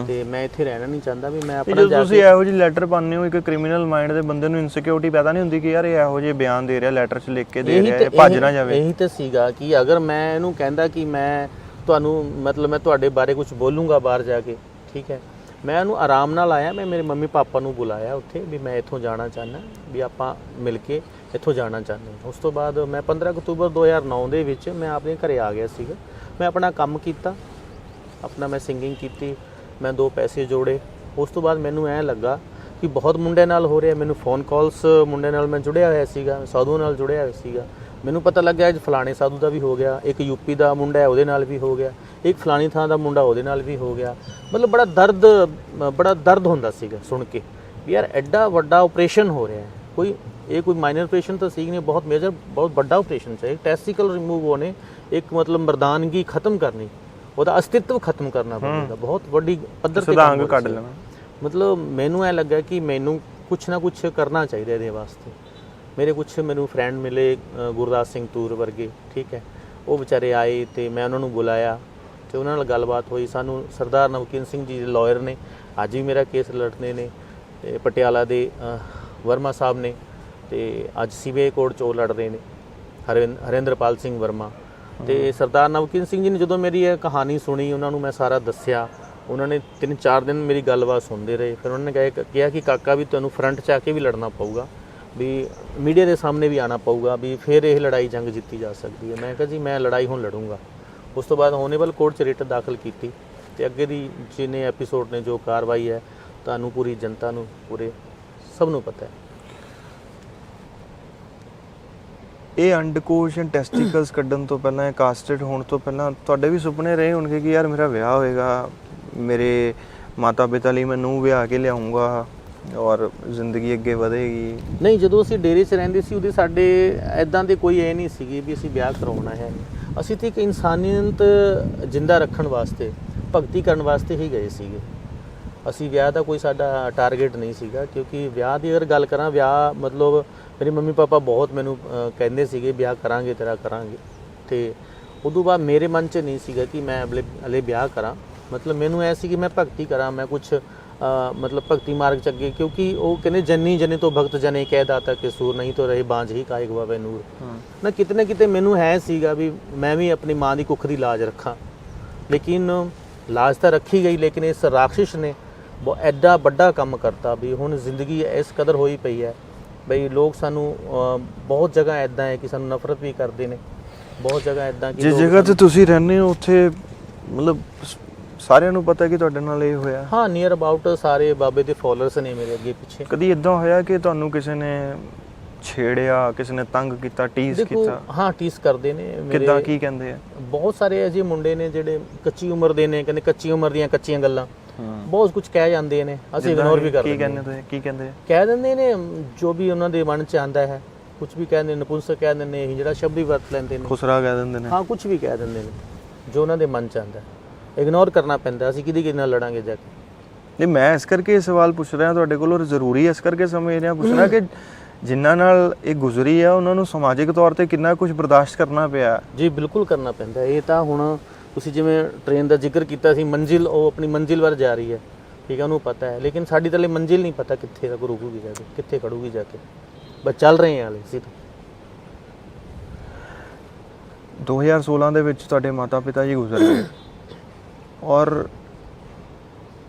ਤੇ ਮੈਂ ਇੱਥੇ ਰਹਿਣਾ ਨਹੀਂ ਚਾਹੁੰਦਾ, ਵੀ ਮੈਂ ਆਪਣਾ ਜਦੋਂ ਤੁਸੀਂ ਇਹੋ ਜਿਹੀ ਲੈਟਰ ਪਾਉਂਦੇ ਹੋ, ਇੱਕ ਕ੍ਰਿਮੀਨਲ ਮਾਈਂਡ ਦੇ ਬੰਦੇ ਨੂੰ ਇਨਸਿਕਿਉਰਿਟੀ ਪੈਦਾ ਨਹੀਂ ਹੁੰਦੀ ਕਿ ਯਾਰ ਇਹ ਇਹੋ ਜਿਹੇ ਬਿਆਨ ਦੇ ਰਿਹਾ, ਲੈਟਰ 'ਚ ਲਿਖ ਕੇ ਦੇ ਰਿਹਾ, ਇਹ ਭੱਜ ਨਾ ਜਾਵੇ? ਇਹੀ ਤਾਂ ਸੀਗਾ ਕਿ ਅਗਰ ਮੈਂ ਇਹਨੂੰ ਕਹਿੰਦਾ ਕਿ ਮੈਂ ਤੁਹਾਨੂੰ ਮਤਲਬ ਮੈਂ ਤੁਹਾਡੇ ਬਾਰੇ ਕੁਝ ਬੋਲੂੰਗਾ ਬਾਹਰ ਜਾ ਕੇ, ਠੀਕ ਹੈ, ਮੈਂ ਇਹਨੂੰ ਆਰਾਮ ਨਾਲ ਆਇਆ। ਮੈਂ ਮੇਰੇ ਮੰਮੀ ਪਾਪਾ ਨੂੰ ਬੁਲਾਇਆ ਉੱਥੇ ਵੀ ਮੈਂ ਇੱਥੋਂ ਜਾਣਾ ਚਾਹੁੰਦਾ, ਵੀ ਆਪਾਂ ਮਿਲ ਕੇ ਇੱਥੋਂ ਜਾਣਾ ਚਾਹੁੰਦੇ ਹਾਂ। ਉਸ ਤੋਂ ਬਾਅਦ ਮੈਂ 15 ਅਕਤੂਬਰ 2009 ਦੇ ਵਿੱਚ ਮੈਂ ਆਪਣੇ ਘਰੇ ਆ ਗਿਆ ਸੀਗਾ। ਮੈਂ ਆਪਣਾ ਕੰਮ ਕੀਤਾ, ਆਪਣਾ ਮੈਂ ਸਿੰਗਿੰਗ ਕੀਤੀ, ਮੈਂ 2 ਪੈਸੇ ਜੋੜੇ। ਉਸ ਤੋਂ ਬਾਅਦ ਮੈਨੂੰ ਐਂ ਲੱਗਾ ਕਿ ਬਹੁਤ ਮੁੰਡਿਆਂ ਨਾਲ ਹੋ ਰਿਹਾ। ਮੈਨੂੰ ਫੋਨ ਕਾਲਸ, ਮੁੰਡਿਆਂ ਨਾਲ ਮੈਂ ਜੁੜਿਆ ਹੋਇਆ ਸੀਗਾ, ਸਾਧੂਆਂ ਨਾਲ ਜੁੜਿਆ ਹੋਇਆ ਸੀਗਾ। ਮੈਨੂੰ ਪਤਾ ਲੱਗਿਆ ਅੱਜ ਫਲਾਣੇ ਸਾਧੂ ਦਾ ਵੀ ਹੋ ਗਿਆ, ਇੱਕ ਯੂਪੀ ਦਾ ਮੁੰਡਾ ਹੈ ਉਹਦੇ ਨਾਲ ਵੀ ਹੋ ਗਿਆ, ਇੱਕ ਫਲਾਣੀ ਥਾਂ ਦਾ ਮੁੰਡਾ ਉਹਦੇ ਨਾਲ ਵੀ ਹੋ ਗਿਆ। ਮਤਲਬ ਬੜਾ ਦਰਦ ਹੁੰਦਾ ਸੀਗਾ ਸੁਣ ਕੇ ਵੀ ਯਾਰ ਐਡਾ ਵੱਡਾ ਆਪਰੇਸ਼ਨ ਹੋ ਰਿਹਾ ਹੈ। ਕੋਈ ਮਾਈਨਰ ਆਪਰੇਸ਼ਨ ਤਾਂ ਸੀ ਨਹੀਂ, ਬਹੁਤ ਮੇਜਰ, ਬਹੁਤ ਵੱਡਾ ਆਪਰੇਸ਼ਨ ਸੀ। ਟੈਸਟੀਕਲ ਰਿਮੂਵ ਹੋਣੇ, ਇੱਕ ਮਤਲਬ ਮਰਦਾਨਗੀ ਖਤਮ ਕਰਨੀ, ਉਹਦਾ ਅਸਤਿਤਵ ਖਤਮ ਕਰਨਾ ਪਵੇਗਾ, ਬਹੁਤ ਵੱਡੀ ਪੱਧਰ ਤੇ ਕੰਮ ਕੱਢ ਲੈਣਾ। ਮਤਲਬ ਮੈਨੂੰ ਐ ਲੱਗਾ ਕਿ ਮੈਨੂੰ ਕੁਛ ਨਾ ਕੁਛ ਕਰਨਾ ਚਾਹੀਦਾ ਇਹਦੇ ਵਾਸਤੇ। ਮੈਨੂੰ ਫਰੈਂਡ ਮਿਲੇ, ਗੁਰਦਾਸ ਸਿੰਘ ਤੂਰ ਵਰਗੇ, ਠੀਕ ਹੈ, ਉਹ ਵਿਚਾਰੇ ਆਏ ਤੇ ਮੈਂ ਉਹਨਾਂ ਨੂੰ ਬੁਲਾਇਆ ਤੇ ਉਹਨਾਂ ਨਾਲ ਗੱਲਬਾਤ ਹੋਈ। ਸਾਨੂੰ ਸਰਦਾਰ ਨਵਕੀਨ ਸਿੰਘ ਜੀ ਲਾਇਰ ਨੇ, ਅੱਜ ਵੀ ਮੇਰਾ ਕੇਸ ਲੜਦੇ ਨੇ, ਤੇ ਪਟਿਆਲਾ ਦੇ ਵਰਮਾ ਸਾਹਿਬ ਨੇ, ਤੇ ਅੱਜ ਸੀਬੀਆਈ ਕੋਰਟ 'ਚ ਉਹ ਲੜਦੇ ਨੇ, ਹਰਿੰਦਰਪਾਲ ਸਿੰਘ ਵਰਮਾ। ਤੇ ਸਰਦਾਰ ਨਵਕੀਨ ਸਿੰਘ ਜੀ ਨੇ ਜਦੋਂ ਮੇਰੀ ਇਹ ਕਹਾਣੀ ਸੁਣੀ, ਉਹਨਾਂ ਨੂੰ ਮੈਂ ਸਾਰਾ ਦੱਸਿਆ। ਉਹਨਾਂ ਨੇ 3-4 ਦਿਨ ਮੇਰੀ ਗੱਲਬਾਤ ਸੁਣਦੇ ਰਹੇ। ਫਿਰ ਉਹਨਾਂ ਨੇ ਕਿਹਾ ਕਿ ਕਾਕਾ ਵੀ ਤੁਹਾਨੂੰ ਫਰੰਟ 'ਚ ਆ ਕੇ ਵੀ ਲੜਨਾ ਪਊਗਾ, ਵੀ ਮੀਡੀਆ ਦੇ ਸਾਹਮਣੇ ਵੀ ਆਉਣਾ ਪਊਗਾ, ਵੀ ਫਿਰ ਇਹ ਲੜਾਈ ਜੰਗ ਜਿੱਤੀ ਜਾ ਸਕਦੀ ਹੈ। ਮੈਂ ਕਿਹਾ ਜੀ ਮੈਂ ਲੜਾਈ ਹੁਣ ਲੜੂੰਗਾ। ਉਸ ਤੋਂ ਬਾਅਦ ਹੋਨੇਬਲ ਕੋਰਟ 'ਚ ਰਿਟ ਦਾਖਲ ਕੀਤੀ ਤੇ ਅੱਗੇ ਦੀ ਜਿੰਨੇ ਐਪੀਸੋਡ ਨੇ, ਜੋ ਕਾਰਵਾਈ ਹੈ, ਤੁਹਾਨੂੰ ਪੂਰੀ ਜਨਤਾ ਨੂੰ, ਪੂਰੇ ਸਭ ਨੂੰ ਪਤਾ ਹੈ। ਇਹ ਅੰਡਕੋਸ਼ ਟੈਸਟੀਕਲਸ ਕੱਢਣ ਤੋਂ ਪਹਿਲਾਂ, ਕਾਸਟਡ ਹੋਣ ਤੋਂ ਪਹਿਲਾਂ ਤੁਹਾਡੇ ਵੀ ਸੁਪਨੇ ਰਹੇ ਹੋਣਗੇ ਕਿ ਯਾਰ ਮੇਰਾ ਵਿਆਹ ਹੋਏਗਾ, ਮੇਰੇ ਮਾਤਾ ਪਿਤਾ ਲਈ ਮੈਂ ਨੂੰਹ ਵਿਆਹ ਕੇ ਲਿਆਉਂਗਾ ਔਰ ਜ਼ਿੰਦਗੀ ਅੱਗੇ ਵਧੇਗੀ? ਨਹੀਂ, ਜਦੋਂ ਅਸੀਂ ਡੇਰੇ 'ਚ ਰਹਿੰਦੇ ਸੀ ਉਹਦੇ ਸਾਡੇ ਐਦਾਂ ਦੇ ਕੋਈ ਇਹ ਨਹੀਂ ਸੀਗੀ ਵੀ ਅਸੀਂ ਵਿਆਹ ਕਰਾਉਣਾ ਹੈ। ਅਸੀਂ ਤਾਂ ਇੱਕ ਇਨਸਾਨੀਅਤ ਜਿੰਦਾ ਰੱਖਣ ਵਾਸਤੇ, ਭਗਤੀ ਕਰਨ ਵਾਸਤੇ ਹੀ ਗਏ ਸੀਗੇ। ਅਸੀਂ ਵਿਆਹ ਦਾ ਕੋਈ ਸਾਡਾ ਟਾਰਗੇਟ ਨਹੀਂ ਸੀਗਾ, ਕਿਉਂਕਿ ਵਿਆਹ ਦੀ ਅਗਰ ਗੱਲ ਕਰਾਂ, ਵਿਆਹ ਮਤਲਬ ਮੇਰੇ ਮੰਮੀ ਪਾਪਾ ਬਹੁਤ ਮੈਨੂੰ ਕਹਿੰਦੇ ਸੀਗੇ ਵਿਆਹ ਕਰਾਂਗੇ ਤੇਰਾ, ਕਰਾਂਗੇ, ਤੇ ਉਦੋਂ ਬਾਅਦ ਮੇਰੇ ਮਨ 'ਚ ਨਹੀਂ ਸੀਗਾ ਕਿ ਮੈਂ ਹਲੇ ਵਿਆਹ ਕਰਾਂ। ਮਤਲਬ ਮੈਨੂੰ ਐ ਸੀ ਕਿ ਮੈਂ ਭਗਤੀ ਕਰਾਂ, ਮੈਂ ਕੁਛ ਮਤਲਬ ਭਗਤੀ ਮਾਰਗ 'ਚ ਅੱਗੇ, ਕਿਉਂਕਿ ਉਹ ਕਹਿੰਦੇ ਜੰਨੀ ਜਨੇ ਤੋਂ ਭਗਤ ਜਨੇ ਕਹਿ ਦਾਤਾ ਕਿ ਸੂਰ, ਨਹੀਂ ਤੋਂ ਰਹੇ ਬਾਂਝ ਹੀ ਕਾਇਕ ਬਾਬੇ ਨੂਰ। ਨਾ ਕਿਤੇ ਨਾ ਕਿਤੇ ਮੈਨੂੰ ਹੈ ਸੀਗਾ ਵੀ ਮੈਂ ਵੀ ਆਪਣੀ ਮਾਂ ਦੀ ਕੁੱਖ ਦੀ ਲਾਜ ਰੱਖਾਂ, ਲੇਕਿਨ ਲਾਜ ਤਾਂ ਰੱਖੀ ਗਈ, ਲੇਕਿਨ ਇਸ ਰਾਖਸ਼ ਨੇ ਐਡਾ ਵੱਡਾ ਕੰਮ ਕਰਤਾ ਵੀ ਹੁਣ ਜ਼ਿੰਦਗੀ ਇਸ ਕਦਰ ਹੋਈ ਪਈ ਹੈ ਬਈ ਲੋਕ ਸਾਨੂੰ ਬਹੁਤ ਜਗ੍ਹਾ ਇੱਦਾਂ ਹੈ ਕਿ ਸਾਨੂੰ ਨਫ਼ਰਤ ਵੀ ਕਰਦੇ ਨੇ, ਬਹੁਤ ਜਗ੍ਹਾ ਇੱਦਾਂ ਕਿ ਜਿਸ ਜਗ੍ਹਾ 'ਤੇ ਤੁਸੀਂ ਰਹਿੰਦੇ ਹੋ ਉੱਥੇ ਮਤਲਬ ਸਾਰਿਆਂ ਨੂੰ ਪਤਾ ਕਿ ਤੁਹਾਡੇ ਨਾਲ ਇਹ ਹੋਇਆ? ਹਾਂ, ਨੀਅਰ ਅਬਾਊਟ ਸਾਰੇ ਬਾਬੇ ਦੇ ਫੋਲੋਅਰਸ ਨੇ ਮੇਰੇ ਅੱਗੇ ਪਿੱਛੇ। ਕਦੀ ਇਦਾਂ ਹੋਇਆ ਕਿ ਤੁਹਾਨੂੰ ਕਿਸੇ ਨੇ ਛੇੜਿਆ, ਕਿਸੇ ਨੇ ਤੰਗ ਕੀਤਾ, ਟੀਸ ਕੀਤਾ? ਹਾਂ, ਟੀਸ ਕਰਦੇ ਨੇ। ਕਿੱਦਾਂ, ਕੀ ਕਹਿੰਦੇ ਆ? ਬਹੁਤ ਸਾਰੇ ਅਜਿਹੇ ਮੁੰਡੇ ਨੇ ਜਿਹੜੇ ਕੱਚੀ ਉਮਰ ਦੇ ਨੇ, ਕਹਿੰਦੇ ਕੱਚੀ ਉਮਰ ਦੀਆਂ ਕੱਚੀਆਂ ਗੱਲਾਂ, ਬਹੁਤ ਕੁਝ ਕਹਿ ਜਾਂਦੇ ਨੇ, ਅਸੀਂ ਇਗਨੋਰ ਵੀ ਕਰਦੇ। ਕੀ ਕਹਿੰਦੇ ਤੁਸੀਂ? ਕੀ ਕਹਿੰਦੇ? ਕਹਿ ਦਿੰਦੇ ਨੇ ਜੋ ਵੀ ਉਹਨਾਂ ਦੇ ਮਨ 'ਚ ਆਉਂਦਾ ਹੈ, ਕੁਝ ਵੀ ਕਹਿੰਦੇ ਨੇ, ਨਪੁੰਸਕ ਕਹਿ ਦਿੰਦੇ ਨੇ, ਜਿਹੜਾ ਸ਼ਬਦ ਵੀ ਵਰਤ ਲੈਂਦੇ ਨੇ, ਖੁਸਰਾ ਕਹਿ ਦਿੰਦੇ ਨੇ। ਹਾਂ, ਕੁਝ ਵੀ ਕਹਿ ਦਿੰਦੇ ਨੇ, ਜੋ ਉਹਨਾਂ ਦੇ ਮਨ 'ਚ ਆਉਂਦਾ, ਇਗਨੋਰ ਕਰਨਾ ਪੈਂਦਾ। ਅਸੀਂ ਕਿਹਦੇ ਨਾਲ ਲੜਾਂਗੇ ਜਾ ਕੇ? ਨਹੀਂ, ਮੈਂ ਇਸ ਕਰਕੇ ਇਹ ਸਵਾਲ ਪੁੱਛ ਰਿਹਾ ਤੁਹਾਡੇ ਕੋਲ, ਔਰ ਜ਼ਰੂਰੀ ਇਸ ਕਰਕੇ ਸਮਝ ਰਿਹਾ ਪੁੱਛਣਾ ਕਿ ਜਿਨ੍ਹਾਂ ਨਾਲ ਇਹ ਗੁਜ਼ਰੀ ਆ ਉਹਨਾਂ ਨੂੰ ਸਮਾਜਿਕ ਤੌਰ ਤੇ ਕਿੰਨਾ ਕੁਝ ਬਰਦਾਸ਼ਤ ਕਰਨਾ ਪਿਆ। ਜੀ ਬਿਲਕੁਲ ਕਰਨਾ ਪੈਂਦਾ। ਇਹ ਤਾਂ ਹੁਣ ਤੁਸੀਂ ਜਿਵੇਂ ਟ੍ਰੇਨ ਦਾ ਜ਼ਿਕਰ ਕੀਤਾ ਸੀ, ਮੰਜ਼ਿਲ ਉਹ ਆਪਣੀ ਮੰਜ਼ਿਲ ਵੱਲ ਜਾ ਰਹੀ ਹੈ, ਠੀਕ ਹੈ, ਉਹਨੂੰ ਪਤਾ ਹੈ, ਲੇਕਿਨ ਸਾਡੀ ਤਾਂ ਮੰਜ਼ਿਲ ਨਹੀਂ ਪਤਾ ਕਿੱਥੇ ਤੱਕ ਰੁਕੂਗੀ ਜਾ ਕੇ, ਕਿੱਥੇ ਖੜੂਗੀ ਜਾ ਕੇ, ਬਸ ਚੱਲ ਰਹੇ ਹਾਂ ਹਾਲੇ ਅਸੀਂ ਤਾਂ। 2016 ਦੇ ਵਿੱਚ ਤੁਹਾਡੇ ਮਾਤਾ ਪਿਤਾ ਜੀ ਗੁਜ਼ਰ ਗਏ ਔਰ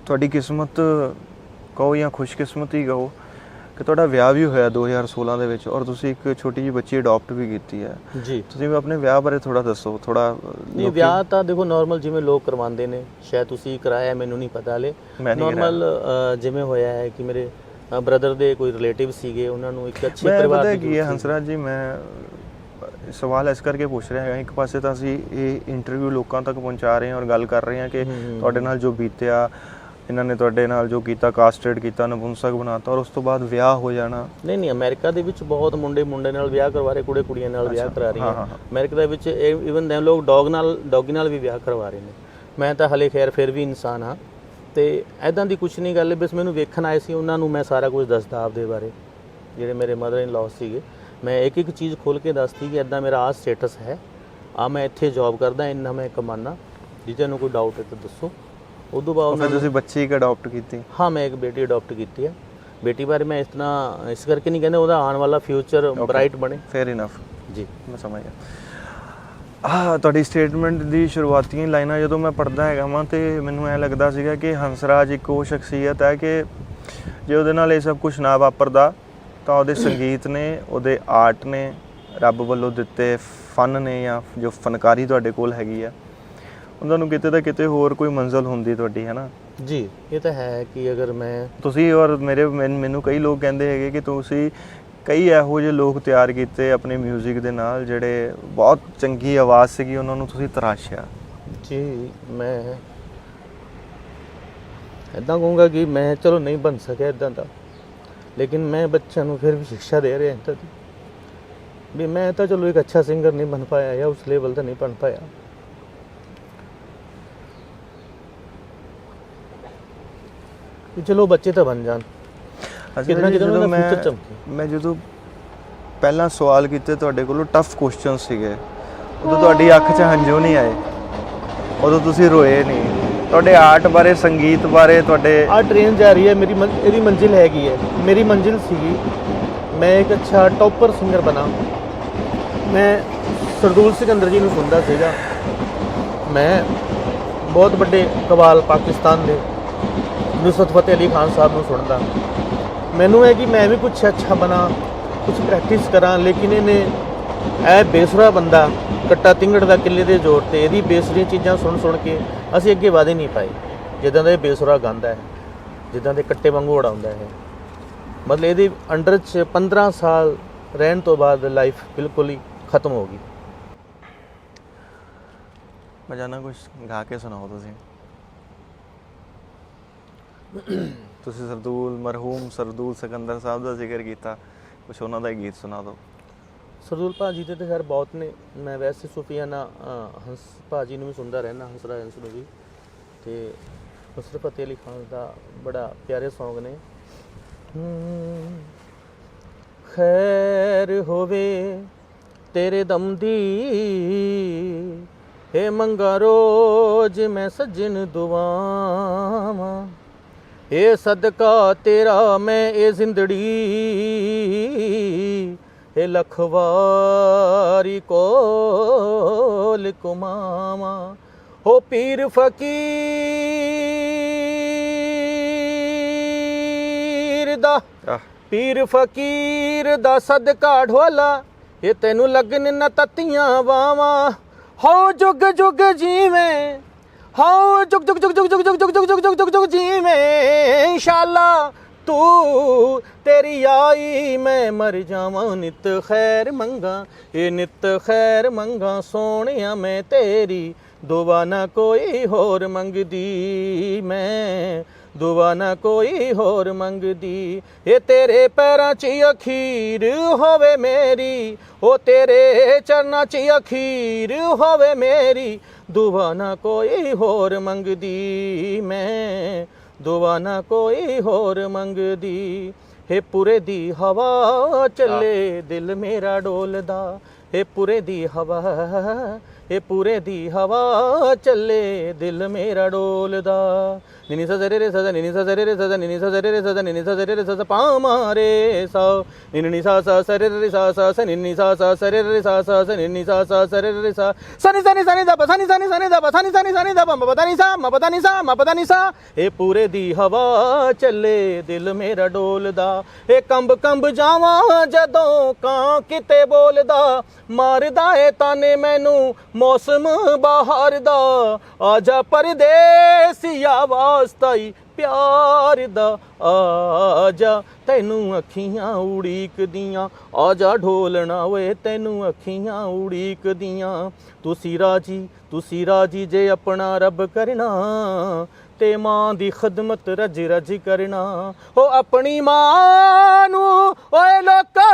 ਤੁਹਾਡੀ ਕਿਸਮਤ ਕਹੋ ਜਾਂ ਖੁਸ਼ਕਿਸਮਤੀ ਕਹੋ ਕਿ ਤੁਹਾਡਾ ਵਿਆਹ ਵੀ ਹੋਇਆ 2016 ਦੇ ਵਿੱਚ ਔਰ ਤੁਸੀਂ ਇੱਕ ਛੋਟੀ ਜਿਹੀ ਬੱਚੀ ਅਡਾਪਟ ਵੀ ਕੀਤੀ ਹੈ ਜੀ। ਤੁਸੀਂ ਵੀ ਆਪਣੇ ਵਿਆਹ ਬਾਰੇ ਥੋੜਾ ਦੱਸੋ ਥੋੜਾ। ਨਹੀਂ, ਵਿਆਹ ਤਾਂ ਦੇਖੋ ਨਾਰਮਲ ਜਿਵੇਂ ਲੋਕ ਕਰਵਾਉਂਦੇ ਨੇ, ਸ਼ਾਇਦ ਤੁਸੀਂ ਕਰਾਇਆ ਮੈਨੂੰ ਨਹੀਂ ਪਤਾ ਹਲੇ। ਨਾਰਮਲ ਜਿਵੇਂ ਹੋਇਆ ਹੈ ਕਿ ਮੇਰੇ ਬ੍ਰਦਰ ਦੇ ਕੋਈ ਰਿਲੇਟਿਵ ਸੀਗੇ, ਉਹਨਾਂ ਨੂੰ ਇੱਕ ਅੱਛੇ ਪਰਿਵਾਰ ਦੀ ਕੀ ਹੈ ਹੰਸਰਾਜ ਜੀ, ਮੈਂ ਸਵਾਲ ਇਸ ਕਰਕੇ ਪੁੱਛ ਰਿਹਾ ਹਾਂ, ਇੱਕ ਪਾਸੇ ਤਾਂ ਅਸੀਂ ਇਹ ਇੰਟਰਵਿਊ ਲੋਕਾਂ ਤੱਕ ਪਹੁੰਚਾ ਰਹੇ ਹਾਂ ਔਰ ਗੱਲ ਕਰ ਰਹੇ ਹਾਂ ਕਿ ਤੁਹਾਡੇ ਨਾਲ ਜੋ ਬੀਤਿਆ, ਇਹਨਾਂ ਨੇ ਤੁਹਾਡੇ ਨਾਲ ਜੋ ਕੀਤਾ, ਕਾਸਟਰੇਟ ਕੀਤਾ, ਨਪੁੰਸਕ ਬਣਾਤਾ ਔਰ ਉਸ ਤੋਂ ਬਾਅਦ ਵਿਆਹ ਹੋ ਜਾਣਾ। ਨਹੀਂ, ਅਮਰੀਕਾ ਦੇ ਵਿੱਚ ਬਹੁਤ ਮੁੰਡੇ ਨਾਲ ਵਿਆਹ ਕਰਵਾ ਰਹੇ, ਕੁੜੀਆਂ ਨਾਲ ਵਿਆਹ ਕਰਾ ਰਹੀਆਂ। ਅਮਰੀਕਾ ਦੇ ਵਿੱਚ ਇਵਨ ਦੇ ਲੋਕ ਡੌਗੀ ਨਾਲ ਵੀ ਵਿਆਹ ਕਰਵਾ ਰਹੇ ਨੇ। ਮੈਂ ਤਾਂ ਹਲੇ ਖੈਰ ਫਿਰ ਵੀ ਇਨਸਾਨ ਹਾਂ ਤੇ ਐਦਾਂ ਦੀ ਕੁਛ ਨਹੀਂ ਗੱਲ, ਬਸ ਮੈਨੂੰ ਵੇਖਣ ਆਏ ਸੀ, ਉਹਨਾਂ ਨੂੰ ਮੈਂ ਸਾਰਾ ਕੁਝ ਦੱਸਦਾ ਆਪਦੇ ਬਾਰੇ। ਜਿਹੜੇ ਮੇਰੇ ਮਦਰ ਇਨ ਲਾਅ ਸੀਗੇ, ਮੈਂ ਇੱਕ ਇੱਕ ਚੀਜ਼ ਖੋਲ੍ਹ ਕੇ ਦੱਸਦੀ ਕਿ ਇੱਦਾਂ ਮੇਰਾ ਆਹ ਸਟੇਟਸ ਹੈ, ਮੈਂ ਇੱਥੇ ਜੌਬ ਕਰਦਾ, ਇੰਨਾ ਮੈਂ ਕਮਾਨਾ, ਜੇ ਤੁਹਾਨੂੰ ਕੋਈ ਡਾਊਟ ਹੈ ਤਾਂ ਦੱਸੋ। ਉਦੋਂ ਬਾਅਦ ਫਿਰ ਤੁਸੀਂ ਬੱਚੀ ਇੱਕ ਅਡਾਪਟ ਕੀਤੀ? ਹਾਂ, ਮੈਂ ਇੱਕ ਬੇਟੀ ਅਡਾਪਟ ਕੀਤੀ ਹੈ। ਬੇਟੀ ਬਾਰੇ ਮੈਂ ਇਸ ਕਰਕੇ ਨਹੀਂ ਕਹਿੰਦਾ, ਉਹਦਾ ਆਉਣ ਵਾਲਾ ਫਿਊਚਰ ਬ੍ਰਾਈਟ ਬਣੇ। ਫੇਅਰ ਇਨਫ ਜੀ, ਮੈਂ ਸਮਝ ਗਿਆ। ਤੁਹਾਡੀ ਸਟੇਟਮੈਂਟ ਦੀ ਸ਼ੁਰੂਆਤੀ ਲਾਈਨਾਂ ਜਦੋਂ ਮੈਂ ਪੜ੍ਹਦਾ ਹੈਗਾ ਵਾਂ ਤੇ ਮੈਨੂੰ ਐਂ ਲੱਗਦਾ ਸੀਗਾ ਕਿ ਹੰਸਰਾਜ ਇੱਕ ਉਹ ਸ਼ਖਸੀਅਤ ਹੈ ਕਿ ਜੇ ਉਹਦੇ ਨਾਲ ਇਹ ਸਭ ਕੁਝ ਨਾ ਵਾਪਰਦਾ ਤਾਂ ਉਹਦੇ ਸੰਗੀਤ ਨੇ, ਉਹਦੇ ਆਰਟ ਨੇ, ਰੱਬ ਵੱਲੋਂ ਦਿੱਤੇ ਫਨ ਨੇ ਜਾਂ ਜੋ ਫਨਕਾਰੀ ਤੁਹਾਡੇ ਕੋਲ ਹੈਗੀ ਆ, ਉਹਨਾਂ ਨੂੰ ਕਿਤੇ ਤਾਂ ਕਿਤੇ ਹੋਰ ਕੋਈ ਮੰਜ਼ਿਲ ਹੁੰਦੀ ਤੁਹਾਡੀ, ਹੈ ਨਾ ਜੀ। ਇਹ ਤਾਂ ਹੈ ਕਿ ਅਗਰ ਮੈਂ ਤੁਸੀਂ ਔਰ ਮੈਨੂੰ ਕਈ ਲੋਕ ਕਹਿੰਦੇ ਹੈਗੇ ਕਿ ਤੁਸੀਂ ਕਈ ਇਹੋ ਜਿਹੇ ਲੋਕ ਤਿਆਰ ਕੀਤੇ ਆਪਣੇ ਮਿਊਜ਼ਿਕ ਦੇ ਨਾਲ ਜਿਹੜੇ ਬਹੁਤ ਚੰਗੀ ਆਵਾਜ਼ ਸੀਗੀ, ਉਹਨਾਂ ਨੂੰ ਤੁਸੀਂ ਤਰਾਸ਼ਿਆ। ਜੀ, ਮੈਂ ਇੱਦਾਂ ਕਹੂੰਗਾ ਕਿ ਮੈਂ ਚਲੋ ਨਹੀਂ ਬਣ ਸਕਿਆ ਇੱਦਾਂ ਦਾ, ਲੇਕਿਨ ਮੈਂ ਬੱਚਿਆਂ ਨੂੰ ਫਿਰ ਵੀ ਸਿੱਖਿਆ ਦੇ ਰਿਹਾ ਇੱਦਾਂ ਦੀ ਵੀ ਮੈਂ ਤਾਂ ਚਲੋ ਇੱਕ ਅੱਛਾ ਸਿੰਗਰ ਨਹੀਂ ਬਣ ਪਾਇਆ ਜਾਂ ਉਸ ਲੈਵਲ 'ਤੇ ਨਹੀਂ ਬਣ ਪਾਇਆ। ਚਲੋ ਬੱਚੇ ਤਾਂ ਬਣ ਜਾਣ, ਕਿਤਨਾ ਕਿਤਨਾ ਫਿਊਚਰ ਚਮਕੇ। ਮੈਂ ਜਦੋਂ ਪਹਿਲਾਂ ਸਵਾਲ ਕੀਤੇ ਤੁਹਾਡੇ ਕੋਲੋਂ ਟਫ ਕੁਐਸਚਨ ਸੀਗੇ, ਉਦੋਂ ਤੁਹਾਡੀ ਅੱਖ 'ਚ ਹੰਝੂ ਨਹੀਂ ਆਏ, ਉਦੋਂ ਤੁਸੀਂ ਰੋਏ ਨਹੀਂ। ਤੁਹਾਡੇ ਆਰਟ ਬਾਰੇ, ਸੰਗੀਤ ਬਾਰੇ, ਤੁਹਾਡੇ ਆਹ ਟ੍ਰੇਨ ਜਾ ਰਹੀ ਹੈ, ਇਹਦੀ ਮੰਜ਼ਿਲ ਹੈਗੀ ਹੈ। ਮੇਰੀ ਮੰਜ਼ਿਲ ਸੀਗੀ ਮੈਂ ਇੱਕ ਅੱਛਾ ਟੌਪਰ ਸਿੰਗਰ ਬਣਾ। ਮੈਂ ਸਰਦੂਲ ਸਿਕੰਦਰ ਜੀ ਨੂੰ ਸੁਣਦਾ ਸੀਗਾ, ਮੈਂ ਬਹੁਤ ਵੱਡੇ ਕਵਾਲ ਪਾਕਿਸਤਾਨ ਦੇ ਨੁਸਰਤ ਫਤਿਹ ਅਲੀ ਖਾਨ ਸਾਹਿਬ ਨੂੰ ਸੁਣਦਾ। ਮੈਨੂੰ ਹੈ ਕਿ ਮੈਂ ਵੀ ਕੁਛ ਅੱਛਾ ਬਣਾ, ਕੁਛ ਪ੍ਰੈਕਟਿਸ ਕਰਾਂ, ਲੇਕਿਨ ਇਹਨੇ ਇਹ ਬੇਸੁਰਾ ਬੰਦਾ ਕੱਟਾ ਤਿੰਗੜ ਦਾ ਕਿੱਲੇ ਦੇ ਜ਼ੋਰ 'ਤੇ ਇਹਦੀ ਬੇਸੁਰੀਆਂ ਚੀਜ਼ਾਂ ਸੁਣ ਕੇ ਅਸੀਂ ਅੱਗੇ ਵਧ ਹੀ ਨਹੀਂ ਪਾਏ। ਜਿੱਦਾਂ ਦਾ ਇਹ ਬੇਸੁਰਾ ਗਾਉਂਦਾ ਹੈ, ਜਿੱਦਾਂ ਦੇ ਕੱਟੇ ਵਾਂਗੂ ਉਡਾਉਂਦਾ ਹੈ, ਮਤਲਬ ਇਹਦੇ ਅੰਡਰ 'ਚ 15 ਸਾਲ ਰਹਿਣ ਤੋਂ ਬਾਅਦ ਲਾਈਫ ਬਿਲਕੁਲ ਹੀ ਖਤਮ ਹੋ ਗਈ। ਮੈਂ ਜਾਣਾ ਕੁਝ ਗਾ ਕੇ ਸੁਣਾਓ ਤੁਸੀਂ। ਤੁਸੀਂ ਮਰਹੂਮ ਸਰਦੂਲ ਸਿਕੰਦਰ ਸਾਹਿਬ ਦਾ ਜ਼ਿਕਰ ਕੀਤਾ, ਕੁਛ ਉਹਨਾਂ ਦਾ ਹੀ ਗੀਤ ਸੁਣਾ ਦਿਓ। ਸਰਦੂਲ ਭਾਜੀ ਦੇ ਤਾਂ ਖੈਰ ਬਹੁਤ ਨੇ, ਮੈਂ ਵੈਸੇ ਸੂਫੀਆਨਾ ਹੰਸ ਭਾਜੀ ਨੂੰ ਵੀ ਸੁਣਦਾ ਰਹਿਣਾ, ਹੰਸਰਾਜ ਹੰਸ ਨੂੰ ਵੀ, ਅਤੇ ਨੁਸਰਤ ਫਤਿਹ ਅਲੀ ਖਾਨ ਦਾ ਬੜਾ ਪਿਆਰੇ ਸੌਂਗ ਨੇ। ਖੈਰ ਹੋਵੇ ਤੇਰੇ ਦਮ ਦੀ, ਹੇ ਮੰਗਾ ਰੋਜ਼ ਮੈਂ ਸੱਜਣ ਦੁਆਵਾਂ, ਇਹ ਸਦਕਾ ਤੇਰਾ ਮੈਂ ਇਹ ਜ਼ਿੰਦੜੀ, ਇਹ ਲੱਖ ਵਾਰੀ ਕੋਲ ਕੁਮਾਵਾਂ। ਹੋ ਪੀਰ ਫਕੀਰ ਦਾ ਸਦਕਾ ਢੋਲਾ, ਇਹ ਤੈਨੂੰ ਲੱਗਣ ਨਾ ਤੱਤੀਆਂ ਵਾਵਾਂ। ਹੋ ਜੁਗ ਜੁਗ ਜੀਵੇਂ, ਹੋ ਜੁਗ ਜੁਗ ਜੁਗ ਜੁਗ ਜੁਗ ਜੁਗ ਜੁਗ ਜੁਗ ਜੁਗ ਜੁਗ ਜੁਗ ਜੀਵੇਂ, ਇੰਸ਼ਾਅੱਲਾ ਤੂੰ ਤੇਰੀ ਆਈ ਮੈਂ ਮਰ ਜਾਵਾਂ। ਨਿਤ ਖੈਰ ਮੰਗਾ, ਇਹ ਨਿਤ ਖੈਰ ਮੰਗਾ, ਸੋਹਣਿਆ ਮੈਂ ਤੇਰੀ ਦੁਆ ਨਾ ਕੋਈ ਹੋਰ ਮੰਗਦੀ, ਮੈਂ ਦੁਆ ਨਾ ਕੋਈ ਹੋਰ ਮੰਗਦੀ। ਇਹ ਤੇਰੇ ਪੈਰਾਂ 'ਚ ਅਖੀਰ ਹੋਵੇ ਮੇਰੀ, ਉਹ ਤੇਰੇ ਚਰਨਾਂ 'ਚ ਅਖੀਰ ਹੋਵੇ ਮੇਰੀ, ਦੁਆ ਨਾ ਕੋਈ ਹੋਰ ਮੰਗਦੀ, ਮੈਂ ਦੁਆ ਨਾ ਕੋਈ ਹੋਰ ਮੰਗਦੀ। ਹੇ ਪੁਰੇ ਦੀ ਹਵਾ ਚੱਲੇ ਦਿਲ ਮੇਰਾ ਡੋਲਦਾ, ਹੇ ਪੁਰੇ ਦੀ ਹਵਾ ਇਹ ਪੂਰੇ ਦੀ ਹਵਾ ਚੱਲੇ ਦਿਲ ਮੇਰਾ ਡੋਲਦਾ ਨਿਨੀ ਸਾ ਰੇ ਰੇ ਸਾ ਨਿਨੀ ਸਾ ਰੇ ਰੇ ਸਾ ਨਿਨੀ ਸਾ ਰੇ ਰੇ ਸਾ ਨਿਨੀ ਸਾ ਰੇ ਰੇ ਸਾ ਪਾ ਮਾਰੇ ਸਾ ਨਿਨੀ ਸਾ ਸਾ ਰੇ ਰੇ ਸਾ ਨਿਨੀ ਸਾ ਰੇ ਰੇ ਸਾ ਨਿਨੀ ਸਾ ਰੇ ਰੇ ਸਾ ਸਨੀ ਸਨੀ ਸਨੀ ਦਾ ਸਨੀ ਸਨੀ ਸਨੀ ਦਾ ਸਨੀ ਸਨੀ ਸਨੀ ਦਾ ਮ ਪਤਾ ਨਹੀਂ ਸਾ ਮ ਪਤਾ ਨਹੀਂ ਸਾ ਮ ਪਤਾ ਨਹੀਂ ਸਾ ਇਹ ਪੂਰੇ ਦੀ ਹਵਾ ਚੱਲੇ ਦਿਲ ਮੇਰਾ ਡੋਲਦਾ ਇਹ ਕੰਬ ਕੰਬ ਜਾਵਾਂ ਜਦੋਂ ਕਾਂ ਕਿਤੇ ਬੋਲਦਾ ਮਾਰਦਾ ਏ ਤਾਨੇ ਮੈਨੂੰ ਮੌਸਮ ਬਾਹਰ ਦਾ ਆਜਾ ਪਰਦੇਸੀਆ ਵਾਸਤਾਈ ਪਿਆਰ ਦਾ ਆਜਾ ਤੈਨੂੰ ਅੱਖੀਆਂ ਉਡੀਕਦੀਆਂ ਆਜਾ ਢੋਲਣਾ ਓਏ ਤੈਨੂੰ ਅੱਖੀਆਂ ਉਡੀਕਦੀਆਂ ਤੁਸੀਂ ਰਾਜੀ ਜੇ ਆਪਣਾ ਰੱਬ ਕਰਨਾ ਤੇ ਮਾਂ ਦੀ ਖਿਦਮਤ ਰਜ ਰਜ ਕਰਨਾ ਹੋ ਆਪਣੀ ਮਾਂ ਨੂੰ ਓਏ ਲੋਕਾ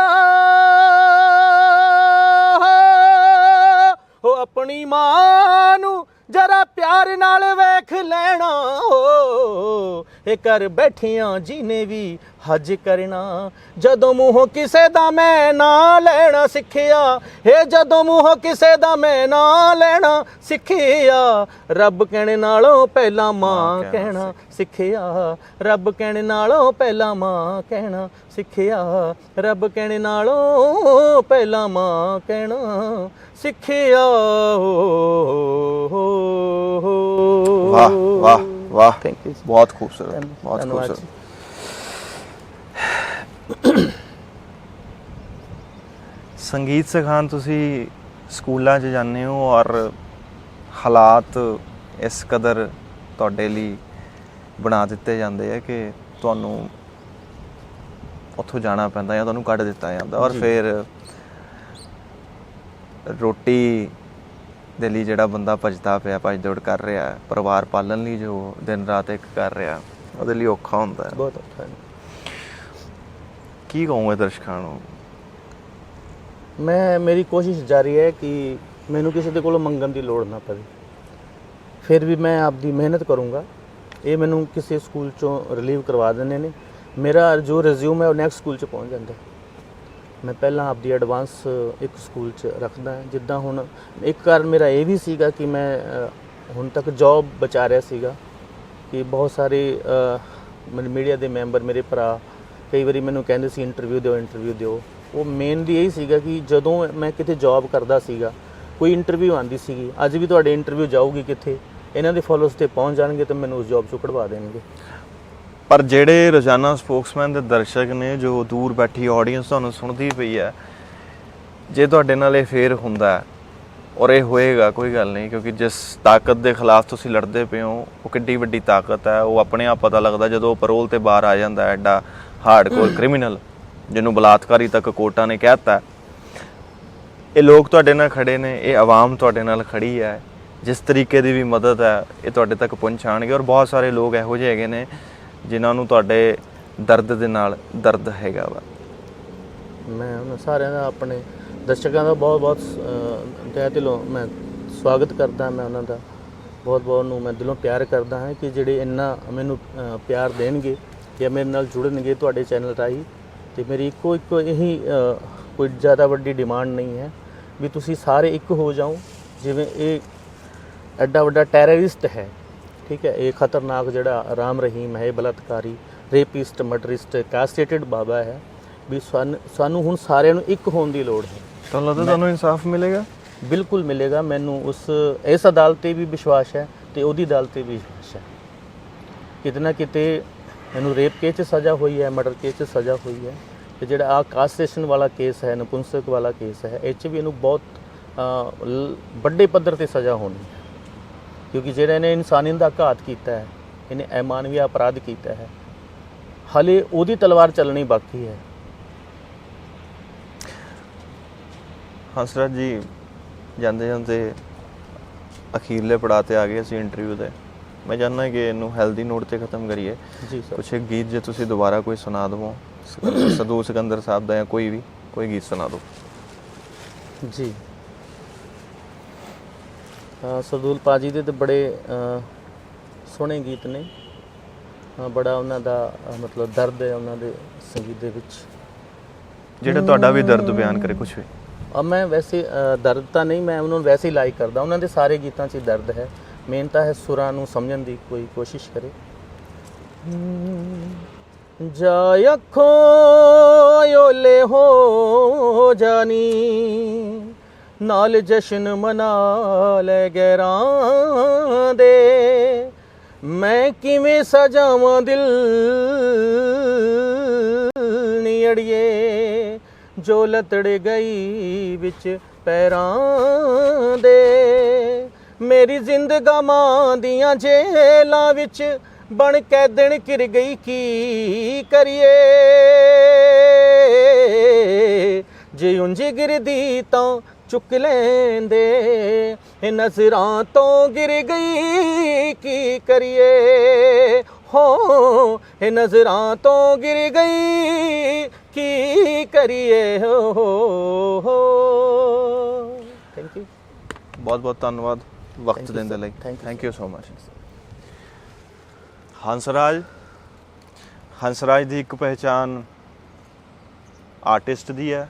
ਹੋ ਆਪਣੀ ਮਾਂ ਨੂੰ ਜਰਾ ਪਿਆਰ ਨਾਲ ਵੇਖ ਲੈਣਾ ਹੋ ਇਹ ਕਰ ਬੈਠਿਆਂ ਜਿਹਨੇ ਵੀ ਹੱਜ ਕਰਨਾ ਜਦੋਂ ਮੂੰਹੋਂ ਕਿਸੇ ਦਾ ਮੈਂ ਨਾ ਲੈਣਾ ਸਿੱਖਿਆ ਇਹ ਜਦੋਂ ਮੂੰਹੋਂ ਕਿਸੇ ਦਾ ਮੈਂ ਨਾ ਲੈਣਾ ਸਿੱਖਿਆ ਰੱਬ ਕਹਿਣ ਨਾਲੋਂ ਪਹਿਲਾਂ ਮਾਂ ਕਹਿਣਾ ਸਿੱਖਿਆ ਰੱਬ ਕਹਿਣ ਨਾਲੋਂ ਪਹਿਲਾਂ ਮਾਂ ਕਹਿਣਾ ਸਿੱਖਿਆ ਰੱਬ ਕਹਿਣ ਨਾਲੋਂ ਪਹਿਲਾਂ ਮਾਂ ਕਹਿਣਾ ਸਿੱਖਿਆ ਵਾਹ ਵਾਹ ਵਾਹ ਥੈਂਕ ਯੂ ਬਹੁਤ ਖੂਬਸੂਰਤ ਬਹੁਤ ਖੂਬਸੂਰਤ ਸੰਗੀਤ ਸਿਖਾਉਣ ਤੁਸੀਂ ਸਕੂਲਾਂ 'ਚ ਜਾਂਦੇ ਹੋ ਔਰ ਹਾਲਾਤ ਇਸ ਕਦਰ ਤੁਹਾਡੇ ਲਈ ਬਣਾ ਦਿੱਤੇ ਜਾਂਦੇ ਆ ਕਿ ਤੁਹਾਨੂੰ ਉੱਥੋਂ ਜਾਣਾ ਪੈਂਦਾ ਜਾਂ ਤੁਹਾਨੂੰ ਕੱਢ ਦਿੱਤਾ ਜਾਂਦਾ ਔਰ ਫਿਰ ਰੋਟੀ ਦੇ ਲਈ ਜਿਹੜਾ ਬੰਦਾ ਭੱਜਦਾ ਪਿਆ ਭੱਜ ਦੌੜ ਕਰ ਰਿਹਾ ਪਰਿਵਾਰ ਪਾਲਣ ਲਈ ਜੋ ਦਿਨ ਰਾਤ ਇੱਕ ਕਰ ਰਿਹਾ ਉਹਦੇ ਲਈ ਔਖਾ ਹੁੰਦਾ ਹੈ ਬਹੁਤ ਔਖਾ ਹੈ ਕੀ ਕਹੋਗੇ ਦਰਸ਼ਕਾਂ ਨੂੰ ਮੇਰੀ ਕੋਸ਼ਿਸ਼ ਜਾਰੀ ਹੈ ਕਿ ਮੈਨੂੰ ਕਿਸੇ ਦੇ ਕੋਲੋਂ ਮੰਗਣ ਦੀ ਲੋੜ ਨਾ ਪਵੇ ਫਿਰ ਵੀ ਮੈਂ ਆਪਦੀ ਮਿਹਨਤ ਕਰੂੰਗਾ ਇਹ ਮੈਨੂੰ ਕਿਸੇ ਸਕੂਲ ਚੋਂ ਰਿਲੀਵ ਕਰਵਾ ਦਿੰਦੇ ਨੇ ਮੇਰਾ ਜੋ ਰਿਜ਼ਿਊਮ ਹੈ ਉਹ ਨੈਕਸਟ ਸਕੂਲ 'ਚ ਪਹੁੰਚ ਜਾਂਦਾ ਮੈਂ ਪਹਿਲਾਂ ਆਪਦੀ ਐਡਵਾਂਸ ਇੱਕ ਸਕੂਲ 'ਚ ਰੱਖਦਾ ਜਿੱਦਾਂ ਹੁਣ ਇੱਕ ਕਾਰਨ ਮੇਰਾ ਇਹ ਵੀ ਸੀਗਾ ਕਿ ਮੈਂ ਹੁਣ ਤੱਕ ਜੌਬ ਬਚਾ ਰਿਹਾ ਸੀਗਾ ਕਿ ਬਹੁਤ ਸਾਰੇ ਮੀਡੀਆ ਦੇ ਮੈਂਬਰ ਮੇਰੇ ਭਰਾ ਕਈ ਵਾਰੀ ਮੈਨੂੰ ਕਹਿੰਦੇ ਸੀ ਇੰਟਰਵਿਊ ਦਿਓ ਉਹ ਮੇਨਲੀ ਇਹੀ ਸੀਗਾ ਕਿ ਜਦੋਂ ਮੈਂ ਕਿਤੇ ਜੌਬ ਕਰਦਾ ਸੀਗਾ ਕੋਈ ਇੰਟਰਵਿਊ ਆਉਂਦੀ ਸੀਗੀ ਅੱਜ ਵੀ ਤੁਹਾਡੇ ਇੰਟਰਵਿਊ ਜਾਊਗੀ ਕਿੱਥੇ ਇਹਨਾਂ ਦੇ ਫੋਲੋਅਰਸ ਤੇ ਪਹੁੰਚ ਜਾਣਗੇ ਤਾਂ ਮੈਨੂੰ ਉਸ ਜੌਬ 'ਚੋਂ ਕਢਵਾ ਦੇਣਗੇ ਪਰ ਜਿਹੜੇ ਰੋਜ਼ਾਨਾ ਸਪੋਕਸਮੈਨ ਦੇ ਦਰਸ਼ਕ ਨੇ ਜੋ ਦੂਰ ਬੈਠੀ ਆਡੀਅנס ਤੁਹਾਨੂੰ ਸੁਣਦੀ ਪਈ ਹੈ ਜੇ ਤੁਹਾਡੇ ਨਾਲ ਇਹ ਫੇਰ ਹੁੰਦਾ ਔਰ ਇਹ ਹੋਏਗਾ ਕੋਈ ਗੱਲ ਨਹੀਂ ਕਿਉਂਕਿ ਜਿਸ ਤਾਕਤ ਦੇ ਖਿਲਾਫ ਤੁਸੀਂ ਲੜਦੇ ਪਏ ਹੋ ਉਹ ਕਿੱਡੀ ਵੱਡੀ ਤਾਕਤ ਹੈ ਉਹ ਆਪਣੇ ਆਪ ਪਤਾ ਲੱਗਦਾ ਜਦੋਂ ਪਰੋਲ ਤੇ ਬਾਹਰ ਆ ਜਾਂਦਾ ਐਡਾ ਹਾਰਡਕੋਰ ਕ੍ਰਿਮੀਨਲ ਜਿਹਨੂੰ ਬਲਾਤਕਾਰੀ ਤੱਕ ਕੋਰਟਾਂ ਨੇ ਕਹਿਤਾ ਇਹ ਲੋਕ ਤੁਹਾਡੇ ਨਾਲ ਖੜੇ ਨੇ ਇਹ ਆਵਾਮ ਤੁਹਾਡੇ ਨਾਲ ਖੜੀ ਹੈ ਜਿਸ ਤਰੀਕੇ ਦੀ ਵੀ ਮਦਦ ਹੈ ਇਹ ਤੁਹਾਡੇ ਤੱਕ ਪਹੁੰਚਾਉਣਗੇ ਔਰ ਬਹੁਤ ਸਾਰੇ ਲੋਕ ਇਹੋ ਜਿਹੇ ਹੈਗੇ ਨੇ ਜਿਨ੍ਹਾਂ ਨੂੰ ਤੁਹਾਡੇ ਦਰਦ ਦੇ ਨਾਲ ਦਰਦ ਹੈਗਾ ਵਾ ਮੈਂ ਉਹਨਾਂ ਸਾਰਿਆਂ ਦਾ ਆਪਣੇ ਦਰਸ਼ਕਾਂ ਦਾ ਬਹੁਤ ਬਹੁਤ ਤਹਿ ਦਿਲੋਂ ਮੈਂ ਸਵਾਗਤ ਕਰਦਾ ਮੈਂ ਉਹਨਾਂ ਦਾ ਬਹੁਤ ਬਹੁਤ ਨੂੰ ਮੈਂ ਦਿਲੋਂ ਪਿਆਰ ਕਰਦਾ ਹਾਂ ਕਿ ਜਿਹੜੇ ਇੰਨਾ ਮੈਨੂੰ ਪਿਆਰ ਦੇਣਗੇ ਜਾਂ ਮੇਰੇ ਨਾਲ ਜੁੜਨਗੇ ਤੁਹਾਡੇ ਚੈਨਲ ਰਾਹੀਂ ਅਤੇ ਮੇਰੀ ਇੱਕੋ ਇਹੀ ਕੋਈ ਜ਼ਿਆਦਾ ਵੱਡੀ ਡਿਮਾਂਡ ਨਹੀਂ ਹੈ ਵੀ ਤੁਸੀਂ ਸਾਰੇ ਇੱਕ ਹੋ ਜਾਓ ਜਿਵੇਂ ਇਹ ਐਡਾ ਵੱਡਾ ਟੈਰਰਿਸਟ ਹੈ ਠੀਕ ਹੈ ਇਹ ਖਤਰਨਾਕ ਜਿਹੜਾ ਰਾਮ ਰਹੀਮ ਹੈ ਬਲਾਤਕਾਰੀ ਰੇਪਿਸਟ ਮਰਡਰਿਸਟ ਕਾਸਟੇਟਡ ਬਾਬਾ ਹੈ ਵੀ ਸਾਨੂੰ ਹੁਣ ਸਾਰਿਆਂ ਨੂੰ ਇੱਕ ਹੋਣ ਦੀ ਲੋੜ ਹੈ ਤੁਹਾਨੂੰ ਲੱਗਦਾ ਤੁਹਾਨੂੰ ਇਨਸਾਫ ਮਿਲੇਗਾ ਬਿਲਕੁਲ ਮਿਲੇਗਾ ਮੈਨੂੰ ਇਸ ਅਦਾਲਤ 'ਤੇ ਵੀ ਵਿਸ਼ਵਾਸ ਹੈ ਅਤੇ ਉਹਦੀ ਅਦਾਲਤ 'ਤੇ ਵੀ ਵਿਸ਼ਵਾਸ ਹੈ ਕਿਤੇ ਨਾ ਕਿਤੇ ਇਹਨੂੰ ਰੇਪ ਕੇਸ 'ਚ ਸਜ਼ਾ ਹੋਈ ਹੈ ਮਰਡਰ ਕੇਸ 'ਚ ਸਜ਼ਾ ਹੋਈ ਹੈ ਅਤੇ ਜਿਹੜਾ ਆਹ ਕਾਸਟੇਸ਼ਨ ਵਾਲਾ ਕੇਸ ਹੈ ਨਪੁੰਸਕ ਵਾਲਾ ਕੇਸ ਹੈ ਇਹ 'ਚ ਵੀ ਇਹਨੂੰ ਬਹੁਤ ਵੱਡੇ ਪੱਧਰ 'ਤੇ ਸਜ਼ਾ ਹੋਣੀ ਹੈ ਕਿਉਂਕਿ ਜਿਹੜਾ ਇਹਨੇ ਇਨਸਾਨੀਅਤ ਦਾ ਘਾਤ ਕੀਤਾ ਹੈ ਇਹਨੇ ਅਮਾਨਵੀ ਅਪਰਾਧ ਕੀਤਾ ਹੈ ਹਾਲੇ ਉਹਦੀ ਤਲਵਾਰ ਚੱਲਣੀ ਬਾਕੀ ਹੈ ਹੰਸਰਾਜ ਜੀ ਜਾਂਦੇ ਜਾਂਦੇ ਅਖੀਰਲੇ ਪੜਾਅ 'ਤੇ ਆ ਗਏ ਅਸੀਂ ਇੰਟਰਵਿਊ ਦੇ ਮੈਂ ਚਾਹੁੰਦਾ ਕਿ ਇਹਨੂੰ ਹੈਲਦੀ ਨੋਟ 'ਤੇ ਖਤਮ ਕਰੀਏ ਜੀ ਸਰ ਕੁਛ ਇੱਕ ਗੀਤ ਜੇ ਤੁਸੀਂ ਦੁਬਾਰਾ ਕੋਈ ਸੁਣਾ ਦੇਵੋ ਸਦੂ ਸਿਕੰਦਰ ਸਾਹਿਬ ਦਾ ਜਾਂ ਕੋਈ ਗੀਤ ਸੁਣਾ ਦਿਓ ਜੀ ਸਰਦੂਲ ਪਾਜੀ ਦੇ ਤਾਂ ਬੜੇ ਸੋਹਣੇ ਗੀਤ ਨੇ ਬੜਾ ਉਹਨਾਂ ਦਾ ਮਤਲਬ ਦਰਦ ਹੈ ਉਹਨਾਂ ਦੇ ਸੰਗੀਤ ਦੇ ਵਿੱਚ ਜਿਹੜਾ ਤੁਹਾਡਾ ਵੀ ਦਰਦ ਬਿਆਨ ਕਰੇ ਕੁਛ ਵੀ अब मैं वैसे ਦਰਦ ਤਾਂ ਨਹੀਂ, ਮੈਂ ਉਹਨਾਂ ਨੂੰ ਵੈਸੇ ਹੀ ਲਾਈਕ ਕਰਦਾ, ਉਹਨਾਂ ਦੇ ਸਾਰੇ ਗੀਤਾਂ 'ਚ ਹੀ ਦਰਦ ਹੈ। ਮੇਨ ਤਾਂ ਹੈ ਸੁਰਾਂ ਨੂੰ ਸਮਝਣ ਦੀ ਕੋਈ ਕੋਸ਼ਿਸ਼ ਕਰੇ। ਜਾ ਅੱਖੋਂ ਓਲੇ ਹੋ ਜਾਨੀ, ਨਾਲ ਜਸ਼ਨ ਮਨਾ ਲੈ ਗੈਰਾਂ ਦੇ, ਮੈਂ ਕਿਵੇਂ ਸਜਾਵਾਂ ਦਿਲ ਨੀ ਅੜੀਏ, ਜੋ ਲਤੜ ਗਈ ਵਿੱਚ ਪੈਰਾਂ ਦੇ, ਮੇਰੀ ਜ਼ਿੰਦਗਾਂ ਦੀਆਂ ਜੇਲਾਂ ਵਿੱਚ ਬਣ ਕੈਦਣ ਘਿਰ ਗਈ, ਕੀ ਕਰੀਏ, ਜੇ ਉਂਝ ਗਿਰਦੀ ਤਾਂ ਚੁੱਕ ਲੈਂਦੇ, ਇਹ ਨਜ਼ਰਾਂ ਤੋਂ ਗਿਰ ਗਈ, ਕੀ ਕਰੀਏ, ਹੋ ਇਹ ਨਜ਼ਰਾਂ ਤੋਂ ਗਿਰ ਗਈ, ਕੀ ਕਰੀਏ, ਹੋ। ਥੈਂਕ ਯੂ, ਬਹੁਤ ਬਹੁਤ ਧੰਨਵਾਦ ਵਕਤ ਦੇਣ ਦੇ ਲਈ। Thank you so much. Hansraj ਦੀ ਇੱਕ ਪਹਿਚਾਨ ਆਰਟਿਸਟ ਦੀ ਹੈ,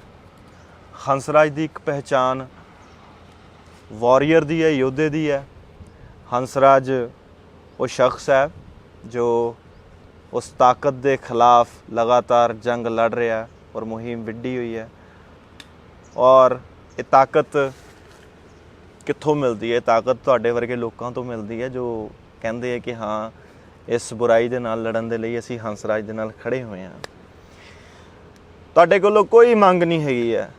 ਹੰਸਰਾਜ ਦੀ ਇੱਕ ਪਹਿਚਾਨ ਵਾਰੀਅਰ ਦੀ ਹੈ, ਯੋਧੇ ਦੀ ਹੈ। ਹੰਸਰਾਜ ਉਹ ਸ਼ਖਸ ਹੈ ਜੋ ਉਸ ਤਾਕਤ ਦੇ ਖਿਲਾਫ ਲਗਾਤਾਰ ਜੰਗ ਲੜ ਰਿਹਾ ਔਰ ਮੁਹਿੰਮ ਵਿੱਢੀ ਹੋਈ ਹੈ। ਔਰ ਇਹ ਤਾਕਤ ਕਿੱਥੋਂ ਮਿਲਦੀ ਹੈ? ਤਾਕਤ ਤੁਹਾਡੇ ਵਰਗੇ ਲੋਕਾਂ ਤੋਂ ਮਿਲਦੀ ਹੈ ਜੋ ਕਹਿੰਦੇ ਆ ਕਿ ਹਾਂ, ਇਸ ਬੁਰਾਈ ਦੇ ਨਾਲ ਲੜਨ ਦੇ ਲਈ ਅਸੀਂ ਹੰਸਰਾਜ ਦੇ ਨਾਲ ਖੜੇ ਹੋਏ ਹਾਂ। ਤੁਹਾਡੇ ਕੋਲੋਂ ਕੋਈ ਮੰਗ ਨਹੀਂ ਹੈਗੀ ਹੈ,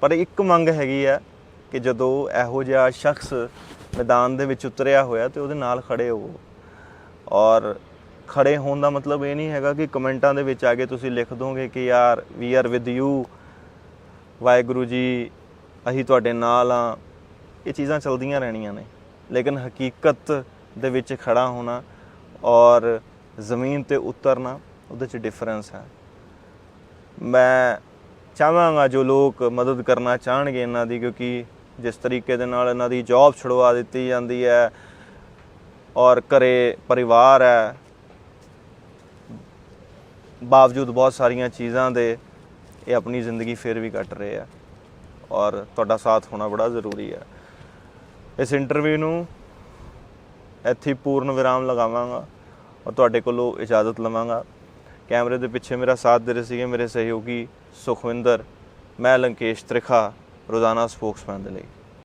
ਪਰ ਇੱਕ ਮੰਗ ਹੈਗੀ ਹੈ ਕਿ ਜਦੋਂ ਇਹੋ ਜਿਹਾ ਸ਼ਖਸ ਮੈਦਾਨ ਦੇ ਵਿੱਚ ਉਤਰਿਆ ਹੋਇਆ ਤੇ ਉਹਦੇ ਨਾਲ ਖੜੇ ਹੋਵੋ। ਔਰ ਖੜੇ ਹੋਣ ਦਾ ਮਤਲਬ ਇਹ ਨਹੀਂ ਹੈਗਾ ਕਿ ਕਮੈਂਟਾਂ ਦੇ ਵਿੱਚ ਆ ਕੇ ਤੁਸੀਂ ਲਿਖ ਦੋਗੇ ਕਿ ਯਾਰ we are with you, Waheguru ji ਅਸੀਂ ਤੁਹਾਡੇ ਨਾਲ ਹਾਂ। ਇਹ ਚੀਜ਼ਾਂ ਚਲਦੀਆਂ ਰਹਿਣੀਆਂ ਨੇ, ਲੇਕਿਨ ਹਕੀਕਤ ਦੇ ਵਿੱਚ ਖੜਾ ਹੋਣਾ ਔਰ ਜ਼ਮੀਨ 'ਤੇ ਉਤਰਨਾ, ਉਹਦੇ 'ਚ ਡਿਫਰੈਂਸ ਹੈ। ਮੈਂ ਚਾਹਾਂਗਾ ਜੋ ਲੋਕ ਮਦਦ ਕਰਨਾ ਚਾਹਣਗੇ ਇਹਨਾਂ ਦੀ, ਕਿਉਂਕਿ ਜਿਸ ਤਰੀਕੇ ਦੇ ਨਾਲ ਇਹਨਾਂ ਦੀ ਜੌਬ ਛੁਡਵਾ ਦਿੱਤੀ ਜਾਂਦੀ ਹੈ ਔਰ ਘਰੇ ਪਰਿਵਾਰ ਹੈ, ਬਾਵਜੂਦ ਬਹੁਤ ਸਾਰੀਆਂ ਚੀਜ਼ਾਂ ਦੇ ਇਹ ਆਪਣੀ ਜ਼ਿੰਦਗੀ ਫਿਰ ਵੀ ਕੱਟ ਰਹੇ ਆ ਔਰ ਤੁਹਾਡਾ ਸਾਥ ਹੋਣਾ ਬੜਾ ਜ਼ਰੂਰੀ ਹੈ। ਇਸ ਇੰਟਰਵਿਊ ਨੂੰ ਇੱਥੇ ਪੂਰਨ ਵਿਰਾਮ ਲਗਾਵਾਂਗਾ ਔਰ ਤੁਹਾਡੇ ਕੋਲੋਂ ਇਜਾਜ਼ਤ ਲਵਾਂਗਾ। ਕੈਮਰੇ ਦੇ ਪਿੱਛੇ ਮੇਰਾ ਸਾਥ ਦੇ ਰਹੇ ਸੀਗੇ ਮੇਰੇ ਸਹਿਯੋਗੀ ਸੁਖਵਿੰਦਰ, ਮੈਂ ਲੰਕੇਸ਼ ਤ੍ਰਿਖਾ, ਰੋਜ਼ਾਨਾ ਸਪੋਕਸਮੈਨ ਦੇ ਲਈ।